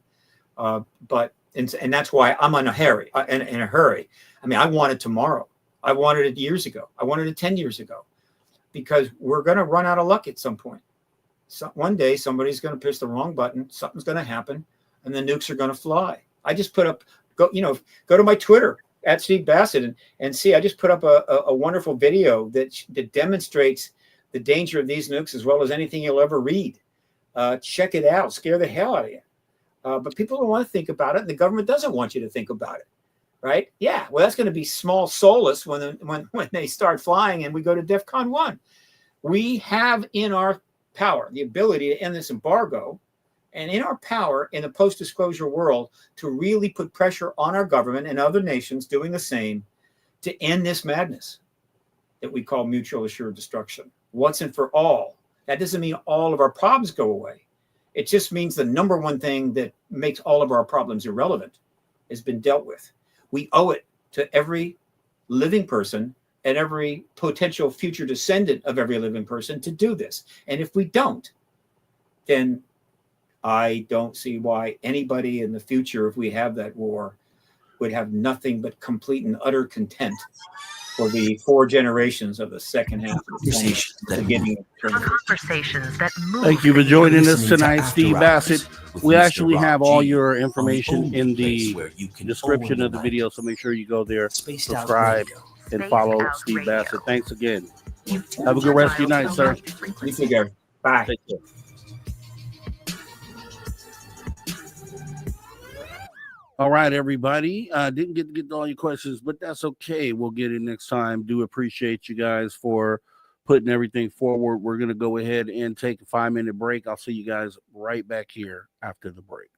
But that's why I'm in a hurry. In a hurry. I mean, I want it tomorrow. I wanted it years ago. I wanted it 10 years ago, because we're going to run out of luck at some point. So one day somebody's going to push the wrong button. Something's going to happen, and the nukes are going to fly. I just put up go to my Twitter at Steve Bassett and see. I just put up a wonderful video that demonstrates the danger of these nukes as well as anything you'll ever read. Check it out. Scare the hell out of you. But people don't want to think about it, and the government doesn't want you to think about it, right? Yeah, well, that's going to be small solace when they start flying and we go to DEFCON 1. We have in our power the ability to end this embargo, and in our power in the post-disclosure world to really put pressure on our government and other nations doing the same to end this madness that we call mutual assured destruction. Once and for all. That doesn't mean all of our problems go away. It just means the number one thing that makes all of our problems irrelevant has been dealt with. We owe it to every living person and every potential future descendant of every living person to do this. And if we don't, then I don't see why anybody in the future, if we have that war, would have nothing but complete and utter contempt for the 4 generations of the second half of the 20th, beginning of the 20th. Conversations that move. Thank you for the joining needle. us tonight, Steve Bassett. We actually have all your information in the description of the video, so make sure you go there, subscribe, and follow Steve Bassett. Thanks again. Have a good rest of your night, sir. You too, Gary. Bye. Take care. All right, everybody. Didn't get to get to all your questions, but that's okay. We'll get it next time. Do appreciate you guys for putting everything forward. We're going to go ahead and take a 5-minute break. I'll see you guys right back here after the break.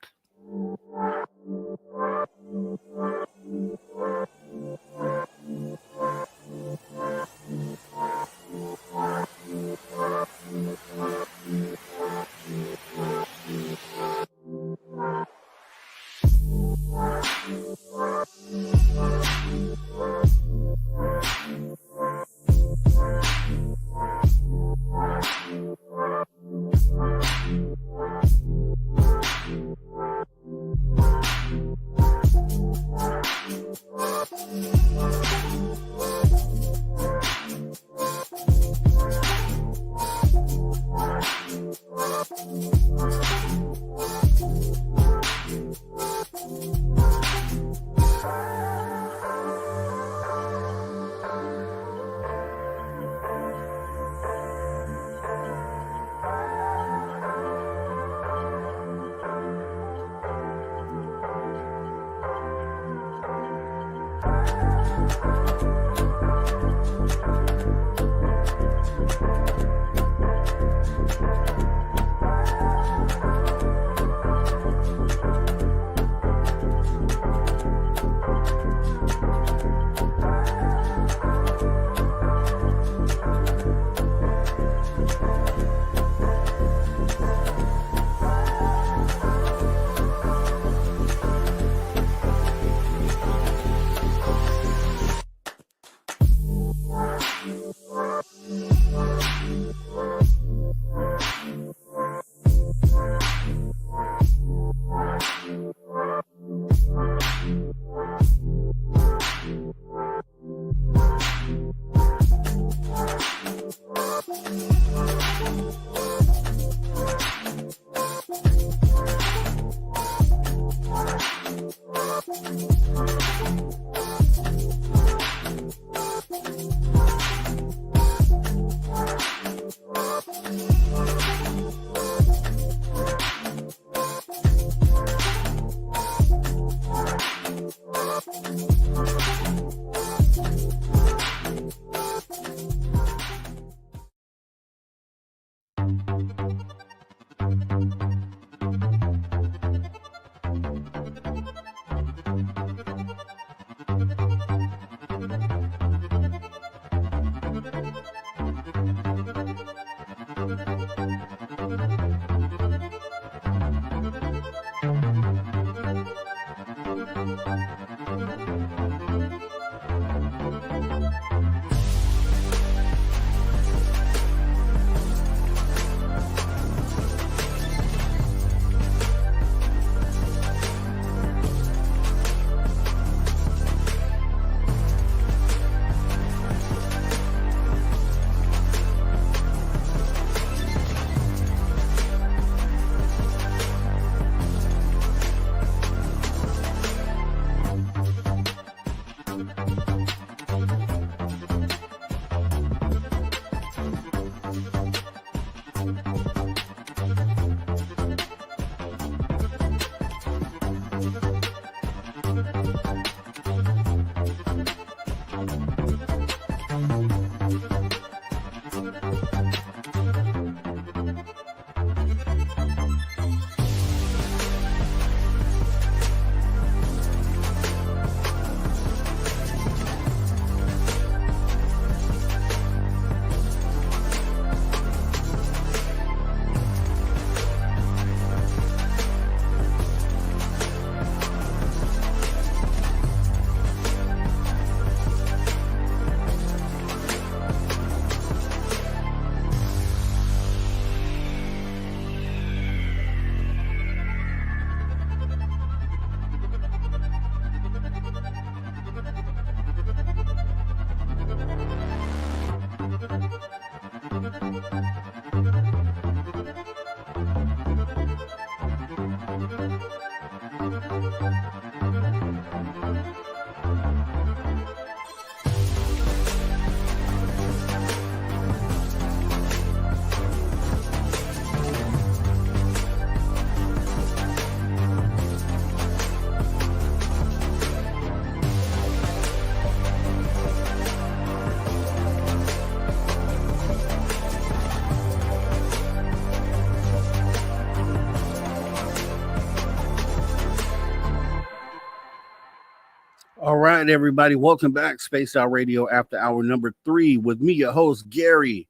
All right, everybody. Welcome back. Spaced Out Radio After Hour number 3 with me, your host, Gary,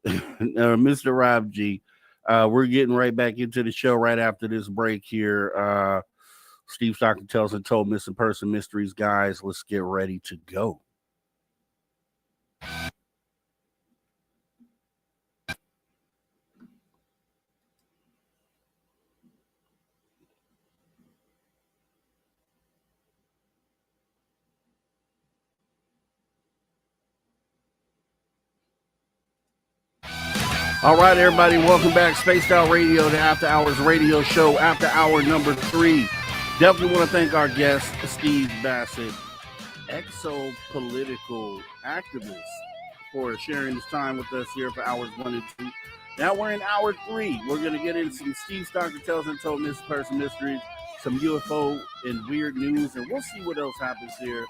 Mr. Rob G. We're getting right back into the show right after this break here. Steve Stockton tells and told missing person mysteries. Guys, let's get ready to go. All right, everybody, welcome back. Spaced Out Radio, the After Hours radio show, After Hour number 3. Definitely want to thank our guest, Steve Bassett, exopolitical activist, for sharing his time with us here for hours 1 and 2. Now we're in hour 3. We're going to get into some Steve Stockton Tells and Told Missing Person Mysteries, some UFO and weird news, and we'll see what else happens here.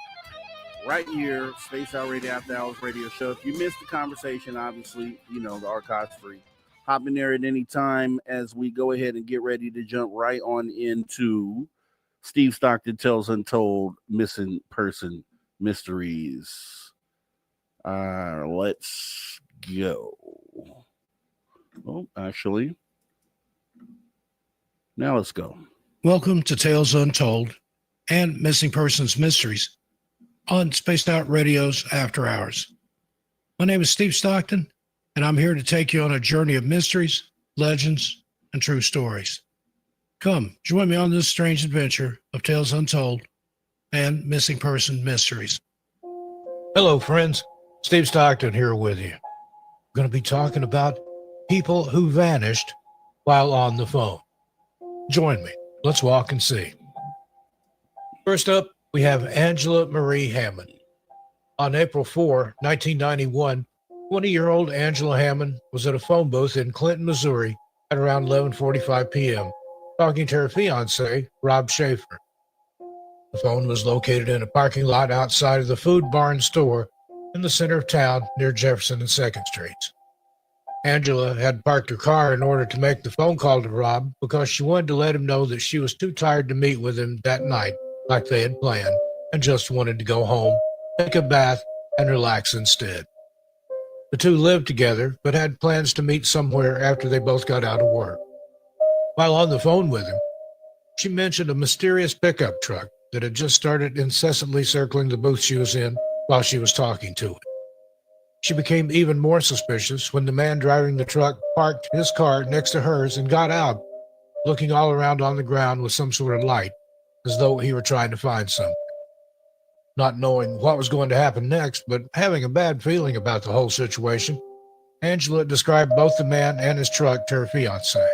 Right here, Space Out Radio After Hours radio show. If you missed the conversation, obviously, you know, the archive's free. Hop in there at any time as we go ahead and get ready to jump right on into Steve Stockton Tells Untold Missing Person Mysteries. Let's go. Oh, actually, now let's go. Welcome to Tales Untold and Missing Persons Mysteries on Spaced Out Radio's After Hours. My name is Steve Stockton, and I'm here to take you on a journey of mysteries, legends, and true stories. Come, join me on this strange adventure of Tales Untold and Missing Person Mysteries. Hello, friends. Steve Stockton here with you. We're going to be talking about people who vanished while on the phone. Join me. Let's walk and see. First up, we have Angela Marie Hammond. On April 4, 1991, 20-year-old Angela Hammond was at a phone booth in Clinton, Missouri at around 11:45 p.m., talking to her fiancé, Rob Schaefer. The phone was located in a parking lot outside of the Food Barn store in the center of town near Jefferson and 2nd Streets. Angela had parked her car in order to make the phone call to Rob because she wanted to let him know that she was too tired to meet with him that night like they had planned, and just wanted to go home, take a bath, and relax instead. The two lived together, but had plans to meet somewhere after they both got out of work. While on the phone with him, she mentioned a mysterious pickup truck that had just started incessantly circling the booth she was in while she was talking to it. She became even more suspicious when the man driving the truck parked his car next to hers and got out, looking all around on the ground with some sort of light, as though he were trying to find something. Not knowing what was going to happen next, but having a bad feeling about the whole situation, Angela described both the man and his truck to her fiancé.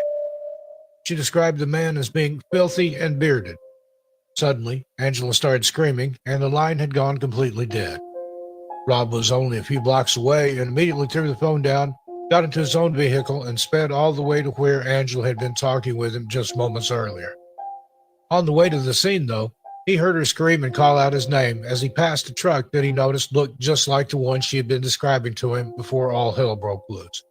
She described the man as being filthy and bearded. Suddenly, Angela started screaming, and the line had gone completely dead. Rob was only a few blocks away and immediately threw the phone down, got into his own vehicle, and sped all the way to where Angela had been talking with him just moments earlier. On the way to the scene, though, he heard her scream and call out his name as he passed a truck that he noticed looked just like the one she had been describing to him before all hell broke loose.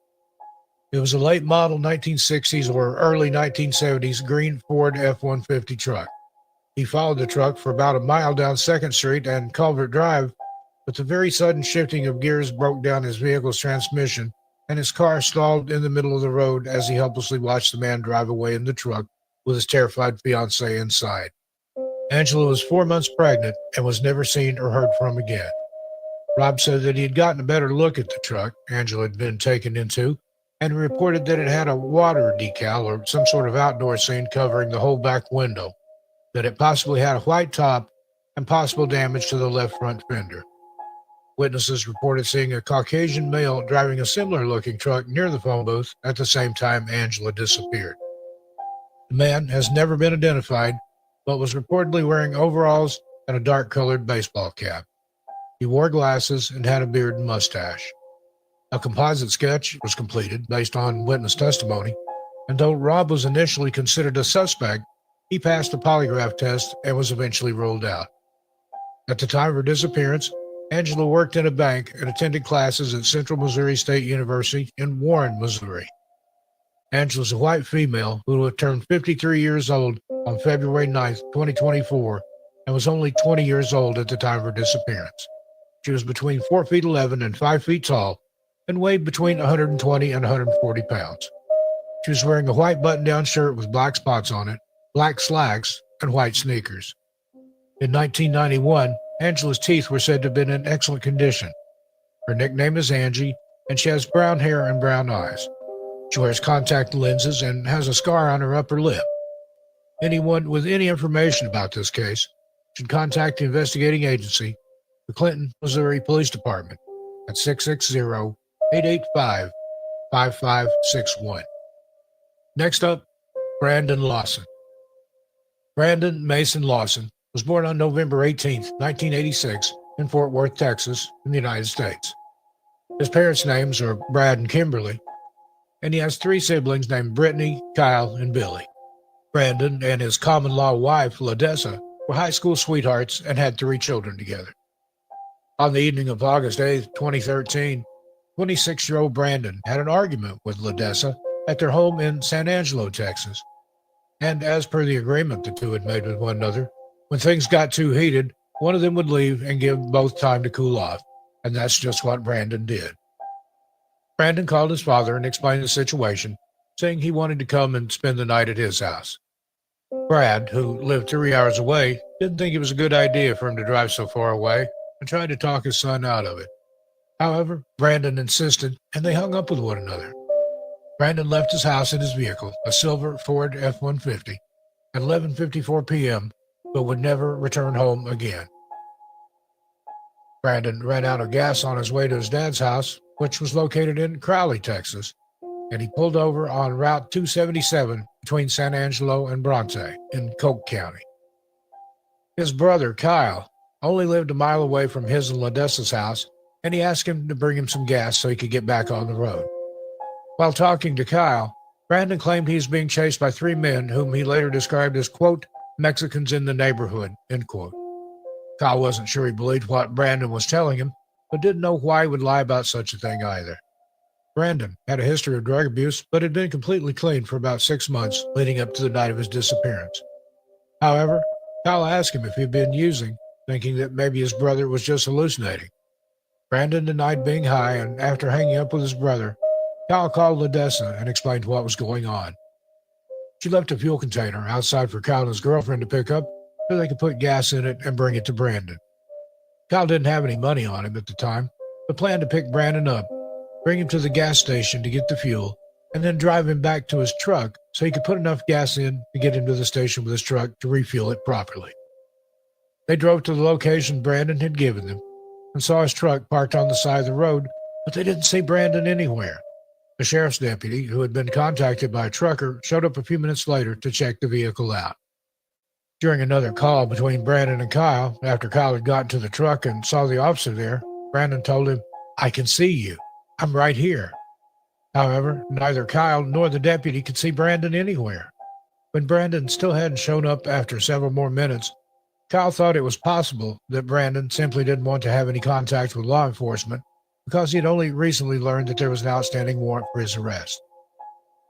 It was a late model 1960s or early 1970s green Ford F-150 truck. He followed the truck for about a mile down 2nd Street and Culvert Drive, but the very sudden shifting of gears broke down his vehicle's transmission, and his car stalled in the middle of the road as he helplessly watched the man drive away in the truck with his terrified fiancée inside. Angela was 4 months pregnant and was never seen or heard from again. Rob said that he had gotten a better look at the truck Angela had been taken into and reported that it had a water decal or some sort of outdoor scene covering the whole back window, that it possibly had a white top and possible damage to the left front fender. Witnesses reported seeing a Caucasian male driving a similar-looking truck near the phone booth at the same time Angela disappeared. The man has never been identified, but was reportedly wearing overalls and a dark-colored baseball cap. He wore glasses and had a beard and mustache. A composite sketch was completed based on witness testimony, and though Rob was initially considered a suspect, he passed the polygraph test and was eventually ruled out. At the time of her disappearance, Angela worked in a bank and attended classes at Central Missouri State University in Warren, Missouri. Angela's a white female who would have turned 53 years old on February 9th, 2024, and was only 20 years old at the time of her disappearance. She was between 4 feet 11 and 5 feet tall and weighed between 120 and 140 pounds. She was wearing a white button-down shirt with black spots on it, black slacks, and white sneakers. In 1991, Angela's teeth were said to have been in excellent condition. Her nickname is Angie, and she has brown hair and brown eyes. She wears contact lenses and has a scar on her upper lip. Anyone with any information about this case should contact the investigating agency, the Clinton, Missouri Police Department, at 660-885-5561. Next up, Brandon Lawson. Brandon Mason Lawson was born on November 18, 1986, in Fort Worth, Texas, in the United States. His parents' names are Brad and Kimberly, and he has 3 siblings named Brittany, Kyle, and Billy. Brandon and his common-law wife, LaDessa, were high school sweethearts and had 3 children together. On the evening of August 8, 2013, 26-year-old Brandon had an argument with LaDessa at their home in San Angelo, Texas. And as per the agreement the two had made with one another, when things got too heated, one of them would leave and give both time to cool off, and that's just what Brandon did. Brandon called his father and explained the situation, saying he wanted to come and spend the night at his house. Brad, who lived 3 hours away, didn't think it was a good idea for him to drive so far away and tried to talk his son out of it. However, Brandon insisted, and they hung up with one another. Brandon left his house in his vehicle, a silver Ford F-150, at 11:54 p.m., but would never return home again. Brandon ran out of gas on his way to his dad's house, which was located in Crowley, Texas, and he pulled over on Route 277 between San Angelo and Bronte in Coke County. His brother, Kyle, only lived a mile away from his and LaDessa's house, and he asked him to bring him some gas so he could get back on the road. While talking to Kyle, Brandon claimed he was being chased by 3 men whom he later described as, quote, Mexicans in the neighborhood, end quote. Kyle wasn't sure he believed what Brandon was telling him, but didn't know why he would lie about such a thing either. Brandon had a history of drug abuse, but had been completely clean for about 6 months leading up to the night of his disappearance. However, Kyle asked him if he'd been using, thinking that maybe his brother was just hallucinating. Brandon denied being high, and after hanging up with his brother, Kyle called LaDessa and explained what was going on. She left a fuel container outside for Kyle and his girlfriend to pick up so they could put gas in it and bring it to Brandon. Kyle didn't have any money on him at the time, but planned to pick Brandon up, bring him to the gas station to get the fuel, and then drive him back to his truck so he could put enough gas in to get him to the station with his truck to refuel it properly. They drove to the location Brandon had given them and saw his truck parked on the side of the road, but they didn't see Brandon anywhere. A sheriff's deputy who had been contacted by a trucker showed up a few minutes later to check the vehicle out. During another call between Brandon and Kyle, after Kyle had gotten to the truck and saw the officer there, Brandon told him, "I can see you. I'm right here." However, neither Kyle nor the deputy could see Brandon anywhere. When Brandon still hadn't shown up after several more minutes, Kyle thought it was possible that Brandon simply didn't want to have any contact with law enforcement because he had only recently learned that there was an outstanding warrant for his arrest.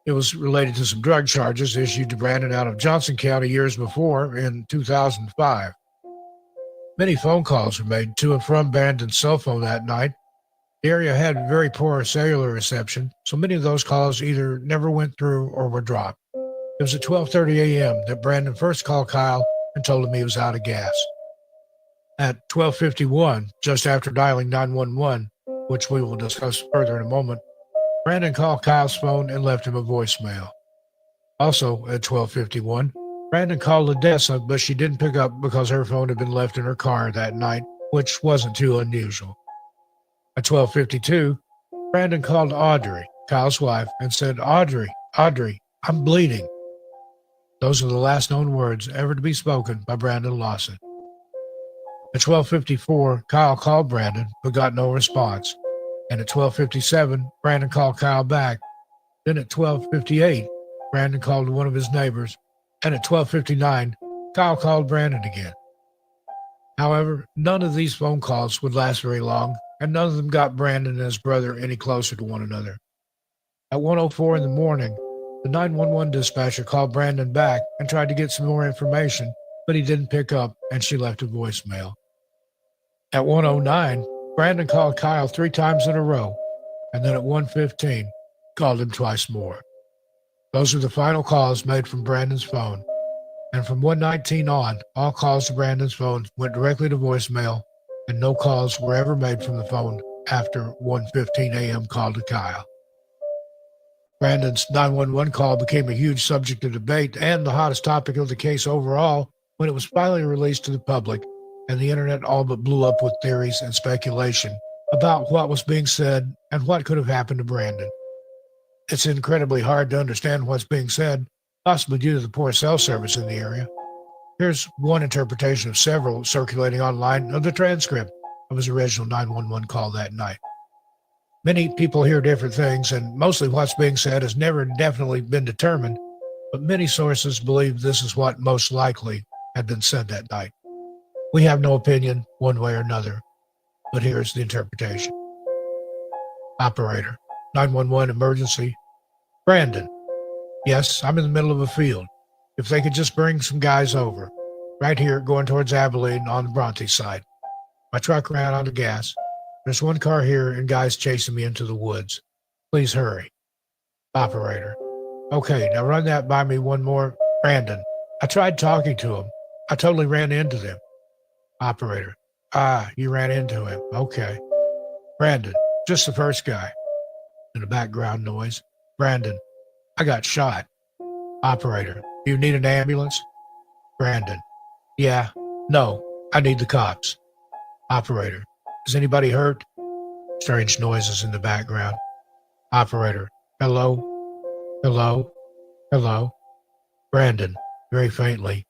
It was related to some drug charges issued to Brandon out of Johnson County years before in 2005. Many phone calls were made to and from Brandon's cell phone that night. The area had very poor cellular reception, so many of those calls either never went through or were dropped. It was at 12:30 a.m. that Brandon first called Kyle and told him he was out of gas. At 12:51, just after dialing 911, which we will discuss further in a moment, Brandon called Kyle's phone and left him a voicemail. Also at 12:51, Brandon called LaDessa, but she didn't pick up because her phone had been left in her car that night, which wasn't too unusual. At 12:52, Brandon called Audrey, Kyle's wife, and said, Audrey, I'm bleeding." Those are the last known words ever to be spoken by Brandon Lawson. At 12:54, Kyle called Brandon, but got no response. And at 12:57, Brandon called Kyle back. Then at 12:58, Brandon called one of his neighbors. And at 12:59, Kyle called Brandon again. However, none of these phone calls would last very long, and none of them got Brandon and his brother any closer to one another. At 1:04 in the morning, the 911 dispatcher called Brandon back and tried to get some more information, but he didn't pick up, and she left a voicemail. At 1:09, Brandon called Kyle 3 times in a row, and then at 1:15, called him twice more. Those were the final calls made from Brandon's phone, and from 1:19 on, all calls to Brandon's phone went directly to voicemail, and no calls were ever made from the phone after 1:15 a.m. call to Kyle. Brandon's 911 call became a huge subject of debate and the hottest topic of the case overall when it was finally released to the public, and the internet all but blew up with theories and speculation about what was being said and what could have happened to Brandon. It's incredibly hard to understand what's being said, possibly due to the poor cell service in the area. Here's one interpretation of several circulating online of the transcript of his original 911 call that night. Many people hear different things, and mostly what's being said has never definitely been determined, but many sources believe this is what most likely had been said that night. We have no opinion one way or another, but here's the interpretation. Operator, 911 emergency. Brandon, yes, I'm in the middle of a field. If they could just bring some guys over. Right here, going towards Abilene on the Bronte side. My truck ran out of gas. There's one car here and guys chasing me into the woods. Please hurry. Operator. Okay, now run that by me one more. Brandon. I tried talking to him. I totally ran into them. Operator. You ran into him. Okay. Brandon. Just the first guy. In the background noise. Brandon. I got shot. Operator. Do you need an ambulance? Brandon. Yeah. No. I need the cops. Operator. Is anybody hurt? Strange noises in the background. Operator. Hello? Hello? Hello? Brandon. Very faintly.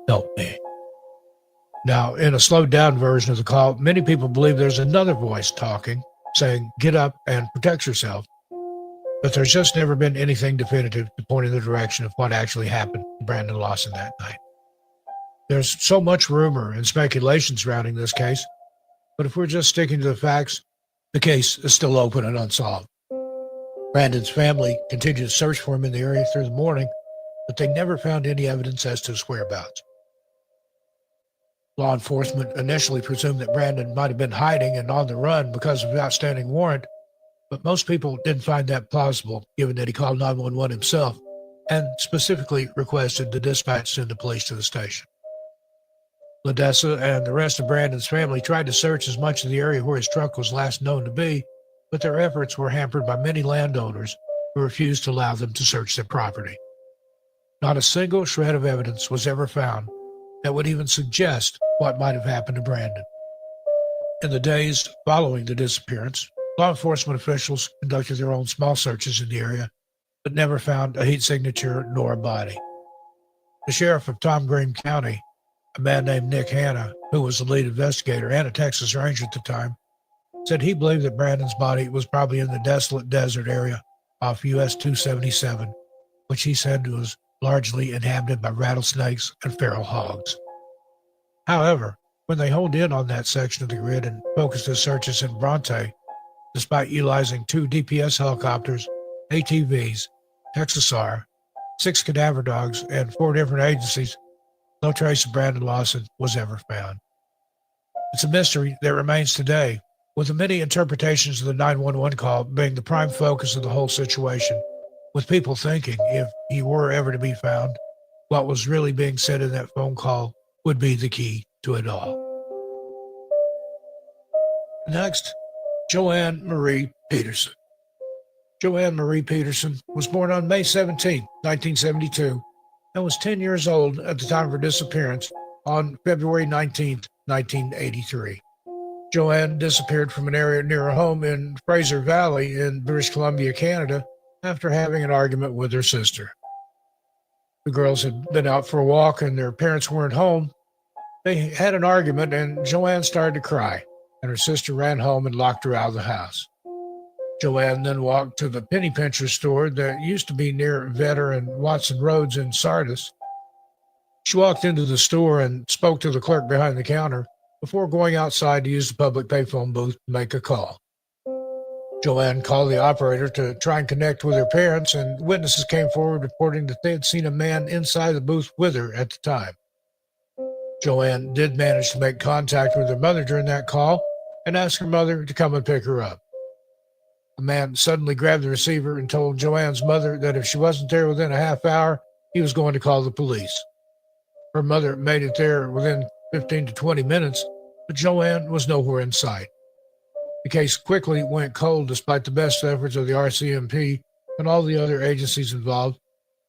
Help me. Now, in a slowed down version of the call, many people believe there's another voice talking, saying, get up and protect yourself. But there's just never been anything definitive to point in the direction of what actually happened to Brandon Lawson that night. There's so much rumor and speculation surrounding this case, but if we're just sticking to the facts, the case is still open and unsolved. Brandon's family continued to search for him in the area through the morning, but they never found any evidence as to his whereabouts. Law enforcement initially presumed that Brandon might have been hiding and on the run because of an outstanding warrant, but most people didn't find that plausible, given that he called 911 himself and specifically requested the dispatch send the police to the station. Ledessa and the rest of Brandon's family tried to search as much of the area where his truck was last known to be, but their efforts were hampered by many landowners who refused to allow them to search their property. Not a single shred of evidence was ever found that would even suggest what might have happened to Brandon. In the days following the disappearance, law enforcement officials conducted their own small searches in the area, but never found a heat signature nor a body. The sheriff of Tom Green County, a man named Nick Hanna, who was the lead investigator and a Texas Ranger at the time, said he believed that Brandon's body was probably in the desolate desert area off US 277, which he said was largely inhabited by rattlesnakes and feral hogs. However, when they honed in on that section of the grid and focused their searches in Bronte, despite utilizing 2 DPS helicopters, ATVs, Texas-R, 6 cadaver dogs, and 4 different agencies, no trace of Brandon Lawson was ever found. It's a mystery that remains today, with the many interpretations of the 911 call being the prime focus of the whole situation, with people thinking if he were ever to be found, what was really being said in that phone call would be the key to it all. Next, Joanne Marie Peterson. Joanne Marie Peterson was born on May 17, 1972, and was 10 years old at the time of her disappearance on February 19, 1983. Joanne disappeared from an area near her home in Fraser Valley in British Columbia, Canada, after having an argument with her sister. The girls had been out for a walk and their parents weren't home. They had an argument and Joanne started to cry, and her sister ran home and locked her out of the house. Joanne then walked to the penny pincher store that used to be near Vetter and Watson Roads in Sardis. She walked into the store and spoke to the clerk behind the counter before going outside to use the public payphone booth to make a call. Joanne called the operator to try and connect with her parents, and witnesses came forward reporting that they had seen a man inside the booth with her at the time. Joanne did manage to make contact with her mother during that call and asked her mother to come and pick her up. The man suddenly grabbed the receiver and told Joanne's mother that if she wasn't there within a half hour, he was going to call the police. Her mother made it there within 15 to 20 minutes, but Joanne was nowhere in sight. The case quickly went cold despite the best efforts of the RCMP and all the other agencies involved,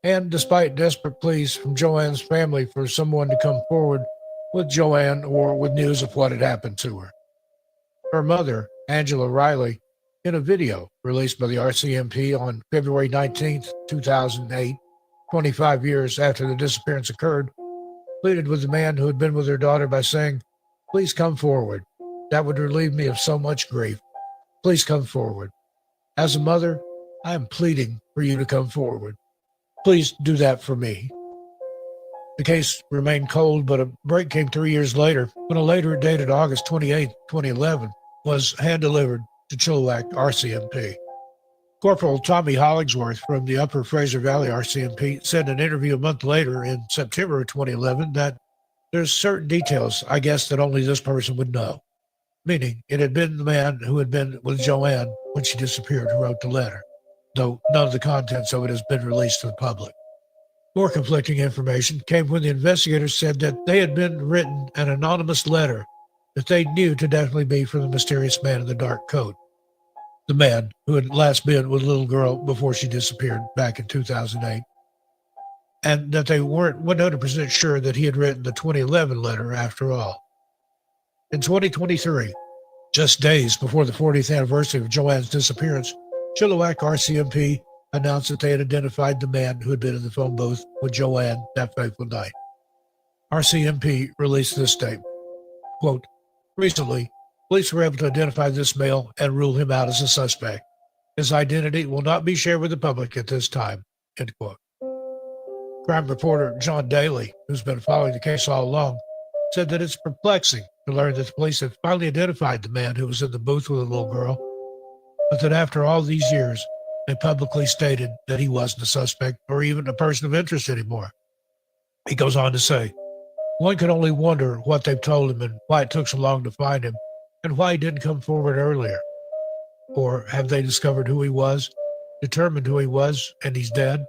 and despite desperate pleas from Joanne's family for someone to come forward with Joanne or with news of what had happened to her. Her mother, Angela Riley, in a video released by the RCMP on February 19, 2008, 25 years after the disappearance occurred, pleaded with the man who had been with her daughter by saying, "Please come forward. That would relieve me of so much grief. Please come forward. As a mother, I am pleading for you to come forward. Please do that for me." The case remained cold, but a break came 3 years later when a letter dated August 28, 2011 was hand-delivered to Chilliwack RCMP. Corporal Tommy Hollingsworth from the Upper Fraser Valley RCMP said in an interview a month later in September of 2011 that there's certain details, I guess, that only this person would know. Meaning it had been the man who had been with Joanne when she disappeared who wrote the letter, though none of the contents of it has been released to the public. More conflicting information came when the investigators said that they had been written an anonymous letter that they knew to definitely be from the mysterious man in the dark coat, the man who had last been with a little girl before she disappeared back in 2008, and that they weren't 100% sure that he had written the 2011 letter after all. In 2023, just days before the 40th anniversary of Joanne's disappearance, Chilliwack RCMP announced that they had identified the man who had been in the phone booth with Joanne that fateful night. RCMP released this statement, quote, "Recently, police were able to identify this male and rule him out as a suspect. His identity will not be shared with the public at this time," end quote. Crime reporter John Daly, who's been following the case all along, said that it's perplexing to learn that the police have finally identified the man who was in the booth with a little girl, but that after all these years, they publicly stated that he wasn't a suspect or even a person of interest anymore. He goes on to say, "One can only wonder what they've told him and why it took so long to find him and why he didn't come forward earlier. Or have they discovered who he was, determined who he was, and he's dead?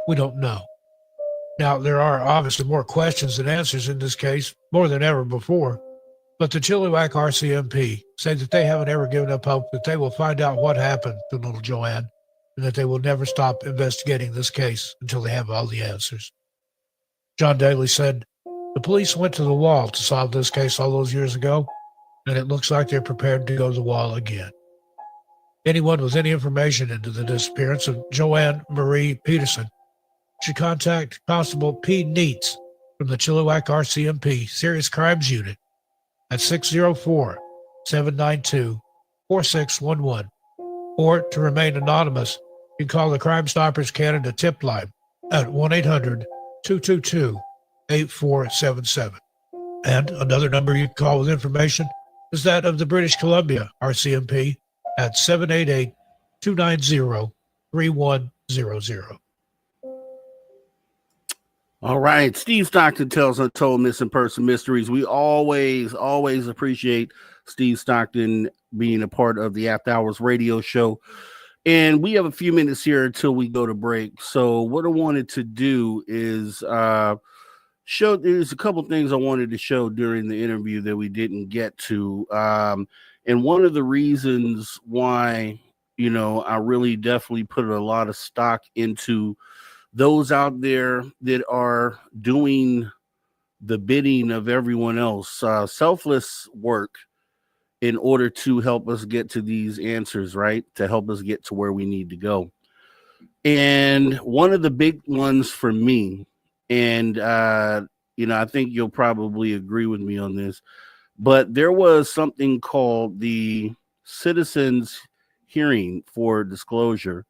We don't know." Now, there are obviously more questions than answers in this case, more than ever before, but the Chilliwack RCMP say that they haven't ever given up hope that they will find out what happened to little Joanne and that they will never stop investigating this case until they have all the answers. John Daly said, "The police went to the wall to solve this case all those years ago, and it looks like they're prepared to go to the wall again. Anyone with any information into the disappearance of Joanne Marie Peterson should contact Constable P. Neitz from the Chilliwack RCMP Serious Crimes Unit at 604-792-4611, or to remain anonymous, you can call the Crime Stoppers Canada tip line at 1-800-222-8477. And another number you can call with information is that of the British Columbia RCMP at 788-290-3100. All right. Steve Stockton tells Untold Missing Person Mysteries. We always appreciate Steve Stockton being a part of the After Hours radio show. And we have a few minutes here until we go to break. So what I wanted to do is show, there's a couple things I wanted to show during the interview that we didn't get to. And one of the reasons why, you know, I really definitely put a lot of stock into those out there that are doing the bidding of everyone else, selfless work in order to help us get to these answers, right? To help us get to where we need to go. And one of the big ones for me, and, you know, I think you'll probably agree with me on this, but there was something called the Citizens Hearing for Disclosure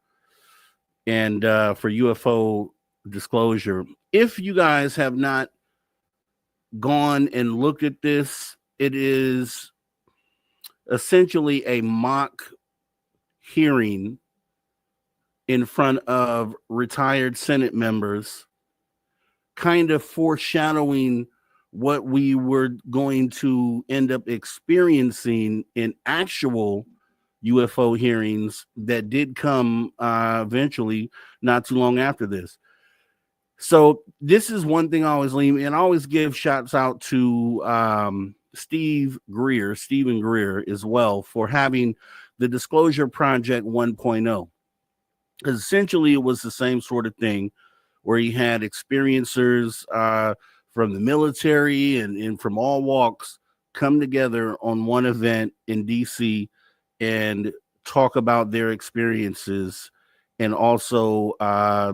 and for UFO disclosure. If you guys have not gone and looked at this, it is essentially a mock hearing in front of retired Senate members, kind of foreshadowing what we were going to end up experiencing in actual UFO hearings that did come eventually, not too long after this. So this is one thing I always leave, and I always give shouts out to Stephen Greer as well, for having the Disclosure Project 1.0. Because essentially it was the same sort of thing where you had experiencers from the military and from all walks come together on one event in DC and talk about their experiences, and also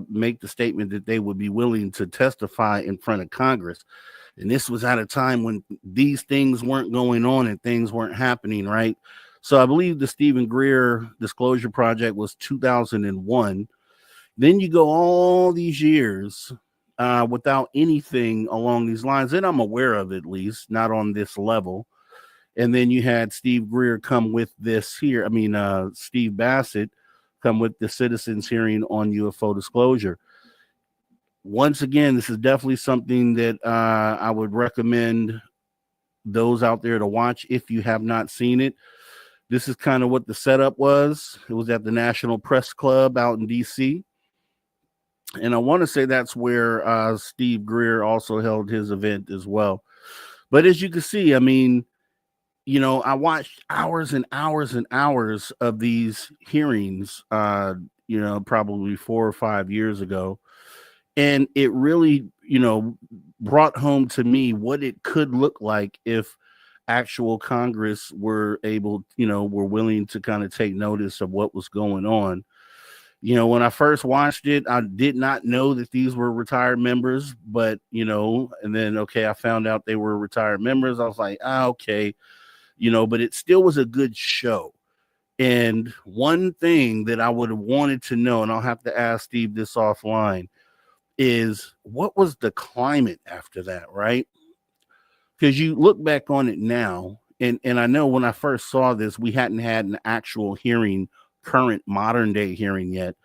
make the statement that they would be willing to testify in front of Congress. And this was at a time when these things weren't going on and things weren't happening, right? So I believe the Stephen Greer Disclosure Project was 2001. Then you go all these years without anything along these lines, and I'm aware of, at least not on this level. And then you had Steve Greer come with this here. Steve Bassett come with the citizens hearing on UFO disclosure. Once again, this is definitely something that I would recommend those out there to watch if you have not seen it. This is kind of what the setup was. It was at the National Press Club out in DC. And I want to say that's where Steve Greer also held his event as well. But as you can see, I watched hours and hours and hours of these hearings, probably 4 or 5 years ago. And it really, brought home to me what it could look like if actual Congress were able, were willing to kind of take notice of what was going on. When I first watched it, I did not know that these were retired members, but, and then, I found out they were retired members. I was like, okay, but it still was a good show. And one thing that I would have wanted to know, and I'll have to ask Steve this offline, is what was the climate after that, right? Because you look back on it now, and I know when I first saw this, we hadn't had an actual hearing, current modern day hearing yet.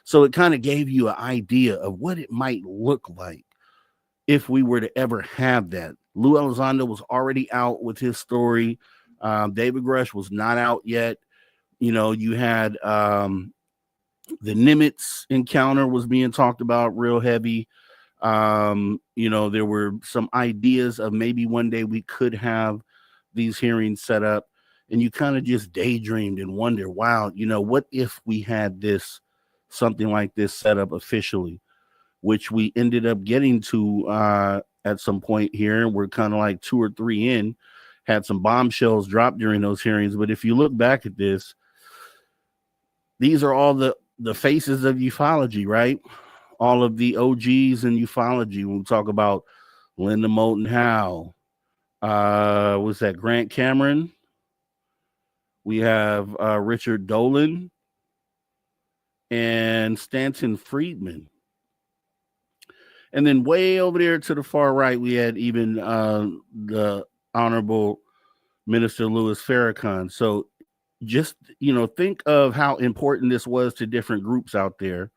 So it kind of gave you an idea of what it might look like if we were to ever have that. Lou Elizondo was already out with his story. David Grush was not out yet. You had the Nimitz encounter was being talked about real heavy. There were some ideas of maybe one day we could have these hearings set up, and you kind of just daydreamed and wonder, wow, what if we had something like this set up officially, which we ended up getting to at some point here. We're kind of like 2 or 3 in, had some bombshells dropped during those hearings. But if you look back at this, these are all the faces of ufology, right? All of the OGs in ufology. When we talk about Linda Moulton Howe, was that Grant Cameron? We have Richard Dolan and Stanton Friedman. And then way over there to the far right, we had even the Honorable Minister Louis Farrakhan. So just, think of how important this was to different groups out there.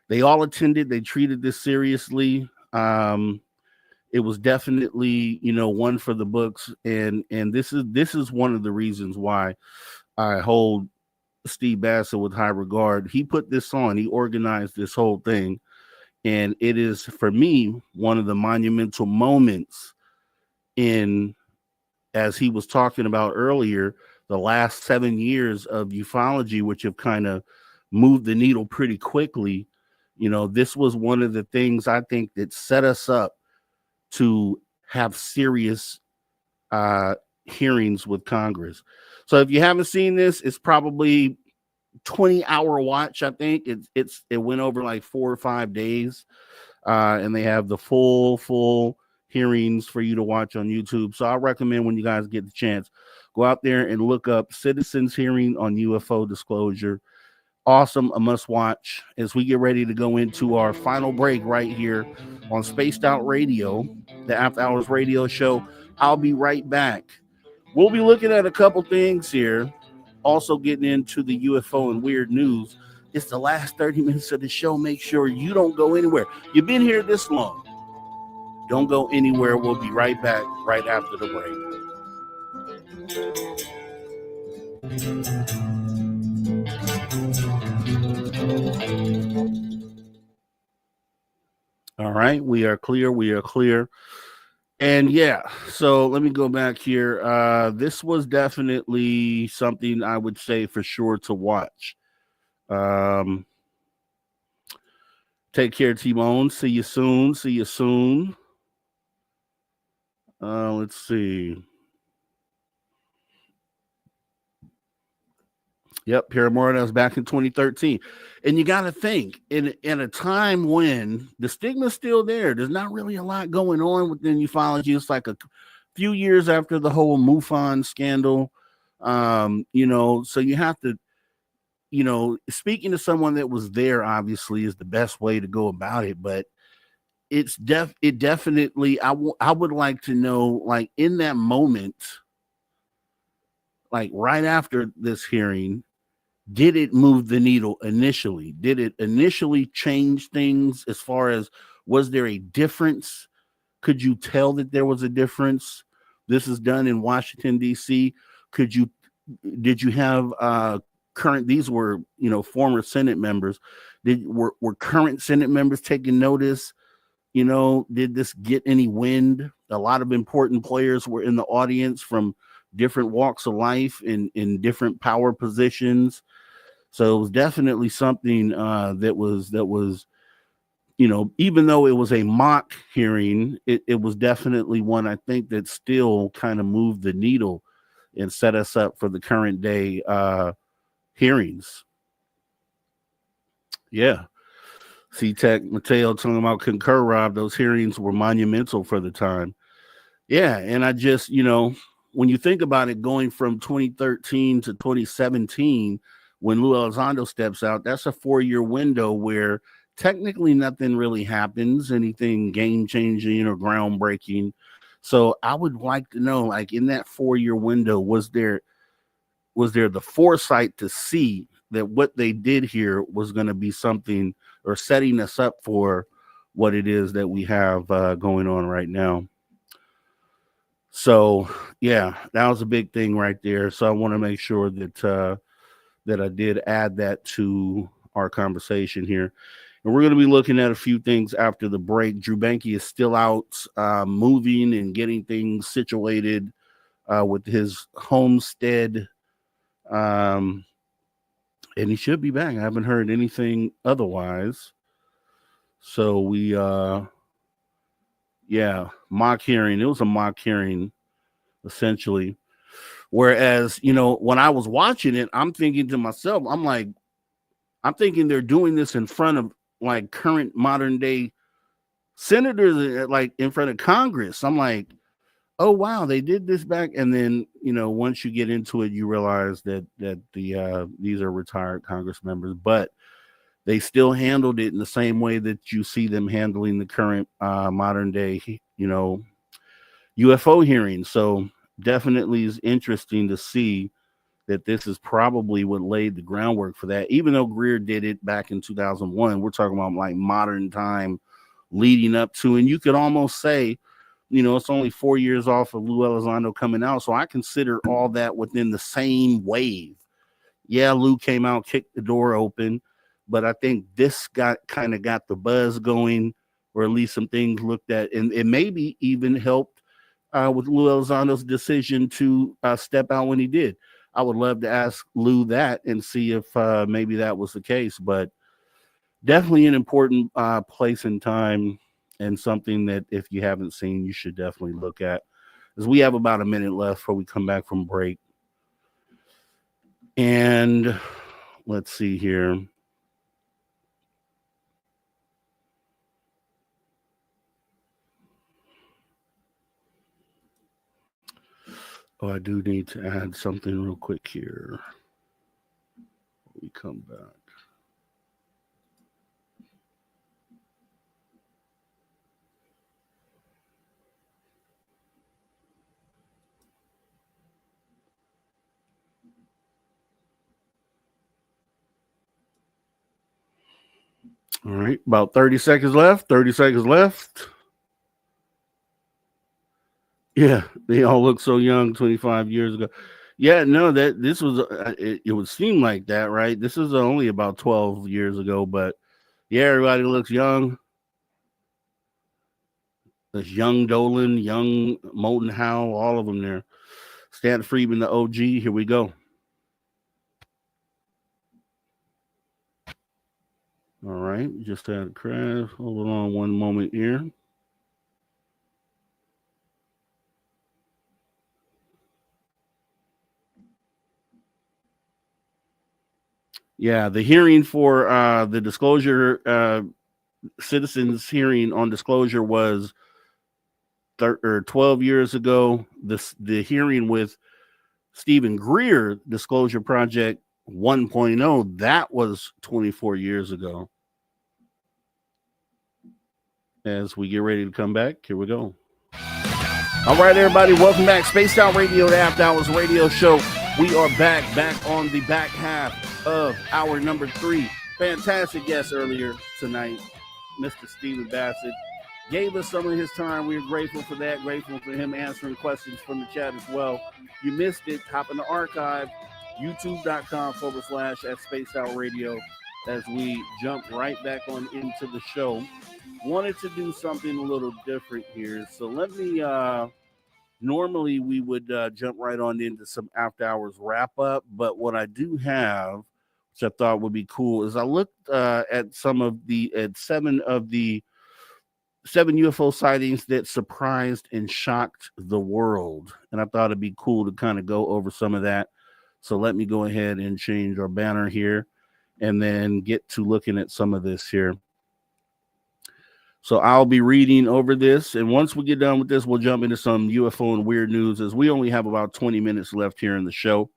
They all attended. They treated this seriously. It was definitely, one for the books. And this is one of the reasons why I hold Steve Bassett with high regard. He put this on. He organized this whole thing. And it is, for me, one of the monumental moments in, as he was talking about earlier, the last 7 years of ufology, which have kind of moved the needle pretty quickly. This was one of the things I think that set us up to have serious hearings with Congress. So if you haven't seen this, it's probably 20-hour watch. I think it went over like 4 or 5 days, and they have the full hearings for you to watch on YouTube. So I recommend, when you guys get the chance, go out there and look up Citizens Hearing on UFO Disclosure. Awesome, a must watch as we get ready to go into our final break right here on Spaced Out Radio, the After Hours radio show. I'll be right back. We'll be looking at a couple things here, also getting into the UFO and weird news. It's the last 30 minutes of the show. Make sure you don't go anywhere. You've been here this long. Don't go anywhere. We'll be right back right after the break. All right, we are clear. We are clear. And yeah, so let me go back here. This was definitely something I would say for sure to watch. Take care, T-Bone. See you soon. See you soon. Let's see. Yep, Paramore, that was back in 2013. And you got to think, in a time when the stigma's still there, there's not really a lot going on within ufology. It's like a few years after the whole MUFON scandal. So you have to, speaking to someone that was there, obviously, is the best way to go about it. But it definitely, I would like to know, like, in that moment, like right after this hearing, did it move the needle initially? Did it initially change things as far as, was there a difference? Could you tell that there was a difference? This is done in Washington, D.C. Did you have current, these were, former Senate members. Were current Senate members taking notice? Did this get any wind? A lot of important players were in the audience from different walks of life in different power positions. So it was definitely something that was, even though it was a mock hearing, it was definitely one, I think, that still kind of moved the needle and set us up for the current day hearings. Yeah. C-Tech Mateo talking about concur, Rob. Those hearings were monumental for the time. Yeah. And I just, when you think about it, going from 2013 to 2017, when Lou Elizondo steps out, that's a 4-year window where technically nothing really happens, anything game-changing or groundbreaking. So I would like to know, like, in that 4-year window, was there the foresight to see that what they did here was going to be something, or setting us up for what it is that we have going on right now? So, yeah, that was a big thing right there. So I want to make sure that I did add that to our conversation here. And we're going to be looking at a few things after the break. Drew Banky is still out moving and getting things situated with his homestead. And he should be back. I haven't heard anything otherwise. So we, mock hearing. It was a mock hearing, essentially. Whereas, when I was watching it, I'm thinking to myself, I'm thinking they're doing this in front of, like, current modern day senators, like in front of Congress. I'm like, oh, wow, they did this back. And then, once you get into it, you realize that these are retired Congress members, but they still handled it in the same way that you see them handling the current modern day, UFO hearings. So definitely is interesting to see that this is probably what laid the groundwork for that. Even though Greer did it back in 2001, we're talking about like modern time leading up to, and you could almost say, it's only 4 years off of Lou Elizondo coming out. So I consider all that within the same wave. Yeah, Lou came out, kicked the door open, but I think this got the buzz going, or at least some things looked at, and it maybe even helped with Lou Elizondo's decision to step out when he did. I would love to ask Lou that and see if maybe that was the case, but definitely an important place and time, and something that if you haven't seen, you should definitely look at. As we have about a minute left before we come back from break. And let's see here. Oh, I do need to add something real quick here. We come back. All right, about 30 seconds left. 30 seconds left. Yeah, they all look so young 25 years ago. Yeah, no, that this was it would seem like that, right? This is only about 12 years ago, but yeah, everybody looks young. There's young Dolan, young Molten Howe, all of them there. Stan Friedman, the OG. Here we go. All right, just had a crash. Hold on one moment here. Yeah, the hearing for the disclosure, citizens hearing on disclosure was 12 years ago. The hearing with Stephen Greer, Disclosure Project 1.0, that was 24 years ago. As we get ready to come back, here we go. All right, everybody, welcome back. Spaced Out Radio, the After Hours Radio Show. We are back on the back half of hour number 3. Fantastic guest earlier tonight, Mr. Stephen Bassett. Gave us some of his time. We are grateful for that. Grateful for him answering questions from the chat as well. You missed it. Hop in the archive, youtube.com/at Spaced Out Radio, as we jump right back on into the show. Wanted to do something a little different here. So let me, normally we would jump right on into some after hours wrap up. But what I do have, which I thought would be cool, is I looked at seven UFO sightings that surprised and shocked the world. And I thought it'd be cool to kind of go over some of that. So let me go ahead and change our banner here and then get to looking at some of this here. So I'll be reading over this. And once we get done with this, we'll jump into some UFO and weird news, as we only have about 20 minutes left here in the show.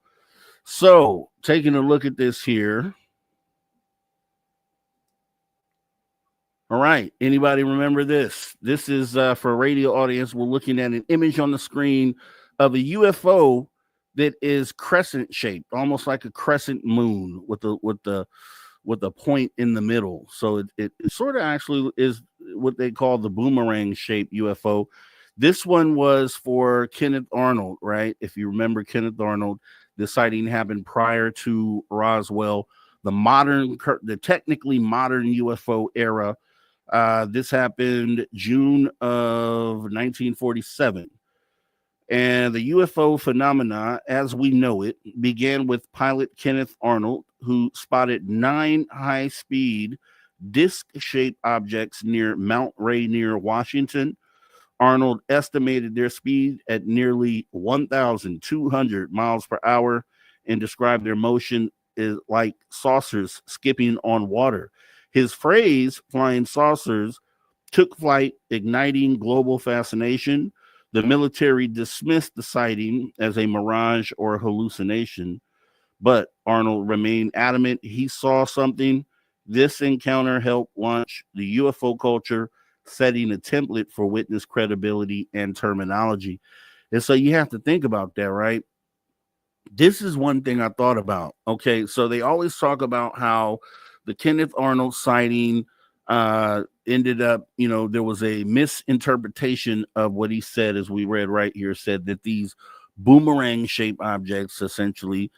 So taking a look at this here. All right. Anybody remember this? This is for a radio audience. We're looking at an image on the screen of a UFO that is crescent shaped, almost like a crescent moon with a point in the middle. So it sort of actually is what they call the boomerang shaped UFO. This one was for Kenneth Arnold, right? If you remember Kenneth Arnold, the sighting happened prior to Roswell, the technically modern UFO era. This happened June of 1947. And the UFO phenomena, as we know it, began with pilot Kenneth Arnold, who spotted 9 high-speed disc-shaped objects near Mount Rainier, Washington. Arnold estimated their speed at nearly 1,200 miles per hour and described their motion as like saucers skipping on water. His phrase, flying saucers, took flight, igniting global fascination. The military dismissed the sighting as a mirage or hallucination, but Arnold remained adamant he saw something. This encounter helped launch the UFO culture, setting a template for witness credibility and terminology. And so you have to think about that, right? This is one thing I thought about. Okay, so they always talk about how the Kenneth Arnold sighting ended up, there was a misinterpretation of what he said, as we read right here, said that these boomerang shaped objects essentially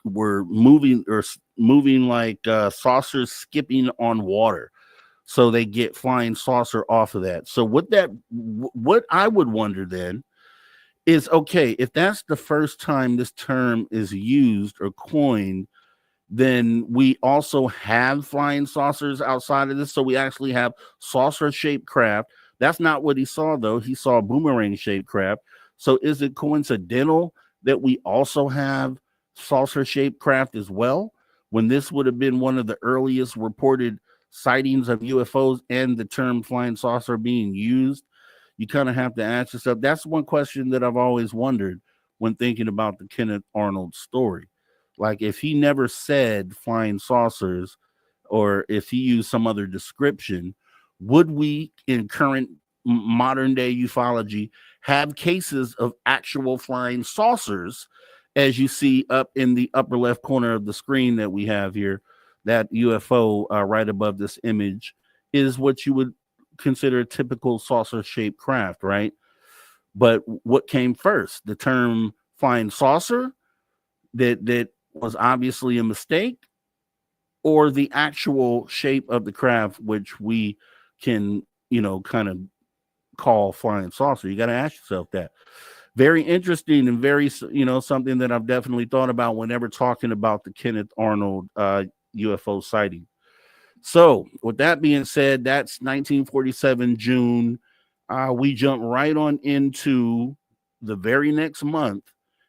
were moving like saucers skipping on water. So they get flying saucer off of that. So what I would wonder then is, okay, if that's the first time this term is used or coined, then we also have flying saucers outside of this. So we actually have saucer-shaped craft. That's not what he saw, though. He saw boomerang-shaped craft. So is it coincidental that we also have saucer-shaped craft as well, when this would have been one of the earliest reported sightings of UFOs and the term flying saucer being used? You kind of have to ask yourself. That's one question that I've always wondered when thinking about the Kenneth Arnold story. Like, if he never said flying saucers, or if he used some other description, would we, in current modern day ufology, have cases of actual flying saucers, as you see up in the upper left corner of the screen that we have here? That UFO right above this image is what you would consider a typical saucer-shaped craft, right? But what came first? The term flying saucer that was obviously a mistake, or the actual shape of the craft, which we can, kind of call flying saucer? You got to ask yourself that. Very interesting and very, something that I've definitely thought about whenever talking about the Kenneth Arnold UFO sighting. So with that being said, that's 1947 June. We jump right on into the very next month.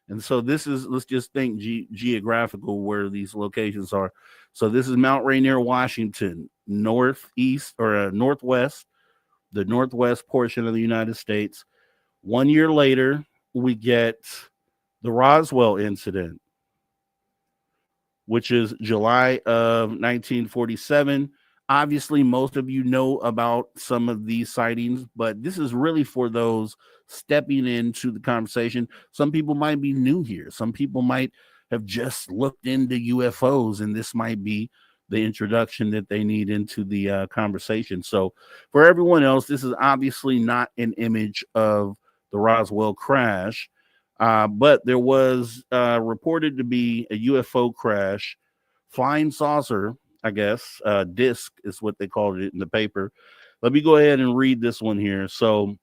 And so this is, let's just think geographical where these locations are. So this is Mount Rainier, Washington, northeast or northwest, the northwest portion of the United States. 1 year later, we get the Roswell incident, which is July of 1947. Obviously, most of you know about some of these sightings, but this is really for those stepping into the conversation. Some people might be new here. Some people might have just looked into UFOs, and this might be the introduction that they need into the conversation. So for everyone else, this is obviously not an image of the Roswell crash, but there was reported to be a UFO crash, flying saucer, I guess, disc is what they called it in the paper. Let me go ahead and read this one here. So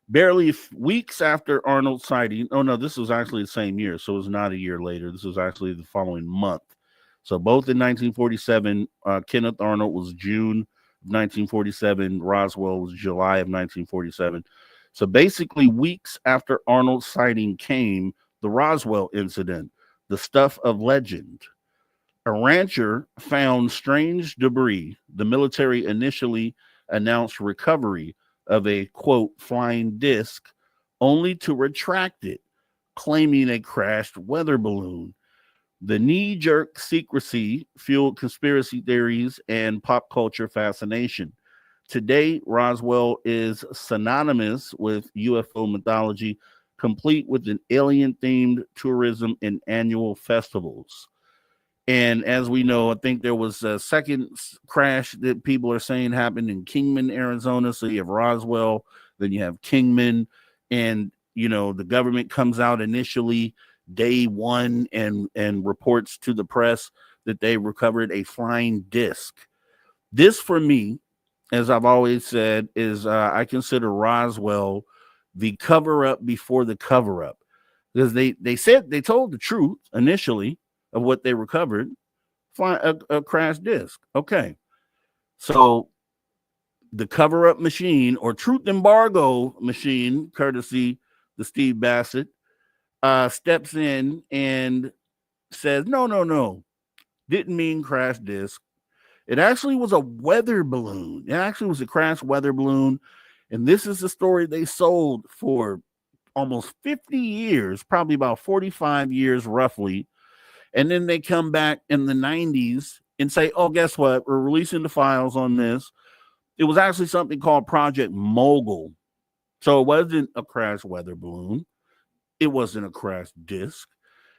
barely weeks after Arnold's sighting, oh no, this was actually the same year, so it was not a year later. This was actually the following month. So both in 1947, Kenneth Arnold was June of 1947, Roswell was July of 1947. So basically weeks after Arnold's sighting came the Roswell incident, the stuff of legend. A rancher found strange debris. The military initially announced recovery of a, quote, flying disc, only to retract it, claiming a crashed weather balloon. The knee-jerk secrecy fueled conspiracy theories and pop culture fascination. Today, Roswell is synonymous with UFO mythology, complete with an alien-themed tourism and annual festivals. And as we know, I think there was a second crash that people are saying happened in Kingman, Arizona. So you have Roswell, then you have Kingman, and the government comes out initially day one and reports to the press that they recovered a flying disc. This, for me, as I've always said, is I consider Roswell the cover-up before the cover-up, because they told the truth initially of what they recovered, a crash disc. Okay, so the cover-up machine or truth embargo machine, courtesy the Steve Bassett, steps in and says, no, didn't mean crash disc. It actually was a weather balloon. It actually was a crashed weather balloon. And this is the story they sold for almost 50 years, probably about 45 years roughly. And then they come back in the 90s and say, oh, guess what? We're releasing the files on this. It was actually something called Project Mogul. So it wasn't a crashed weather balloon. It wasn't a crashed disc.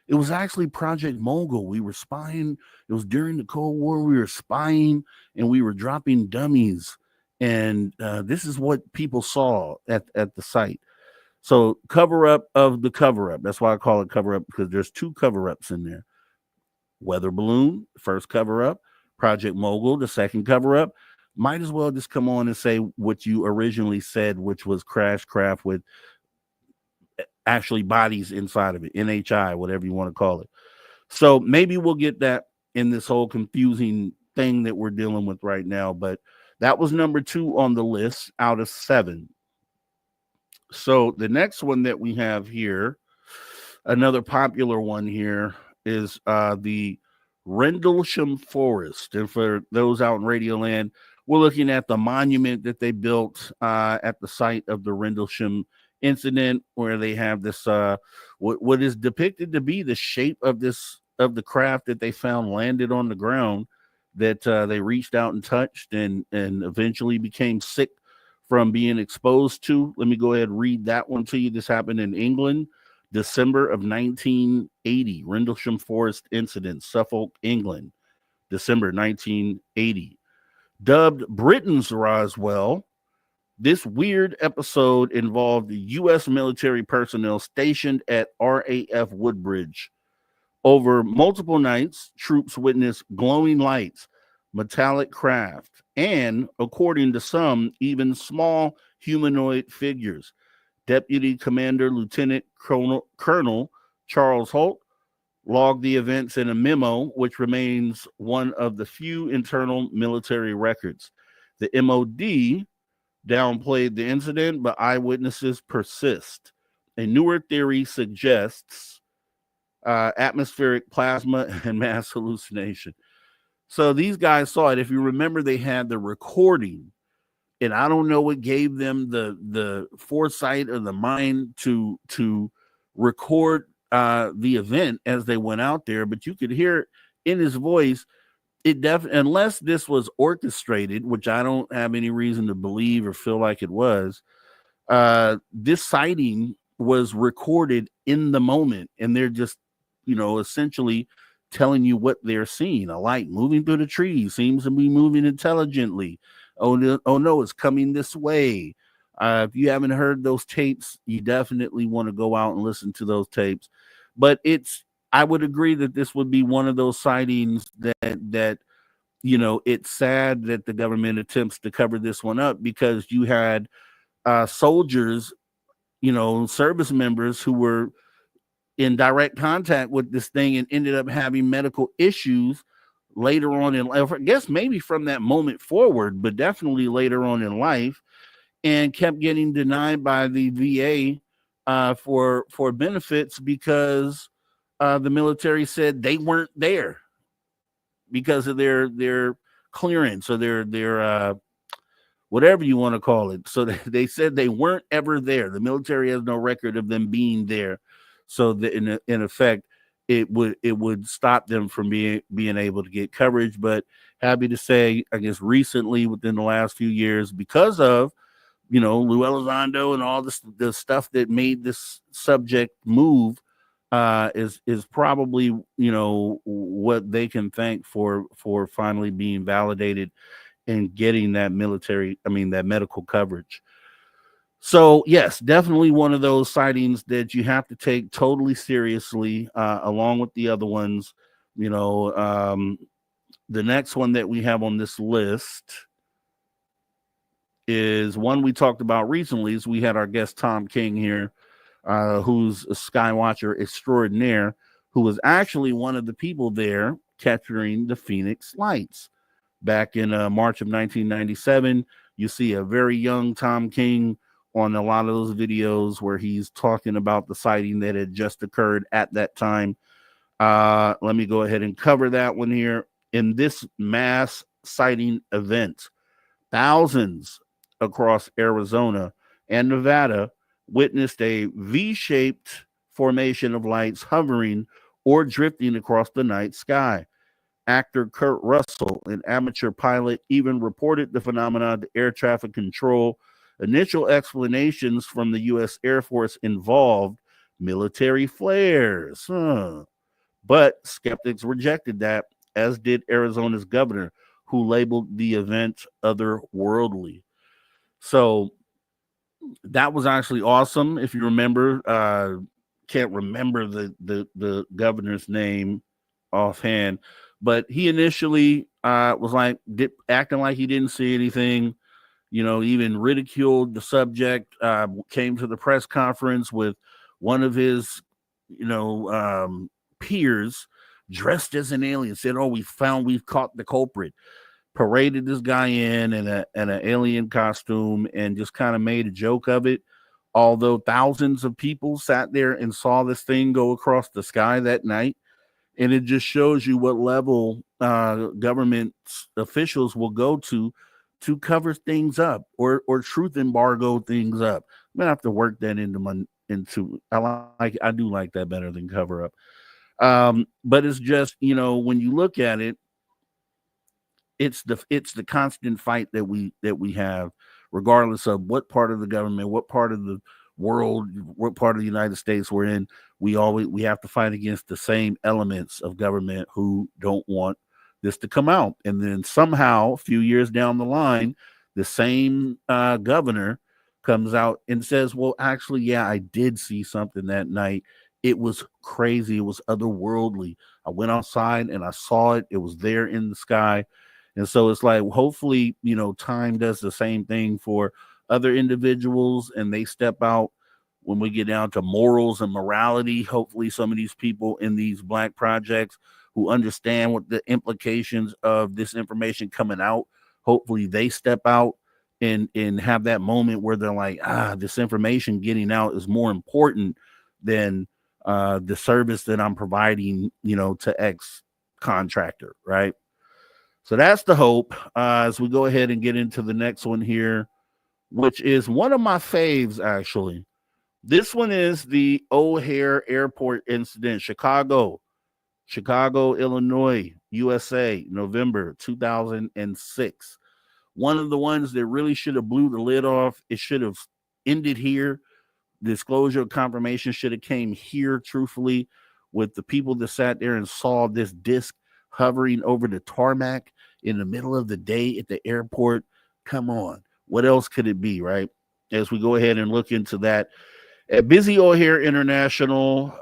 It was actually Project Mogul. We were spying. It was during the Cold War. We were spying and we were dropping dummies. And this is what people saw at the site. So cover up of the cover up. That's why I call it cover up, because there's two cover ups in there. Weather balloon, first cover up. Project Mogul, the second cover up. Might as well just come on and say what you originally said, which was crash craft with actually bodies inside of it, NHI, whatever you want to call it. So maybe we'll get that in this whole confusing thing that we're dealing with right now. But that was number 2 on the list out of 7. So the next one that we have here, another popular one here, is the Rendlesham Forest. And for those out in Radioland, we're looking at the monument that they built at the site of the Rendlesham incident, where they have this what is depicted to be the shape of the craft that they found landed on the ground, that they reached out and touched and eventually became sick from being exposed to. Let me go ahead and read that one to you. This happened in England, December of 1980. Rendlesham Forest incident, Suffolk, England, December 1980. Dubbed Britain's Roswell, This weird episode involved U.S. military personnel stationed at RAF Woodbridge. Over multiple nights, troops witnessed glowing lights, metallic craft, and, according to some, even small humanoid figures. Deputy Commander Lieutenant Colonel Charles Holt logged the events in a memo, which remains one of the few internal military records. The MOD downplayed the incident, but eyewitnesses persist. A newer theory suggests atmospheric plasma and mass hallucination. So these guys saw it. If you remember, they had the recording, and I don't know what gave them the foresight or the mind to record the event as they went out there, but you could hear in his voice, it definitely, unless this was orchestrated, which I don't have any reason to believe or feel like it was, this sighting was recorded in the moment, and they're just, essentially telling you what they're seeing. A light moving through the trees, seems to be moving intelligently. Oh no, it's coming this way. If you haven't heard those tapes, you definitely want to go out and listen to those tapes. But I would agree that this would be one of those sightings that it's sad that the government attempts to cover this one up, because you had soldiers, service members who were in direct contact with this thing and ended up having medical issues later on in life. I guess maybe from that moment forward, but definitely later on in life, and kept getting denied by the VA for benefits because the military said they weren't there because of their clearance or their whatever you want to call it. So they said they weren't ever there. The military has no record of them being there. So that in effect, it would stop them from being able to get coverage. But happy to say, I guess recently, within the last few years, because of Lou Elizondo and all the stuff that made this subject move, is probably what they can thank for finally being validated and getting that medical coverage. So yes, definitely one of those sightings that you have to take totally seriously, along with the other ones. The next one that we have on this list is one we talked about recently. Is we had our guest Tom King here, who's a skywatcher extraordinaire, who was actually one of the people there capturing the Phoenix lights back in March of 1997. You see a very young Tom King on a lot of those videos where he's talking about the sighting that had just occurred at that time. Let me go ahead and cover that one here. In this mass sighting event, thousands across Arizona and Nevada witnessed a V-shaped formation of lights hovering or drifting across the night sky. Actor Kurt Russell, an amateur pilot, even reported the phenomenon to air traffic control. Initial explanations from the U.S. Air Force involved military flares, but skeptics rejected that, as did Arizona's governor, who labeled the event otherworldly. So that was actually awesome. If you remember, can't remember the governor's name offhand, but he initially was acting like he didn't see anything. Even ridiculed the subject, came to the press conference with one of his, peers dressed as an alien, said, "Oh, we've caught the culprit," paraded this guy in an alien costume and just kind of made a joke of it. Although thousands of people sat there and saw this thing go across the sky that night. And it just shows you what level government officials will go to cover things up or truth embargo things up. I'm gonna have to work that I do like that better than cover up. But it's just, when you look at it, it's the constant fight that we have, regardless of what part of the government, what part of the world, what part of the United States we're in. We have to fight against the same elements of government who don't want this to come out. And then somehow, a few years down the line, the same governor comes out and says, well, actually, yeah, I did see something that night. It was crazy. It was otherworldly. I went outside and I saw it. It was there in the sky. And so it's like, hopefully, time does the same thing for other individuals and they step out when we get down to morals and morality. Hopefully some of these people in these Black projects who understand what the implications of this information coming out, hopefully they step out and have that moment where they're like, this information getting out is more important than the service that I'm providing, to X contractor, right? So that's the hope. As we go ahead and get into the next one here, which is one of my faves, actually. This one is the O'Hare Airport incident, Chicago, Illinois, USA, November 2006. One of the ones that really should have blew the lid off. It should have ended here. Disclosure of confirmation should have came here, truthfully, with the people that sat there and saw this disc hovering over the tarmac in the middle of the day at the airport. Come on. What else could it be, right? As we go ahead and look into that. At Busy O'Hare International,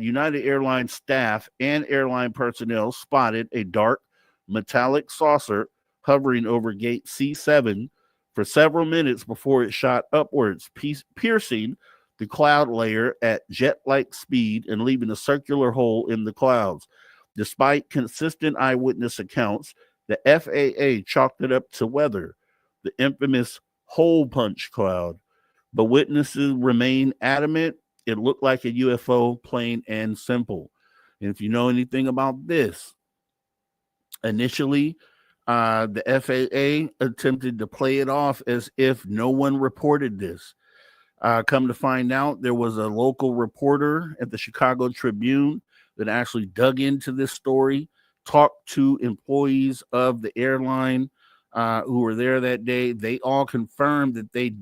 United Airlines staff and airline personnel spotted a dark metallic saucer hovering over gate C7 for several minutes before it shot upwards, piercing the cloud layer at jet-like speed and leaving a circular hole in the clouds. Despite consistent eyewitness accounts, the FAA chalked it up to weather, the infamous hole punch cloud. But witnesses remain adamant it looked like a UFO, plain and simple. And if you know anything about this, initially, the FAA attempted to play it off as if no one reported this. Come to find out, there was a local reporter at the Chicago Tribune that actually dug into this story, talked to employees of the airline who were there that day. They all confirmed that they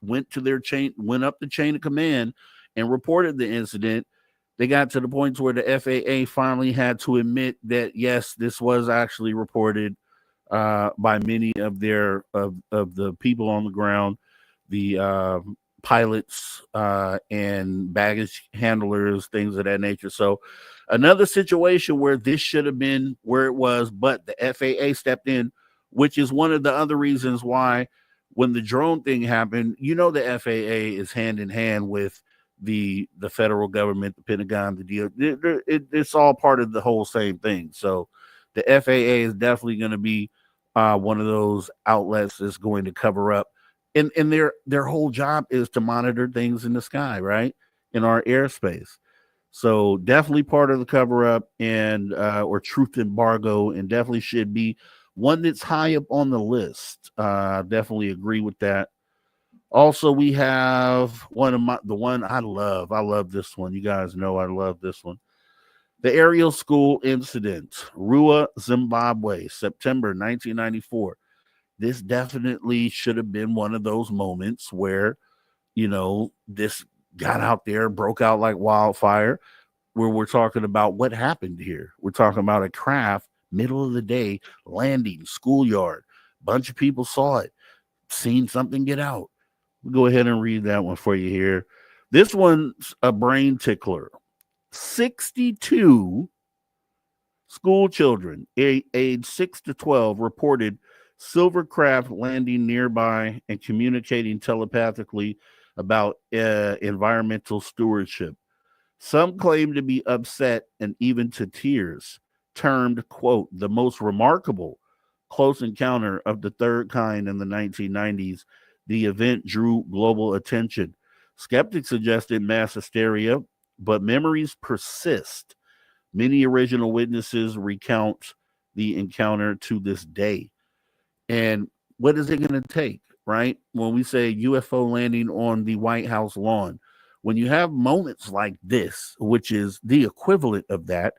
went up the chain of command and reported the incident. They got to the point where the FAA finally had to admit that, yes, this was actually reported by many of the people on the ground, the pilots and baggage handlers, things of that nature. So another situation where this should have been where it was, but the FAA stepped in, which is one of the other reasons why when the drone thing happened, the FAA is hand in hand with the federal government, the Pentagon, the deal. It's all part of the whole same thing. So the FAA is definitely going to be one of those outlets that's going to cover up. And their whole job is to monitor things in the sky, right? In our airspace. So definitely part of the cover up and or truth embargo, and definitely should be one that's high up on the list. Definitely agree with that. Also, we have the one I love. I love this one. You guys know I love this one. The aerial school incident, Rua, Zimbabwe, September 1994. This definitely should have been one of those moments where, this got out there, broke out like wildfire, where we're talking about what happened here. We're talking about a craft, middle of the day, landing, schoolyard. Bunch of people saw it, seen something get out. We'll go ahead and read that one for you here. This one's a brain tickler. 62 school children aged 6 to 12 reported silver craft landing nearby and communicating telepathically about environmental stewardship. Some claim to be upset and even to tears, termed, quote, the most remarkable close encounter of the third kind in the 1990s. The event drew global attention. Skeptics suggested mass hysteria, but memories persist. Many original witnesses recount the encounter to this day. And what is it going to take, right? When we say UFO landing on the White House lawn, when you have moments like this, which is the equivalent of that,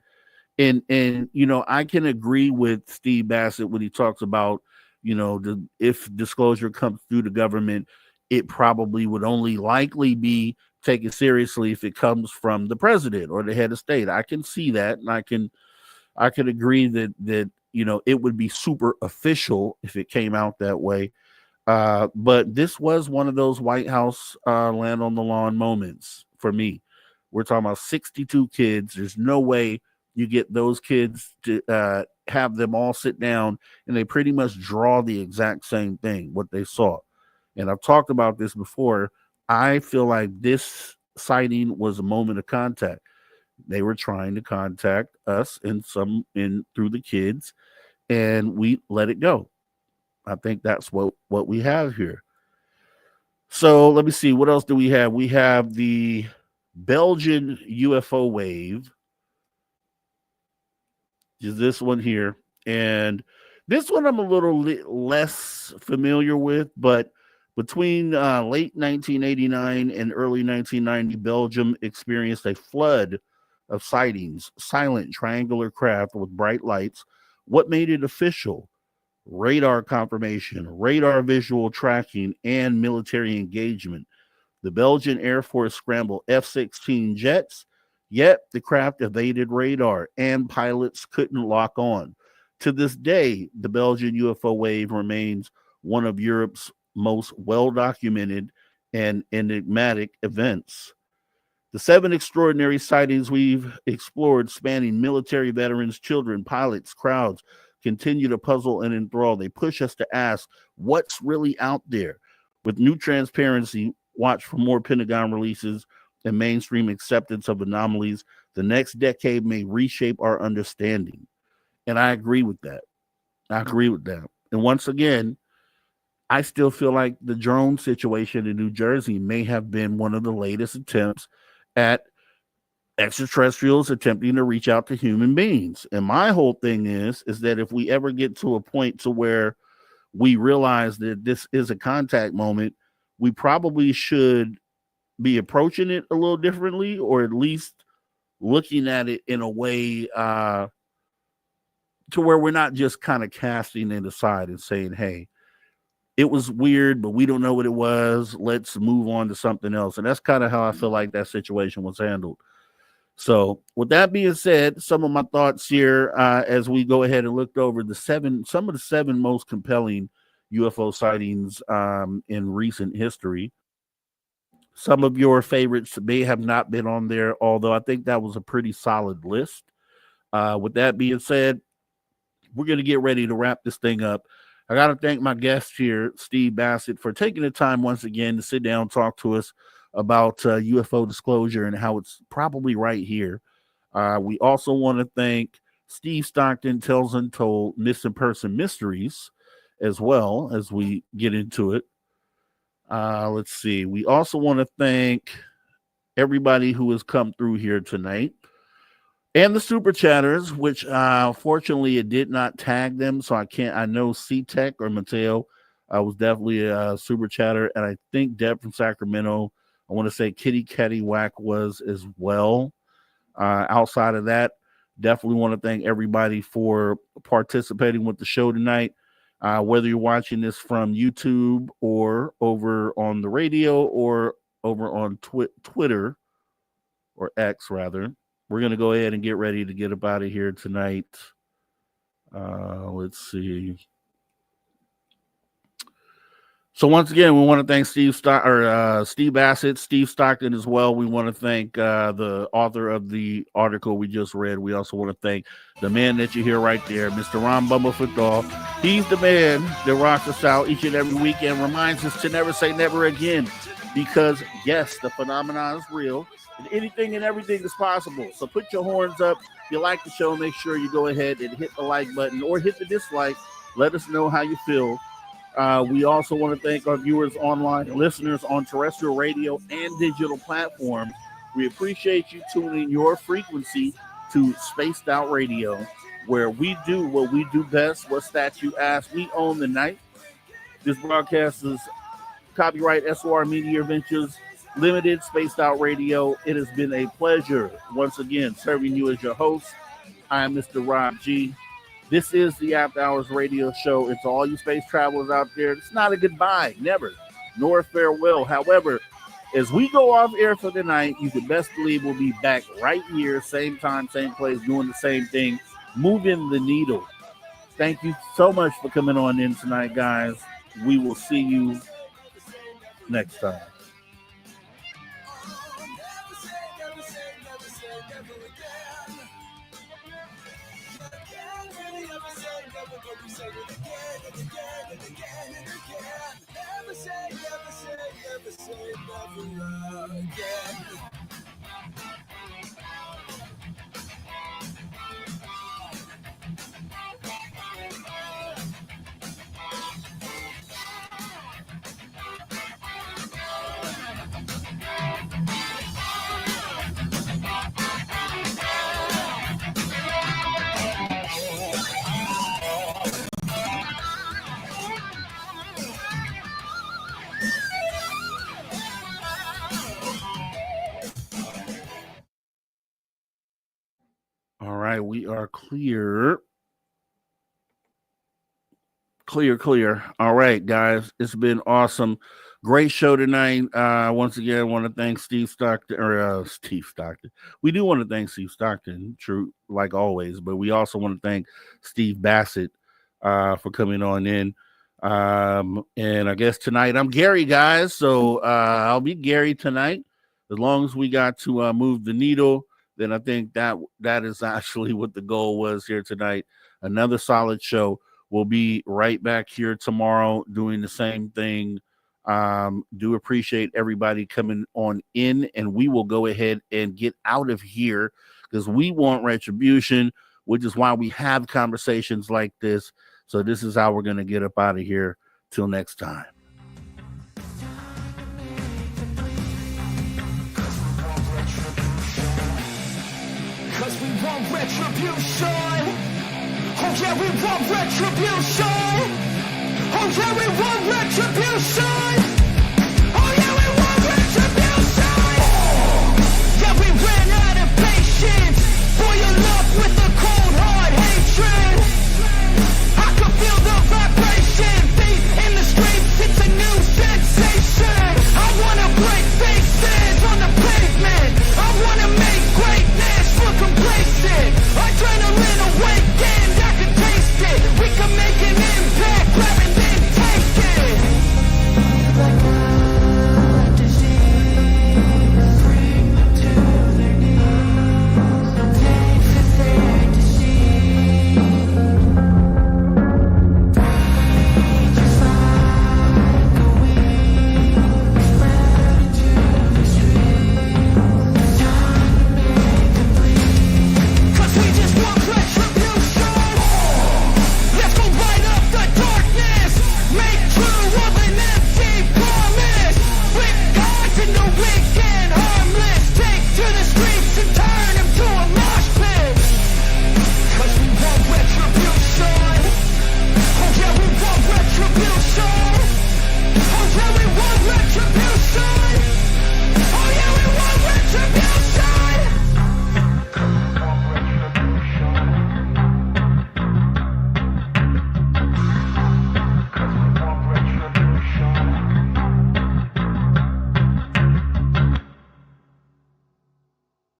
and I can agree with Steve Bassett when he talks about, if disclosure comes through the government, it probably would only likely be taken seriously if it comes from the president or the head of state. I can see that, and I can agree that it would be super official if it came out that way. But this was one of those White House land on the lawn moments for me. We're talking about 62 kids. There's no way you get those kids to have them all sit down and they pretty much draw the exact same thing, what they saw. And I've talked about this before. I feel like this sighting was a moment of contact. They were trying to contact us through the kids, and we let it go. I think that's what we have here. So let me see. What else do we have? We have the Belgian UFO wave. Is this one here? And this one I'm a little less familiar with, but between late 1989 and early 1990, Belgium experienced a flood of sightings, silent triangular craft with bright lights. What made it official? Radar confirmation, radar visual tracking, and military engagement. The Belgian Air Force scrambled F-16 jets, yet the craft evaded radar and pilots couldn't lock on. To this day, the Belgian UFO wave remains one of Europe's most well-documented and enigmatic events. The 7 extraordinary sightings we've explored, spanning military veterans, children, pilots, crowds, continue to puzzle and enthrall. They push us to ask what's really out there. With new transparency, watch for more Pentagon releases and mainstream acceptance of anomalies. The next decade may reshape our understanding. And I agree with that. And once again, I still feel like the drone situation in New Jersey may have been one of the latest attempts at extraterrestrials attempting to reach out to human beings. And my whole thing is that if we ever get to a point to where we realize that this is a contact moment, we probably should be approaching it a little differently, or at least looking at it in a way to where we're not just kind of casting it aside and saying, hey, it was weird, but we don't know what it was. Let's move on to something else. And that's kind of how I feel like that situation was handled. So with that being said, some of my thoughts here as we go ahead and look over some of the 7 most compelling UFO sightings in recent history. Some of your favorites may have not been on there, although I think that was a pretty solid list. With that being said, we're going to get ready to wrap this thing up. I got to thank my guest here, Steve Bassett, for taking the time once again to sit down and talk to us about UFO disclosure and how it's probably right here. We also want to thank Steve Stockton, Tales Untold, Missing Person Mysteries, as well as we get into it. Let's see. We also want to thank everybody who has come through here tonight. And the super chatters, which fortunately it did not tag them, so I know C-Tech or Mateo was definitely a super chatter, and I think Deb from Sacramento, I want to say Kitty Catty Whack was as well. Outside of that, definitely want to thank everybody for participating with the show tonight. Whether you're watching this from YouTube or over on the radio or over on Twitter or X rather. We're going to go ahead and get ready to get up out of here tonight. Let's see. So once again, we want to thank Steve Bassett, Steve Stockton as well. We want to thank the author of the article we just read. We also want to thank the man that you hear right there, Mr. Ron Bumblefoot Dahl. He's the man that rocks us out each and every week and reminds us to never say never again. Because, yes, the phenomenon is real. And anything and everything is possible. So put your horns up. If you like the show, make sure you go ahead and hit the like button or hit the dislike. Let us know how you feel. We also want to thank our viewers online and listeners on terrestrial radio and digital platforms. We appreciate you tuning your frequency to Spaced Out Radio, where we do what we do best. What's that you ask? We own the night. This broadcast is copyright SOR Media Ventures Limited, Spaced Out Radio. It has been a pleasure once again serving you as your host. I am Mr. Rob G. This is the After Hours Radio Show. It's all you space travelers out there. It's not a goodbye, never, nor a farewell. However, as we go off air for the night, you can best believe we'll be back right here, same time, same place, doing the same thing, moving the needle. Thank you so much for coming on in tonight, guys. we will see you next time. All right, we are clear. Clear. All right, guys, it's been awesome. Great show tonight. Once again, I want to thank Steve Stockton. We do want to thank Steve Stockton, true, like always, but we also want to thank Steve Bassett for coming on in. And I guess tonight I'm Gary, guys. So I'll be Gary tonight. As long as we got to move the needle, then I think that is actually what the goal was here tonight. Another solid show. We'll be right back here tomorrow doing the same thing. Do appreciate everybody coming on in, and we will go ahead and get out of here because we want retribution, which is why we have conversations like this. So this is how we're going to get up out of here. Till next time. Cause we want retribution. Oh yeah, we want retribution. Oh yeah, we want retribution.